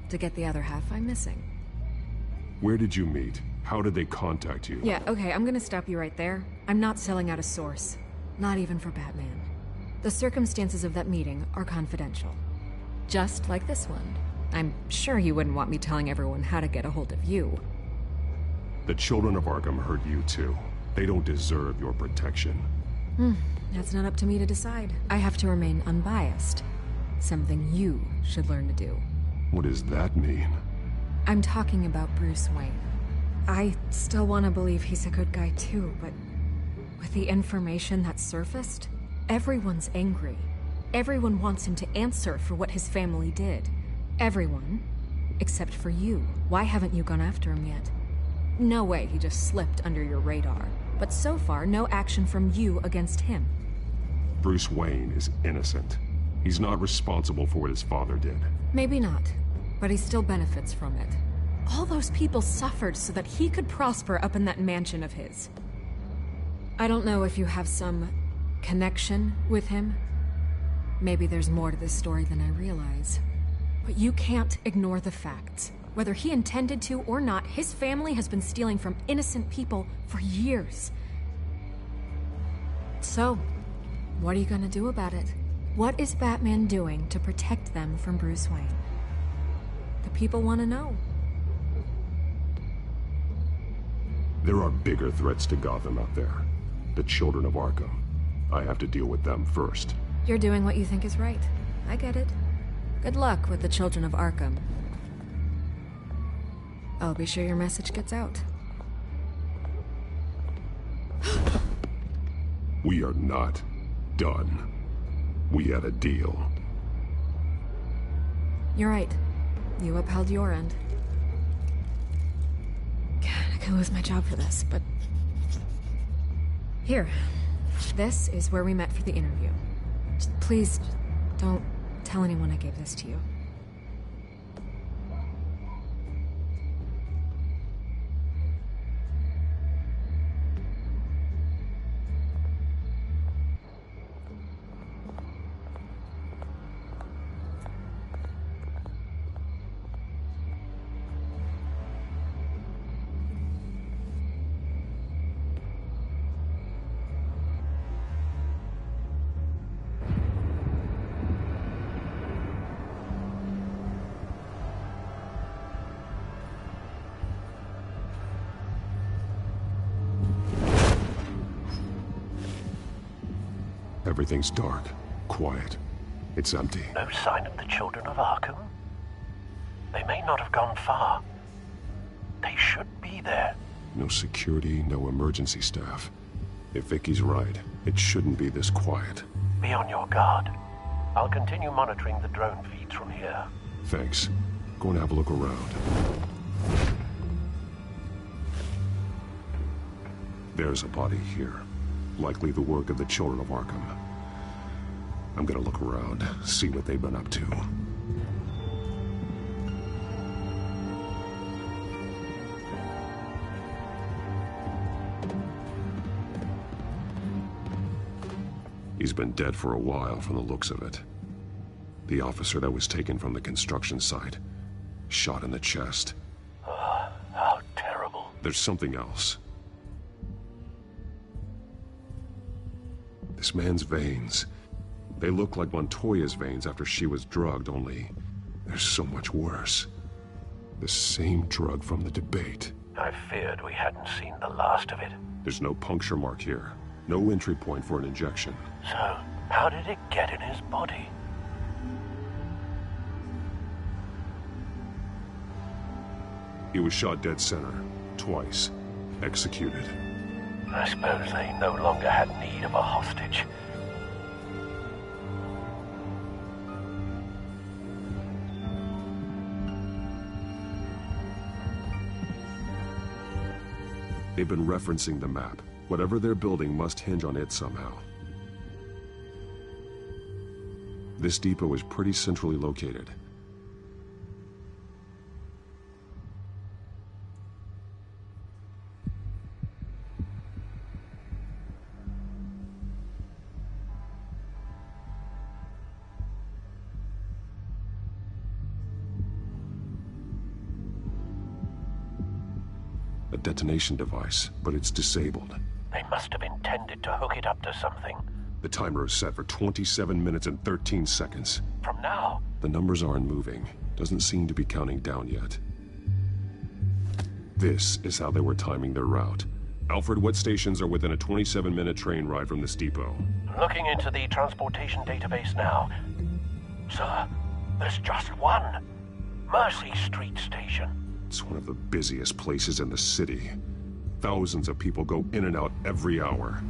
[SPEAKER 14] To get the other half I'm missing.
[SPEAKER 17] Where did you meet? How did they contact you?
[SPEAKER 14] Yeah, okay, I'm gonna stop you right there. I'm not selling out a source. Not even for Batman. The circumstances of that meeting are confidential. Just like this one. I'm sure you wouldn't want me telling everyone how to get a hold of you.
[SPEAKER 17] The Children of Arkham hurt you too. They don't deserve your protection.
[SPEAKER 14] That's not up to me to decide. I have to remain unbiased. Something you should learn to do.
[SPEAKER 17] What does that mean?
[SPEAKER 14] I'm talking about Bruce Wayne. I still want to believe he's a good guy too, but with the information that surfaced, everyone's angry. Everyone wants him to answer for what his family did. Everyone, except for you. Why haven't you gone after him yet? No way he just slipped under your radar. But so far, no action from you against him.
[SPEAKER 17] Bruce Wayne is innocent. He's not responsible for what his father did.
[SPEAKER 14] Maybe not, but he still benefits from it. All those people suffered so that he could prosper up in that mansion of his. I don't know if you have some connection with him. Maybe there's more to this story than I realize. But you can't ignore the facts. Whether he intended to or not, his family has been stealing from innocent people for years. So, what are you gonna do about it? What is Batman doing to protect them from Bruce Wayne? The people want to know.
[SPEAKER 17] There are bigger threats to Gotham out there. The children of Arkham. I have to deal with them first.
[SPEAKER 14] You're doing what you think is right. I get it. Good luck with the children of Arkham. I'll be sure your message gets out.
[SPEAKER 17] We are not done. We had a deal.
[SPEAKER 14] You're right. You upheld your end. God, I could lose my job for this, but... Here. This is where we met for the interview. Please, don't tell anyone I gave this to you.
[SPEAKER 17] Everything's dark, quiet. It's empty.
[SPEAKER 15] No sign of the children of Arkham? They may not have gone far. They should be there.
[SPEAKER 17] No security, no emergency staff. If Vicky's right, it shouldn't be this quiet.
[SPEAKER 15] Be on your guard. I'll continue monitoring the drone feeds from here.
[SPEAKER 17] Thanks. Go and have a look around. There's a body here. Likely the work of the children of Arkham. I'm gonna look around, see what they've been up to. He's been dead for a while from the looks of it. The officer that was taken from the construction site. Shot in the chest.
[SPEAKER 15] How terrible.
[SPEAKER 17] There's something else. This man's veins. They look like Montoya's veins after she was drugged, only they're so much worse. The same drug from the debate.
[SPEAKER 15] I feared we hadn't seen the last of it.
[SPEAKER 17] There's no puncture mark here. No entry point for an injection.
[SPEAKER 15] So, how did it get in his body?
[SPEAKER 17] He was shot dead center. Twice. Executed.
[SPEAKER 15] I suppose they no longer had need of a hostage.
[SPEAKER 17] They've been referencing the map. Whatever they're building must hinge on it somehow. This depot is pretty centrally located. A detonation device, but it's disabled.
[SPEAKER 15] They must have intended to hook it up to something.
[SPEAKER 17] The timer is set for 27 minutes and 13 seconds.
[SPEAKER 15] From now?
[SPEAKER 17] The numbers aren't moving. Doesn't seem to be counting down yet. This is how they were timing their route. Alfred, what stations are within a 27-minute train ride from this depot?
[SPEAKER 15] Looking into the transportation database now. Sir, there's just one. Mercy Street Station.
[SPEAKER 17] It's one of the busiest places in the city. Thousands of people go in and out every hour.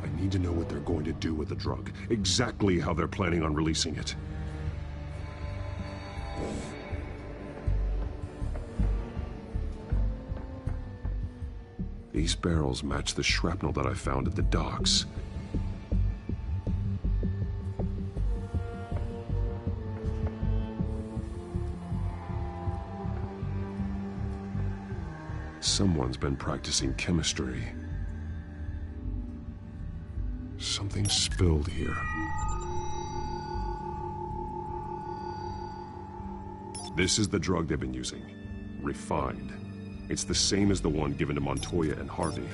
[SPEAKER 17] I need to know what they're going to do with the drug. Exactly how they're planning on releasing it. These barrels match the shrapnel that I found at the docks. Someone's been practicing chemistry. Something spilled here. This is the drug they've been using. Refined. It's the same as the one given to Montoya and Harvey.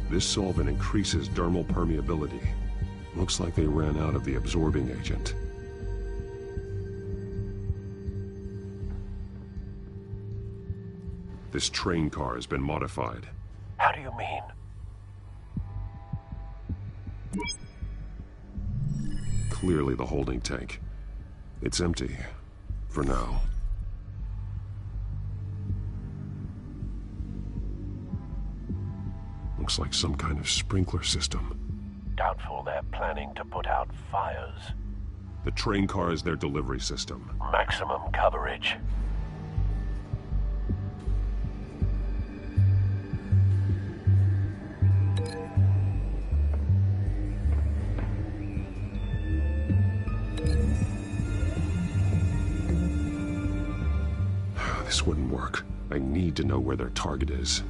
[SPEAKER 17] This solvent increases dermal permeability. Looks like they ran out of the absorbing agent. This train car has been modified.
[SPEAKER 15] How do you mean?
[SPEAKER 17] Clearly the holding tank. It's empty. For now. Looks like some kind of sprinkler system.
[SPEAKER 15] Doubtful they're planning to put out fires.
[SPEAKER 17] The train car is their delivery system.
[SPEAKER 15] Maximum coverage.
[SPEAKER 17] This wouldn't work. I need to know where their target is.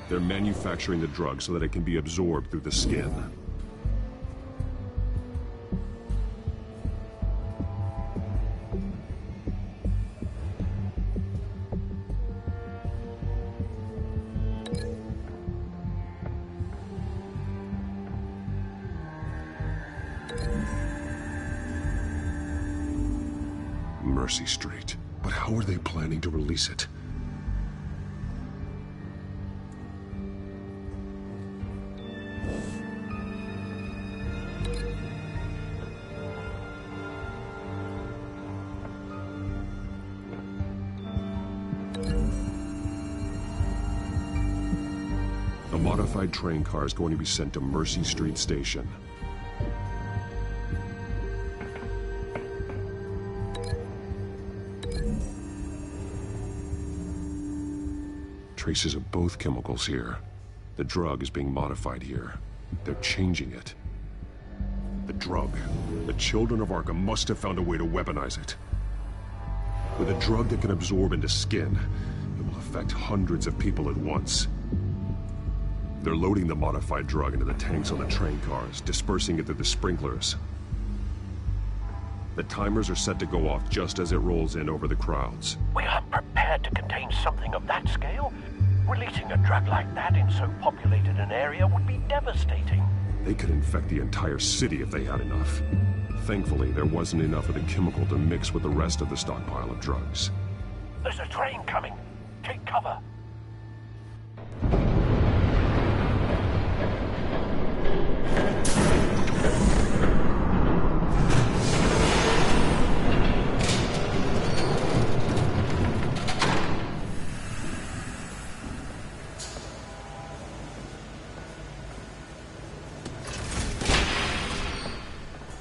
[SPEAKER 17] They're manufacturing the drug so that it can be absorbed through the skin. Mercy Street. But how are they planning to release it? A modified train car is going to be sent to Mercy Street Station. Traces of both chemicals here. The drug is being modified here. They're changing it. The drug. The children of Arkham must have found a way to weaponize it. With a drug that can absorb into skin, it will affect hundreds of people at once. They're loading the modified drug into the tanks on the train cars, dispersing it through the sprinklers. The timers are set to go off just as it rolls in over the crowds.
[SPEAKER 15] We aren't prepared to contain something of that scale. Releasing a drug like that in so populated an area would be devastating.
[SPEAKER 17] They could infect the entire city if they had enough. Thankfully, there wasn't enough of the chemical to mix with the rest of the stockpile of drugs.
[SPEAKER 15] There's a train coming. Take cover.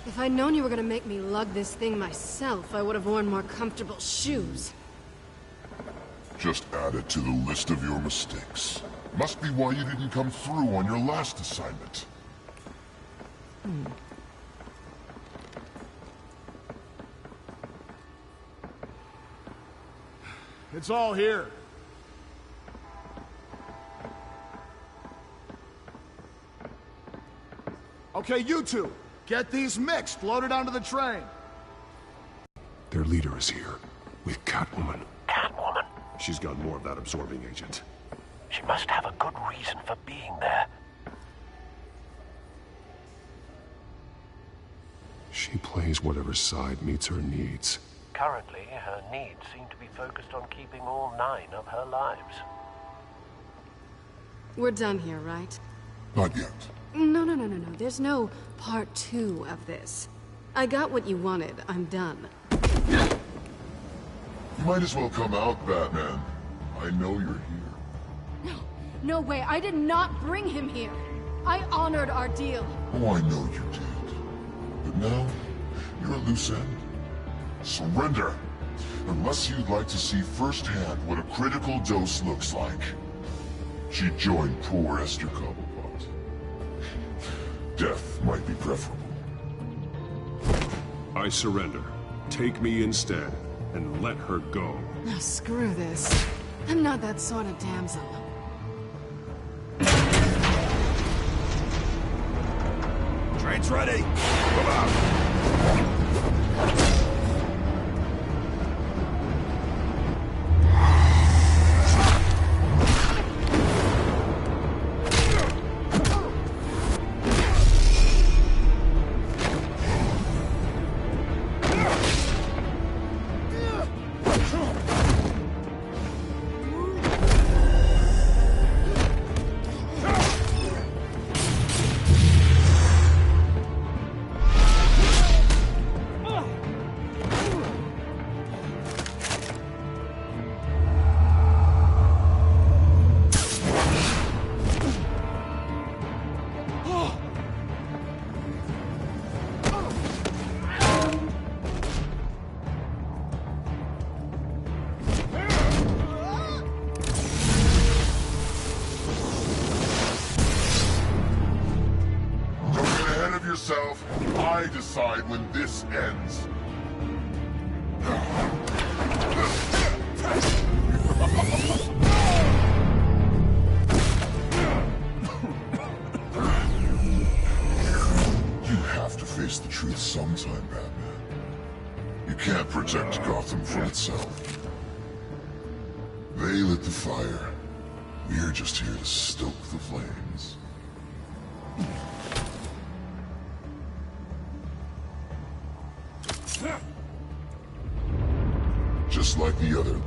[SPEAKER 8] If I'd known you were gonna make me lug this thing myself, I would have worn more comfortable shoes.
[SPEAKER 18] Just add it to the list of your mistakes. Must be why you didn't come through on your last assignment.
[SPEAKER 19] It's all here. Okay, you two. Get these mixed, loaded onto the train.
[SPEAKER 17] Their leader is here, with Catwoman.
[SPEAKER 15] Catwoman?
[SPEAKER 17] She's got more of that absorbing agent.
[SPEAKER 15] She must have a good reason for being there.
[SPEAKER 17] She plays whatever side meets her needs.
[SPEAKER 15] Currently, her needs seem to be focused on keeping all 9 of her lives.
[SPEAKER 8] We're done here, right?
[SPEAKER 18] Not yet.
[SPEAKER 8] No. There's no part 2 of this. I got what you wanted. I'm done.
[SPEAKER 18] You might as well come out, Batman. I know you're here.
[SPEAKER 8] No, no way. I did not bring him here. I honored our deal.
[SPEAKER 18] Oh, I know you did. But now, you're a loose end. Surrender! Unless you'd like to see firsthand what a critical dose looks like. She joined poor Esther Cobblepot. Death might be preferable.
[SPEAKER 17] I surrender. Take me instead, and let her go.
[SPEAKER 8] Oh, screw this. I'm not that sort of damsel.
[SPEAKER 9] Train's ready! Come on!
[SPEAKER 18] Yourself. I decide when this ends. You have to face the truth sometime, Batman. You can't protect Gotham from itself. They lit the fire. We're just here to stoke the flames. Just like the other.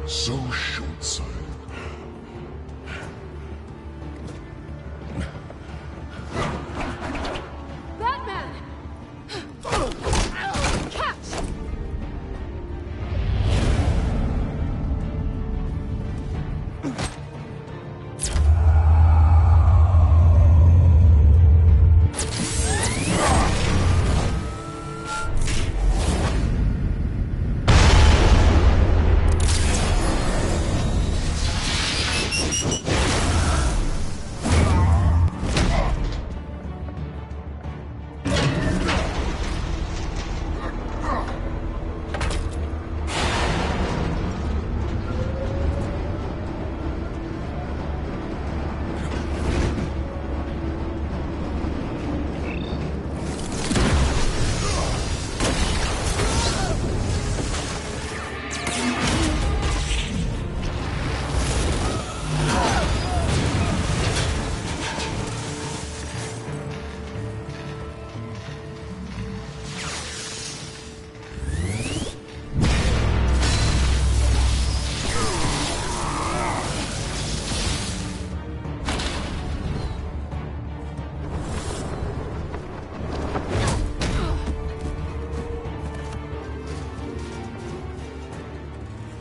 [SPEAKER 18] So short-sighted.
[SPEAKER 8] Batman! Catch!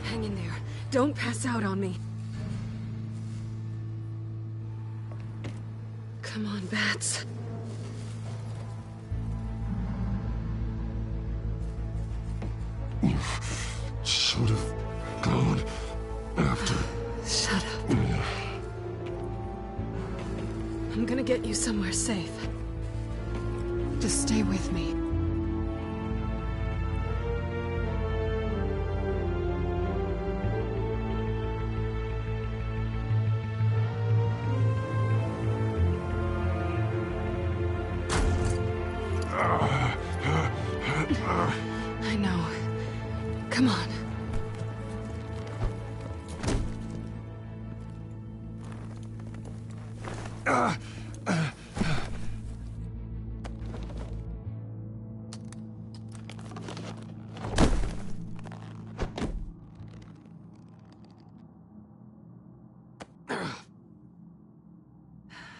[SPEAKER 8] Hang in there. Don't pass out on me. Come on, Bats.
[SPEAKER 18] You should have gone after.
[SPEAKER 8] Shut up. I'm gonna get you somewhere safe. Just stay with me.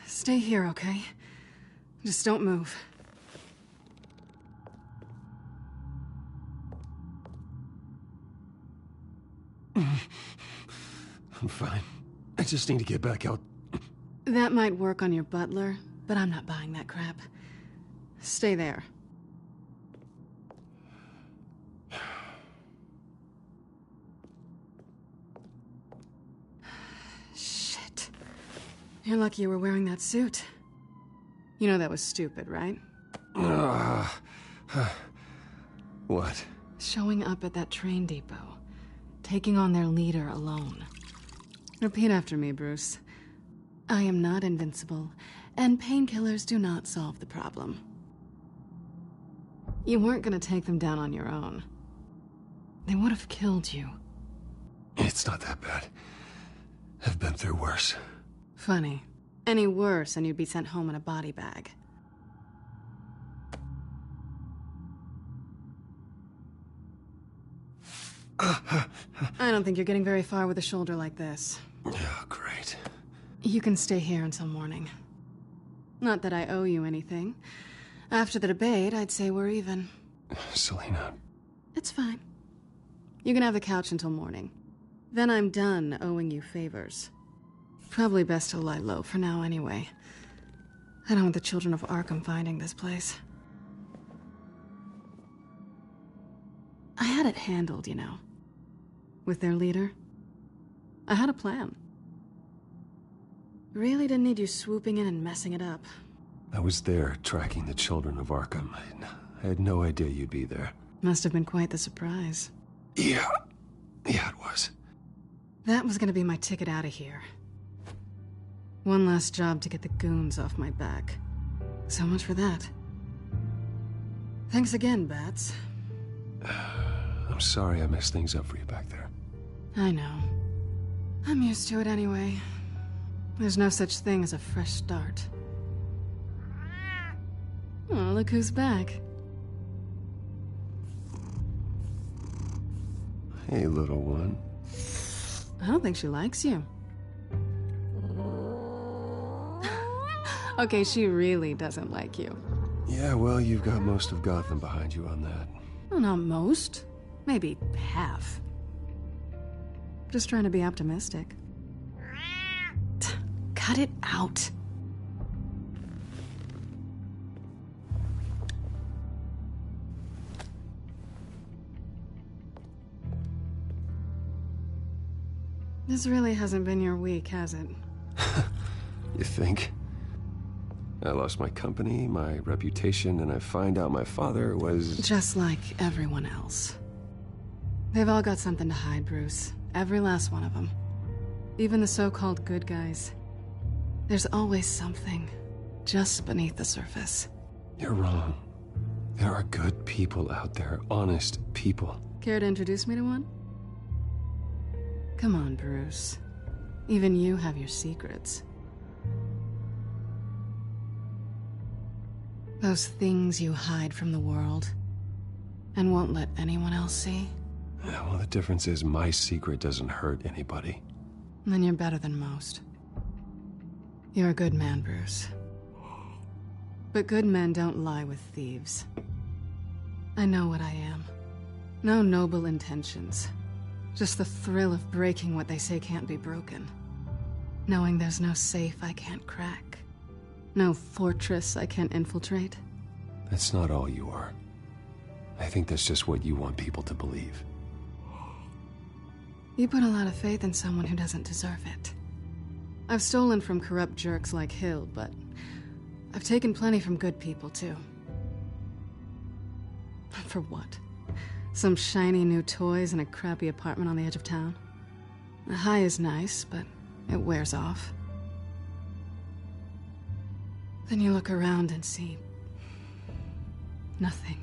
[SPEAKER 8] Stay here, okay? Just don't move.
[SPEAKER 2] I'm fine. I just need to get back out.
[SPEAKER 8] That might work on your butler, but I'm not buying that crap. Stay there. Shit. You're lucky you were wearing that suit. You know that was stupid, right?
[SPEAKER 2] What?
[SPEAKER 8] Showing up at that train depot. Taking on their leader alone. Repeat after me, Bruce. I am not invincible, and painkillers do not solve the problem. You weren't gonna take them down on your own. They would have killed you.
[SPEAKER 2] It's not that bad. I've been through worse.
[SPEAKER 8] Funny. Any worse and you'd be sent home in a body bag. I don't think you're getting very far with a shoulder like this.
[SPEAKER 2] Oh, great.
[SPEAKER 8] You can stay here until morning. Not that I owe you anything. After the debate, I'd say we're even.
[SPEAKER 2] Selena.
[SPEAKER 8] It's fine. You can have the couch until morning. Then I'm done owing you favors. Probably best to lie low for now anyway. I don't want the children of Arkham finding this place. I had it handled, you know. With their leader. I had a plan. Really didn't need you swooping in and messing it up.
[SPEAKER 2] I was there tracking the children of Arkham. I had no idea you'd be there.
[SPEAKER 8] Must have been quite the surprise.
[SPEAKER 2] Yeah, it was.
[SPEAKER 8] That was gonna be my ticket out of here. One last job to get the goons off my back. So much for that. Thanks again, Bats.
[SPEAKER 2] I'm sorry I messed things up for you back there.
[SPEAKER 8] I know. I'm used to it anyway. There's no such thing as a fresh start. Oh, look who's back.
[SPEAKER 2] Hey, little one.
[SPEAKER 8] I don't think she likes you. Okay, she really doesn't like you.
[SPEAKER 2] Yeah, well, you've got most of Gotham behind you on that.
[SPEAKER 8] Well, not most. Maybe half. Just trying to be optimistic. Cut it out. This really hasn't been your week, has it?
[SPEAKER 2] You think? I lost my company, my reputation, and I find out my father was...
[SPEAKER 8] Just like everyone else. They've all got something to hide, Bruce. Every last one of them. Even the so-called good guys. There's always something just beneath the surface.
[SPEAKER 2] You're wrong. There are good people out there, honest people.
[SPEAKER 8] Care to introduce me to one? Come on, Bruce. Even you have your secrets. Those things you hide from the world and won't let anyone else see.
[SPEAKER 2] Yeah, well, the difference is my secret doesn't hurt anybody.
[SPEAKER 8] Then you're better than most. You're a good man, Bruce. But good men don't lie with thieves. I know what I am. No noble intentions. Just the thrill of breaking what they say can't be broken. Knowing there's no safe I can't crack. No fortress I can't infiltrate.
[SPEAKER 2] That's not all you are. I think that's just what you want people to believe.
[SPEAKER 8] You put a lot of faith in someone who doesn't deserve it. I've stolen from corrupt jerks like Hill, but I've taken plenty from good people, too. For what? Some shiny new toys and a crappy apartment on the edge of town? The high is nice, but it wears off. Then you look around and see... nothing.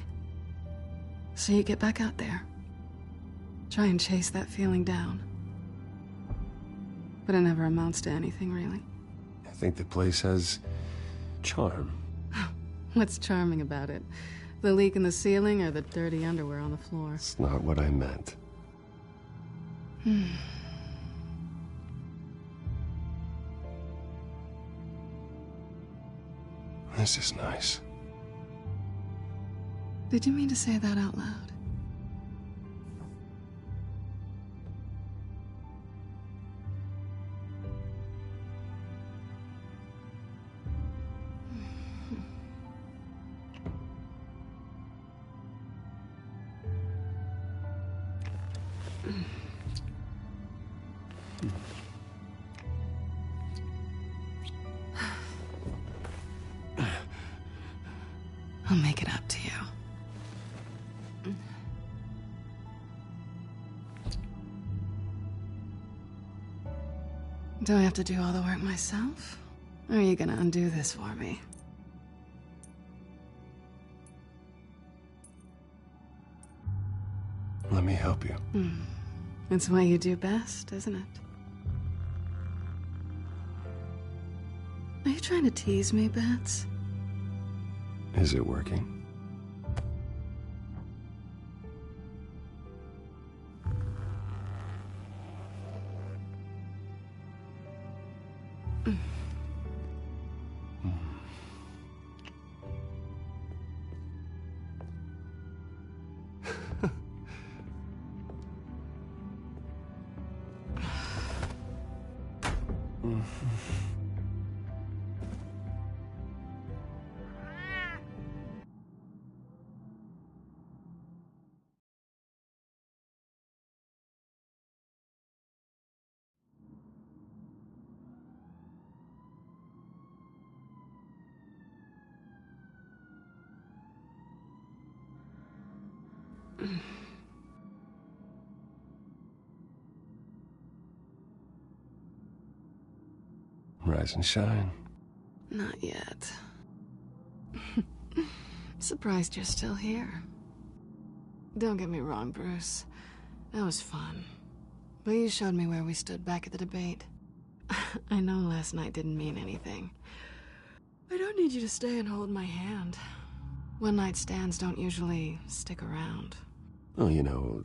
[SPEAKER 8] So you get back out there. Try and chase that feeling down. But it never amounts to anything, really.
[SPEAKER 2] think the place has charm.
[SPEAKER 8] What's charming about it? The leak in the ceiling or the dirty underwear on the floor?
[SPEAKER 2] It's not what I meant. This is nice.
[SPEAKER 8] Did you mean to say that out loud? I'll make it up to you. Do I have to do all the work myself? Or are you gonna undo this for me?
[SPEAKER 2] Let me help you.
[SPEAKER 8] It's what you do best, isn't it? Are you trying to tease me, Bats?
[SPEAKER 2] Is it working? Rise and shine.
[SPEAKER 8] Not yet. Surprised you're still here. Don't get me wrong, Bruce. That was fun. But you showed me where we stood back at the debate. I know last night didn't mean anything. I don't need you to stay and hold my hand. One-night stands don't usually stick around.
[SPEAKER 2] Well, you know,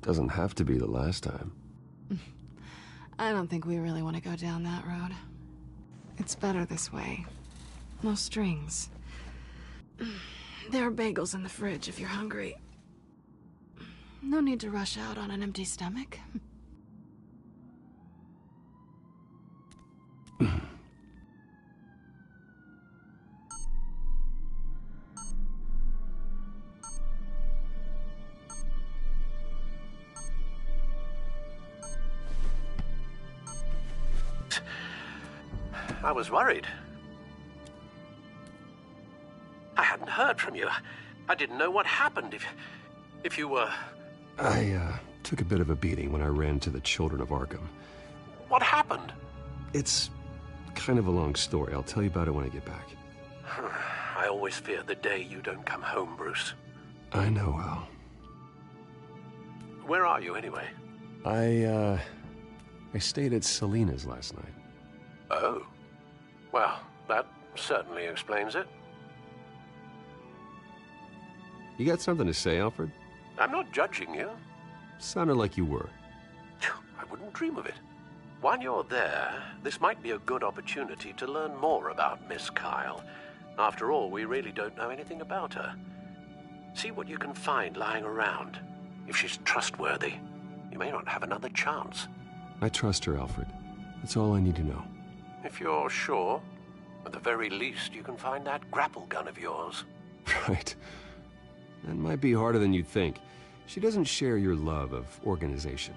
[SPEAKER 2] doesn't have to be the last time.
[SPEAKER 8] I don't think we really want to go down that road. It's better this way. No strings. There are bagels in the fridge if you're hungry. No need to rush out on an empty stomach.
[SPEAKER 15] I was worried. I hadn't heard from you. I didn't know what happened if you were...
[SPEAKER 2] I took a bit of a beating when I ran to the Children of Arkham.
[SPEAKER 15] What happened?
[SPEAKER 2] It's kind of a long story. I'll tell you about it when I get back.
[SPEAKER 15] I always fear the day you don't come home, Bruce.
[SPEAKER 2] I know, Al.
[SPEAKER 15] Where are you, anyway?
[SPEAKER 2] I stayed at Selena's last night.
[SPEAKER 15] Oh. Well, that certainly explains it.
[SPEAKER 2] You got something to say, Alfred?
[SPEAKER 15] I'm not judging you.
[SPEAKER 2] Sounded like you were.
[SPEAKER 15] I wouldn't dream of it. While you're there, this might be a good opportunity to learn more about Miss Kyle. After all, we really don't know anything about her. See what you can find lying around. If she's trustworthy, you may not have another chance.
[SPEAKER 2] I trust her, Alfred. That's all I need to know.
[SPEAKER 15] If you're sure, at the very least, you can find that grapple gun of yours.
[SPEAKER 2] Right. That might be harder than you'd think. She doesn't share your love of organization.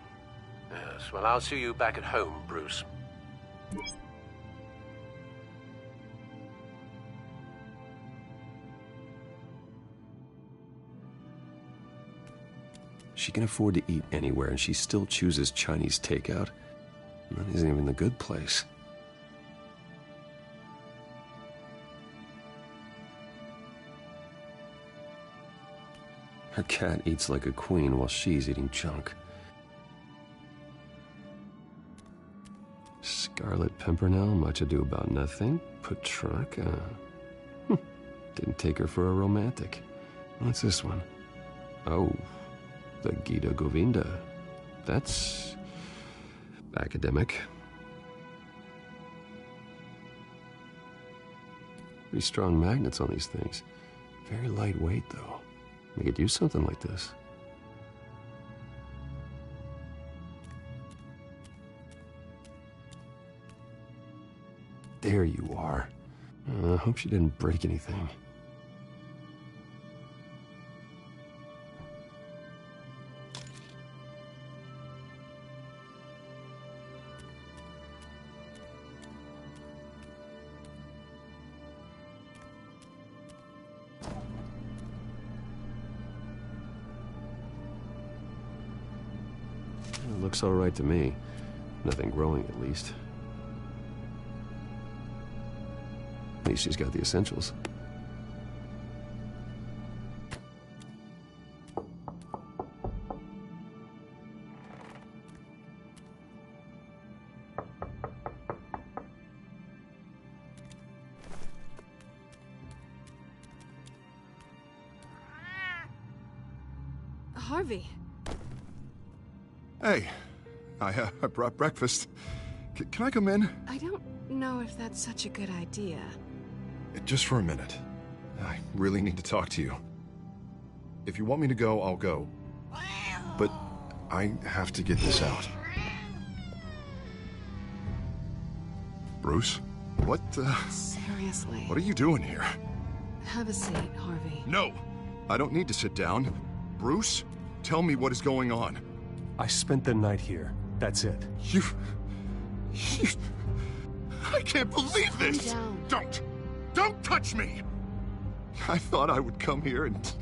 [SPEAKER 15] Yes, well, I'll see you back at home, Bruce.
[SPEAKER 2] She can afford to eat anywhere, and she still chooses Chinese takeout. And that isn't even the good place. Her cat eats like a queen while she's eating junk. Scarlet Pimpernel, Much Ado About Nothing, Petrarca. Didn't take her for a romantic. What's this one? Oh, the Gita Govinda. That's academic. Pretty strong magnets on these things. Very lightweight, though. We could use something like this. There you are. I hope she didn't break anything. It looks all right to me. Nothing growing, at least. At least she's got the essentials.
[SPEAKER 8] Harvey.
[SPEAKER 4] Hey, I brought breakfast. Can I come in?
[SPEAKER 8] I don't know if that's such a good idea.
[SPEAKER 4] Just for a minute. I really need to talk to you. If you want me to go, I'll go. But I have to get this out. Bruce? What,
[SPEAKER 8] Seriously.
[SPEAKER 4] What are you doing here?
[SPEAKER 8] Have a seat, Harvey.
[SPEAKER 4] No! I don't need to sit down. Bruce, tell me what is going on.
[SPEAKER 2] I spent the night here. That's it.
[SPEAKER 4] You... I can't believe this!
[SPEAKER 8] Calm down.
[SPEAKER 4] Don't touch me! I thought I would come here and...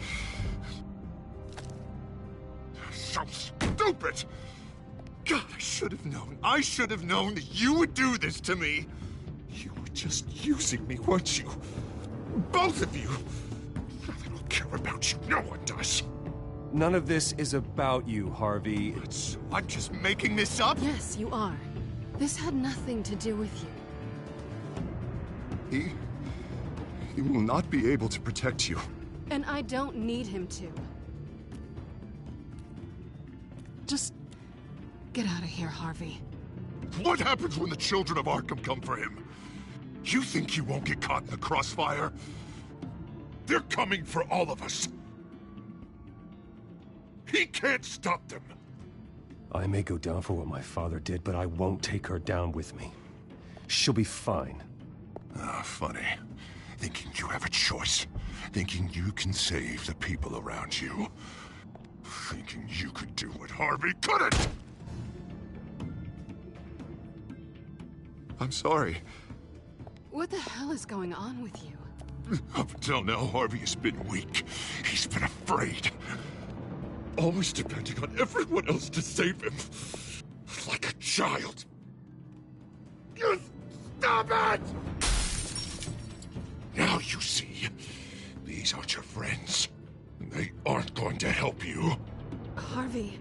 [SPEAKER 4] So stupid! God, I should have known. I should have known that you would do this to me. You were just using me, weren't you? Both of you. I don't care about you. No one does.
[SPEAKER 2] None of this is about you, Harvey.
[SPEAKER 4] So I'm just making this up?
[SPEAKER 8] Yes, you are. This had nothing to do with you.
[SPEAKER 4] He will not be able to protect you.
[SPEAKER 8] And I don't need him to. Just get out of here, Harvey.
[SPEAKER 4] What happens when the children of Arkham come for him? You think you won't get caught in the crossfire? They're coming for all of us. He can't stop them.
[SPEAKER 2] I may go down for what my father did, but I won't take her down with me. She'll be fine.
[SPEAKER 4] Ah, funny. Thinking you have a choice. Thinking you can save the people around you. Thinking you could do what Harvey couldn't! I'm sorry.
[SPEAKER 8] What the hell is going on with you?
[SPEAKER 4] Up until now, Harvey has been weak. He's been afraid. Always depending on everyone else to save him. Like a child. You stop it! Now you see, these aren't your friends. They aren't going to help you.
[SPEAKER 8] Harvey.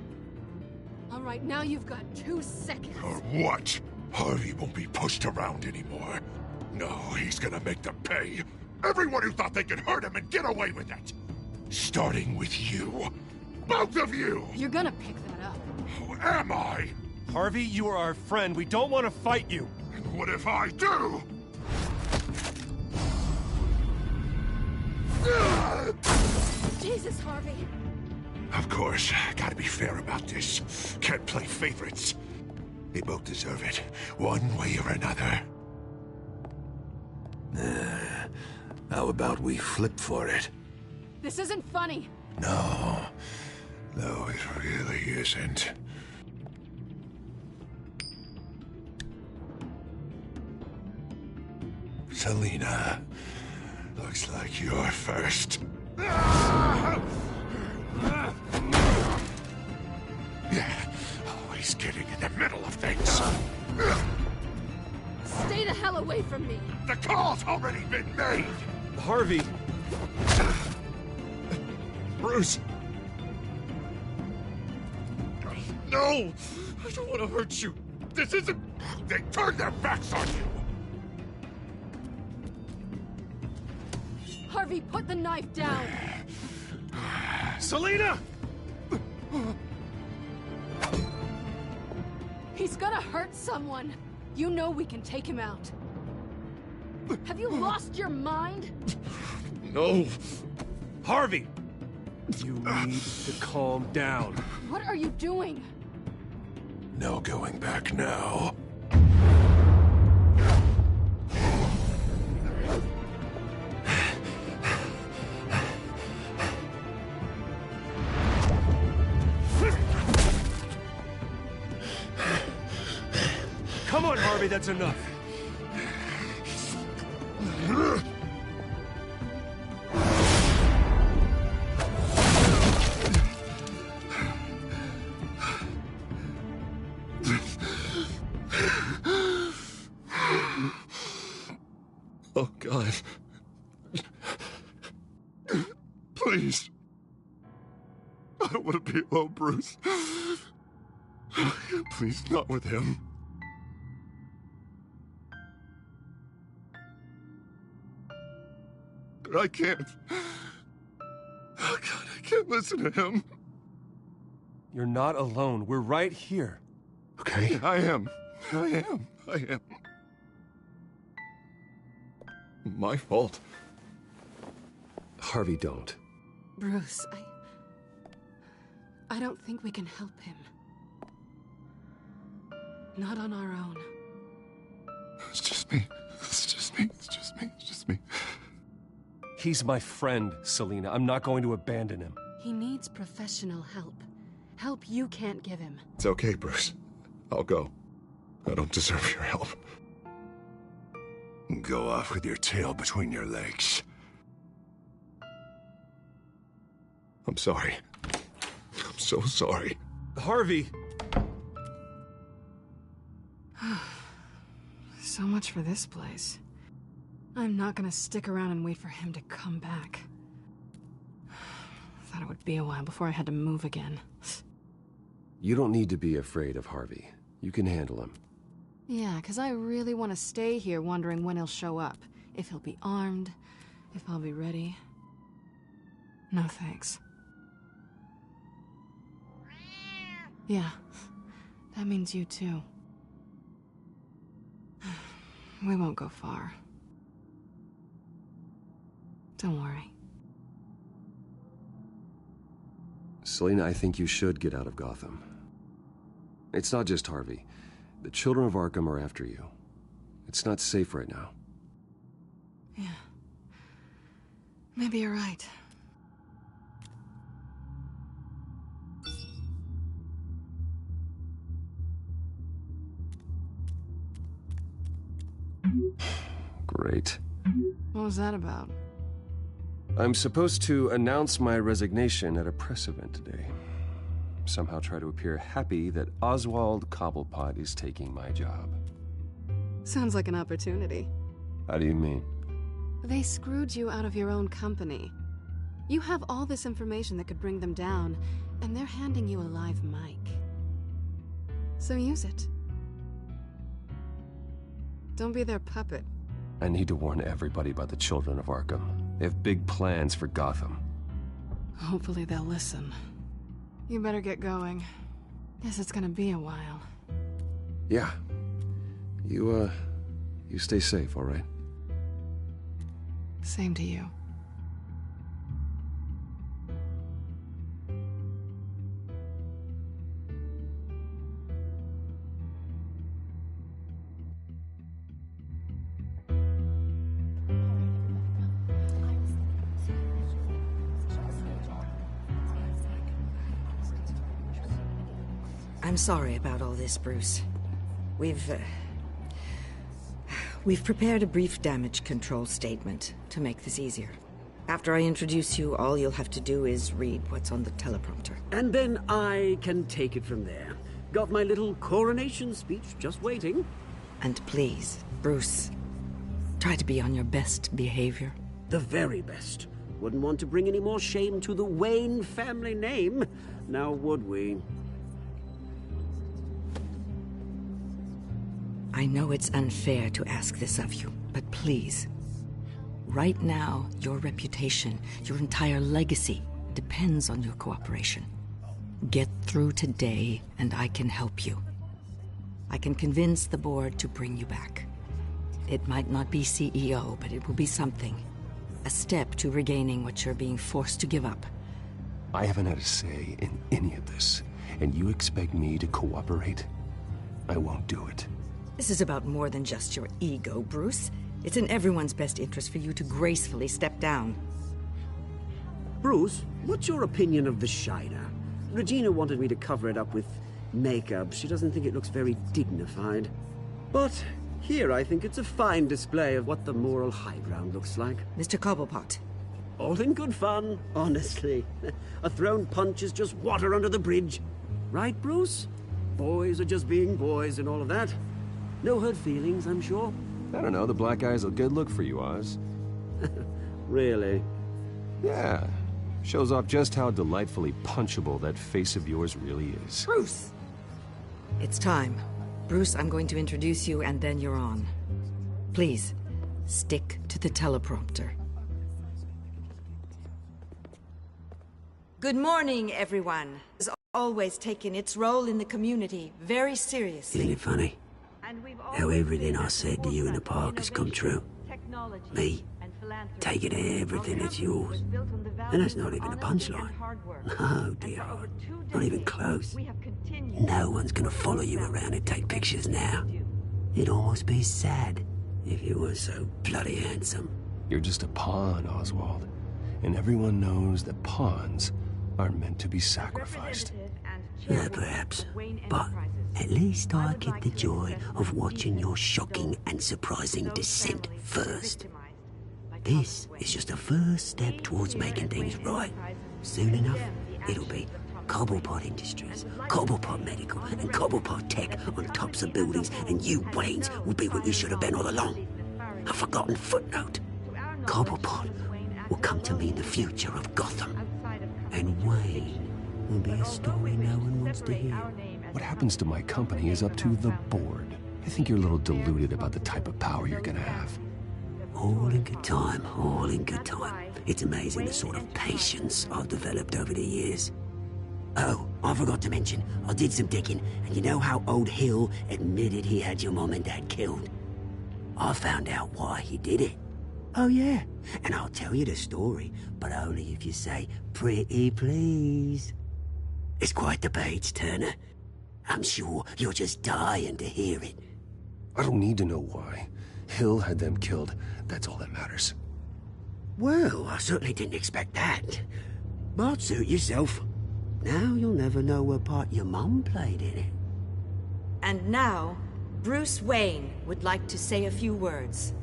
[SPEAKER 8] All right, now you've got 2 seconds.
[SPEAKER 4] Or what? Harvey won't be pushed around anymore. No, he's gonna make them pay. Everyone who thought they could hurt him and get away with it. Starting with you. Both of you!
[SPEAKER 8] You're gonna pick that up.
[SPEAKER 4] Who am I?
[SPEAKER 2] Harvey, you are our friend. We don't want to fight you.
[SPEAKER 4] And what if I do?
[SPEAKER 8] Jesus, Harvey.
[SPEAKER 4] Of course, gotta be fair about this. Can't play favorites. They both deserve it, one way or another. How about we flip for it?
[SPEAKER 8] This isn't funny.
[SPEAKER 4] No, it really isn't. Selina, looks like you're first. Yeah, always getting in the middle of things.
[SPEAKER 8] Stay the hell away from me.
[SPEAKER 4] The call's already been made.
[SPEAKER 2] Harvey.
[SPEAKER 4] Bruce. No, I don't want to hurt you. This isn't
[SPEAKER 6] They turned their backs on you!
[SPEAKER 8] Harvey, put the knife down!
[SPEAKER 2] Selina!
[SPEAKER 8] He's gonna hurt someone! You know we can take him out. Have you lost your mind?
[SPEAKER 2] No! Harvey! You need to calm down.
[SPEAKER 8] What are you doing?
[SPEAKER 6] No going back now.
[SPEAKER 2] Come on, Harvey, that's enough.
[SPEAKER 5] Oh, God. Please. I don't want to be alone, Bruce. Please, not with him. But I can't. Oh, God, I can't listen to him.
[SPEAKER 2] You're not alone. We're right here.
[SPEAKER 5] Okay? I am. My fault.
[SPEAKER 2] Harvey, don't.
[SPEAKER 8] Bruce, I don't think we can help him. Not on our own.
[SPEAKER 5] It's just me.
[SPEAKER 2] He's my friend, Selina. I'm not going to abandon him.
[SPEAKER 8] He needs professional help. Help you can't give him.
[SPEAKER 5] It's okay, Bruce. I'll go. I don't deserve your help.
[SPEAKER 9] Go off with your tail between your legs.
[SPEAKER 5] I'm sorry. I'm so sorry.
[SPEAKER 2] Harvey!
[SPEAKER 8] So much for this place. I'm not gonna stick around and wait for him to come back. Thought it would be a while before I had to move again.
[SPEAKER 2] You don't need to be afraid of Harvey. You can handle him.
[SPEAKER 8] Yeah, 'cause I really want to stay here wondering when he'll show up. If he'll be armed, if I'll be ready. No thanks. Yeah, that means you too. We won't go far. Don't worry.
[SPEAKER 2] Selina, I think you should get out of Gotham. It's not just Harvey. The children of Arkham are after you. It's not safe right now.
[SPEAKER 8] Yeah. Maybe you're right.
[SPEAKER 2] Great.
[SPEAKER 8] What was that about?
[SPEAKER 2] I'm supposed to announce my resignation at a press event today. Somehow try to appear happy that Oswald Cobblepot is taking my job.
[SPEAKER 8] Sounds like an opportunity.
[SPEAKER 2] How do you mean?
[SPEAKER 8] They screwed you out of your own company. You have all this information that could bring them down, and they're handing you a live mic. So use it. Don't be their puppet.
[SPEAKER 2] I need to warn everybody about the children of Arkham. They have big plans for Gotham.
[SPEAKER 8] Hopefully they'll listen. You better get going. Guess it's gonna be a while.
[SPEAKER 2] Yeah. You stay safe, all right?
[SPEAKER 8] Same to you.
[SPEAKER 13] I'm sorry about all this, Bruce. We've prepared a brief damage control statement to make this easier. After I introduce you, all you'll have to do is read what's on the teleprompter.
[SPEAKER 10] And then I can take it from there. Got my little coronation speech just waiting.
[SPEAKER 13] And please, Bruce, try to be on your best behavior.
[SPEAKER 10] The very best. Wouldn't want to bring any more shame to the Wayne family name, now would we?
[SPEAKER 13] I know it's unfair to ask this of you, but please. Right now, your reputation, your entire legacy, depends on your cooperation. Get through today, and I can help you. I can convince the board to bring you back. It might not be CEO, but it will be something. A step to regaining what you're being forced to give up.
[SPEAKER 2] I haven't had a say in any of this, and you expect me to cooperate? I won't do it.
[SPEAKER 13] This is about more than just your ego, Bruce. It's in everyone's best interest for you to gracefully step down.
[SPEAKER 10] Bruce, what's your opinion of the Shiner? Regina wanted me to cover it up with makeup. She doesn't think it looks very dignified. But here I think it's a fine display of what the moral high ground looks like.
[SPEAKER 13] Mr. Cobblepot.
[SPEAKER 10] All in good fun, honestly. A thrown punch is just water under the bridge. Right, Bruce? Boys are just being boys and all of that. No hurt feelings, I'm sure.
[SPEAKER 2] I don't know, the black eye's a good look for you, Oz.
[SPEAKER 10] Really?
[SPEAKER 2] Yeah. Shows off just how delightfully punchable that face of yours really is.
[SPEAKER 13] Bruce! It's time. Bruce, I'm going to introduce you and then you're on. Please, stick to the teleprompter. Good morning, everyone. Has always taken its role in the community very seriously.
[SPEAKER 10] Isn't it funny? How everything I said to you in the park has come true. Me, taking everything that's yours. And that's not even a punchline. No, dear heart. Not even close. No one's gonna follow you around and take pictures now. It'd almost be sad if you were so bloody handsome.
[SPEAKER 2] You're just a pawn, Oswald. And everyone knows that pawns are meant to be sacrificed.
[SPEAKER 10] Yeah, perhaps. But at least I get the joy of watching your shocking and surprising descent first. This is just a first step towards making things right. Soon enough, it'll be Cobblepot Industries, Cobblepot Medical, and Cobblepot Tech on tops of buildings, and you, Waynes, will be what you should have been all along. A forgotten footnote. Cobblepot will come to mean the future of Gotham. And Wayne will be a story no one wants to hear.
[SPEAKER 2] What happens to my company is up to the board. I think you're a little deluded about the type of power you're gonna have.
[SPEAKER 10] All in good time, all in good time. It's amazing the sort of patience I've developed over the years. Oh, I forgot to mention, I did some digging, and you know how old Hill admitted he had your mom and dad killed? I found out why he did it. Oh yeah, and I'll tell you the story, but only if you say, pretty please. It's quite the page turner. I'm sure you're just dying to hear it.
[SPEAKER 2] I don't need to know why. Hill had them killed. That's all that matters.
[SPEAKER 10] Well, I certainly didn't expect that. But suit yourself. Now you'll never know what part your mum played in it.
[SPEAKER 13] And now, Bruce Wayne would like to say a few words.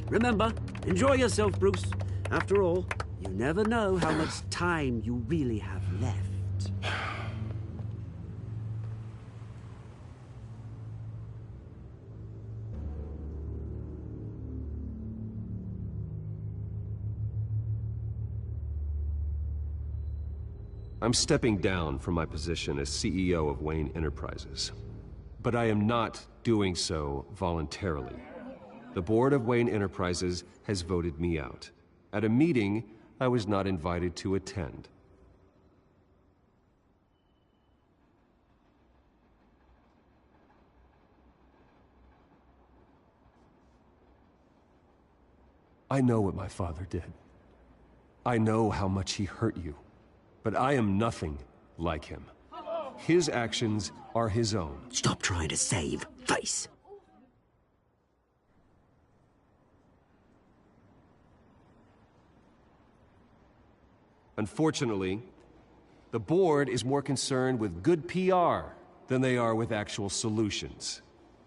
[SPEAKER 10] Remember, enjoy yourself, Bruce. After all, you never know how much time you really have left.
[SPEAKER 2] I'm stepping down from my position as CEO of Wayne Enterprises. But I am not doing so voluntarily. The board of Wayne Enterprises has voted me out. At a meeting I was not invited to attend. I know what my father did. I know how much he hurt you. But I am nothing like him. His actions are his own.
[SPEAKER 10] Stop trying to save face.
[SPEAKER 2] Unfortunately, the board is more concerned with good PR than they are with actual solutions.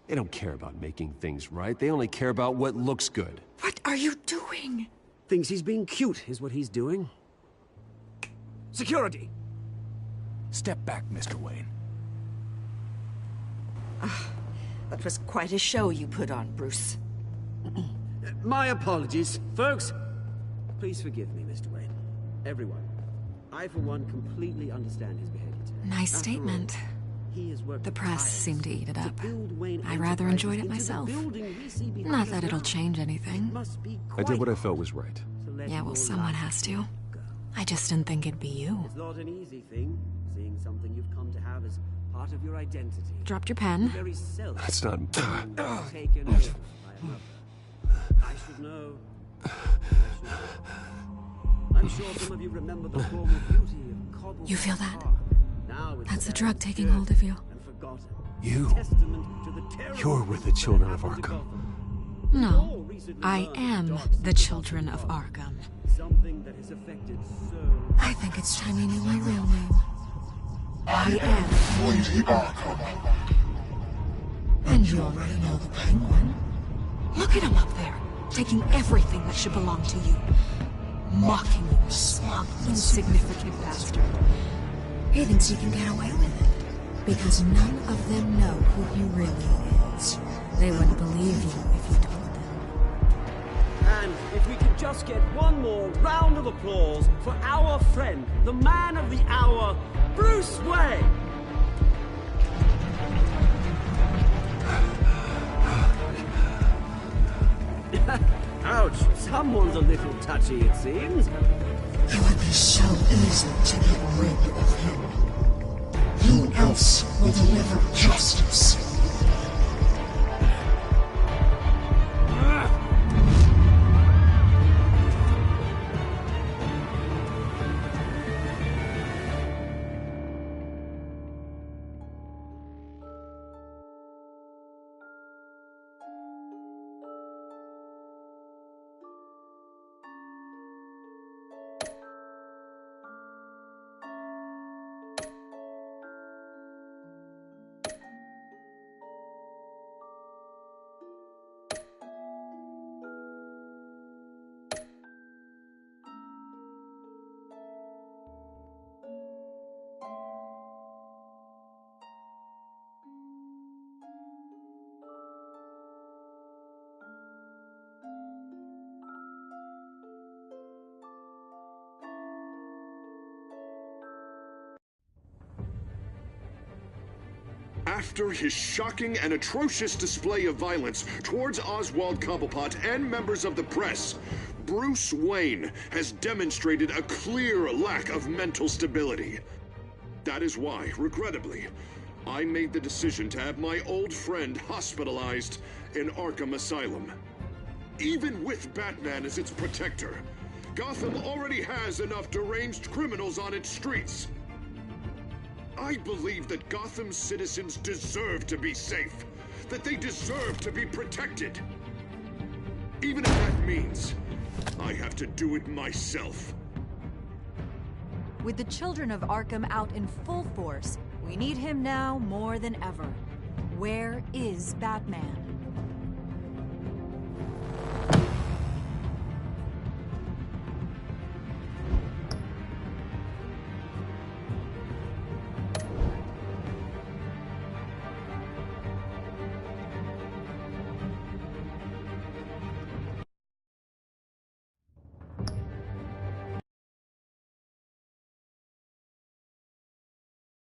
[SPEAKER 2] They don't care about making things right. They only care about what looks good.
[SPEAKER 13] What are you doing?
[SPEAKER 10] Thinks he's being cute, is what he's doing. Security!
[SPEAKER 1] Step back, Mr. Wayne.
[SPEAKER 13] That was quite a show you put on, Bruce.
[SPEAKER 10] My apologies. Folks, please forgive me, Mr. Wayne. Everyone. I, for one, completely understand his behavior today.
[SPEAKER 14] Nice statement. The press seemed to eat it up. I rather enjoyed it myself. Not that it'll change anything.
[SPEAKER 2] I did what I felt was right.
[SPEAKER 14] Yeah, well, someone has to. I just didn't think it'd be you.
[SPEAKER 10] It's not an easy thing, seeing something you've come to have as part of your identity.
[SPEAKER 14] Dropped your pen.
[SPEAKER 10] Very self.
[SPEAKER 2] That's not...
[SPEAKER 10] Taken over by another. I should know. I'm sure some of you remember the former beauty of cobbled.
[SPEAKER 14] You feel that?
[SPEAKER 10] Now it's
[SPEAKER 14] That's the drug taking hold of you.
[SPEAKER 10] and forgotten.
[SPEAKER 2] You...
[SPEAKER 10] Testament to the terrible
[SPEAKER 2] You're with the children of Arkham.
[SPEAKER 14] No, I am the children of Arkham.
[SPEAKER 10] Something that has affected so.
[SPEAKER 14] I think it's time you knew my real name. I am
[SPEAKER 18] Lady Arkham.
[SPEAKER 14] And you already know the Penguin. Look at him up there, taking everything that should belong to you. Mocking you, smug, insignificant bastard. He thinks he can get away with it. Because none of them know who he really is. They wouldn't believe you if you told them.
[SPEAKER 10] And if we could just get one more round of applause for our friend, the man of the hour, Bruce Wayne! Ouch, someone's a little touchy, it seems.
[SPEAKER 18] It would be so easy to get rid of him. Who else will deliver justice?
[SPEAKER 7] After his shocking and atrocious display of violence towards Oswald Cobblepot and members of the press, Bruce Wayne has demonstrated a clear lack of mental stability. That is why, regrettably, I made the decision to have my old friend hospitalized in Arkham Asylum. Even with Batman as its protector, Gotham already has enough deranged criminals on its streets. I believe that Gotham's citizens deserve to be safe, that they deserve to be protected. Even if that means I have to do it myself.
[SPEAKER 22] With the children of Arkham out in full force, we need him now more than ever. Where is Batman?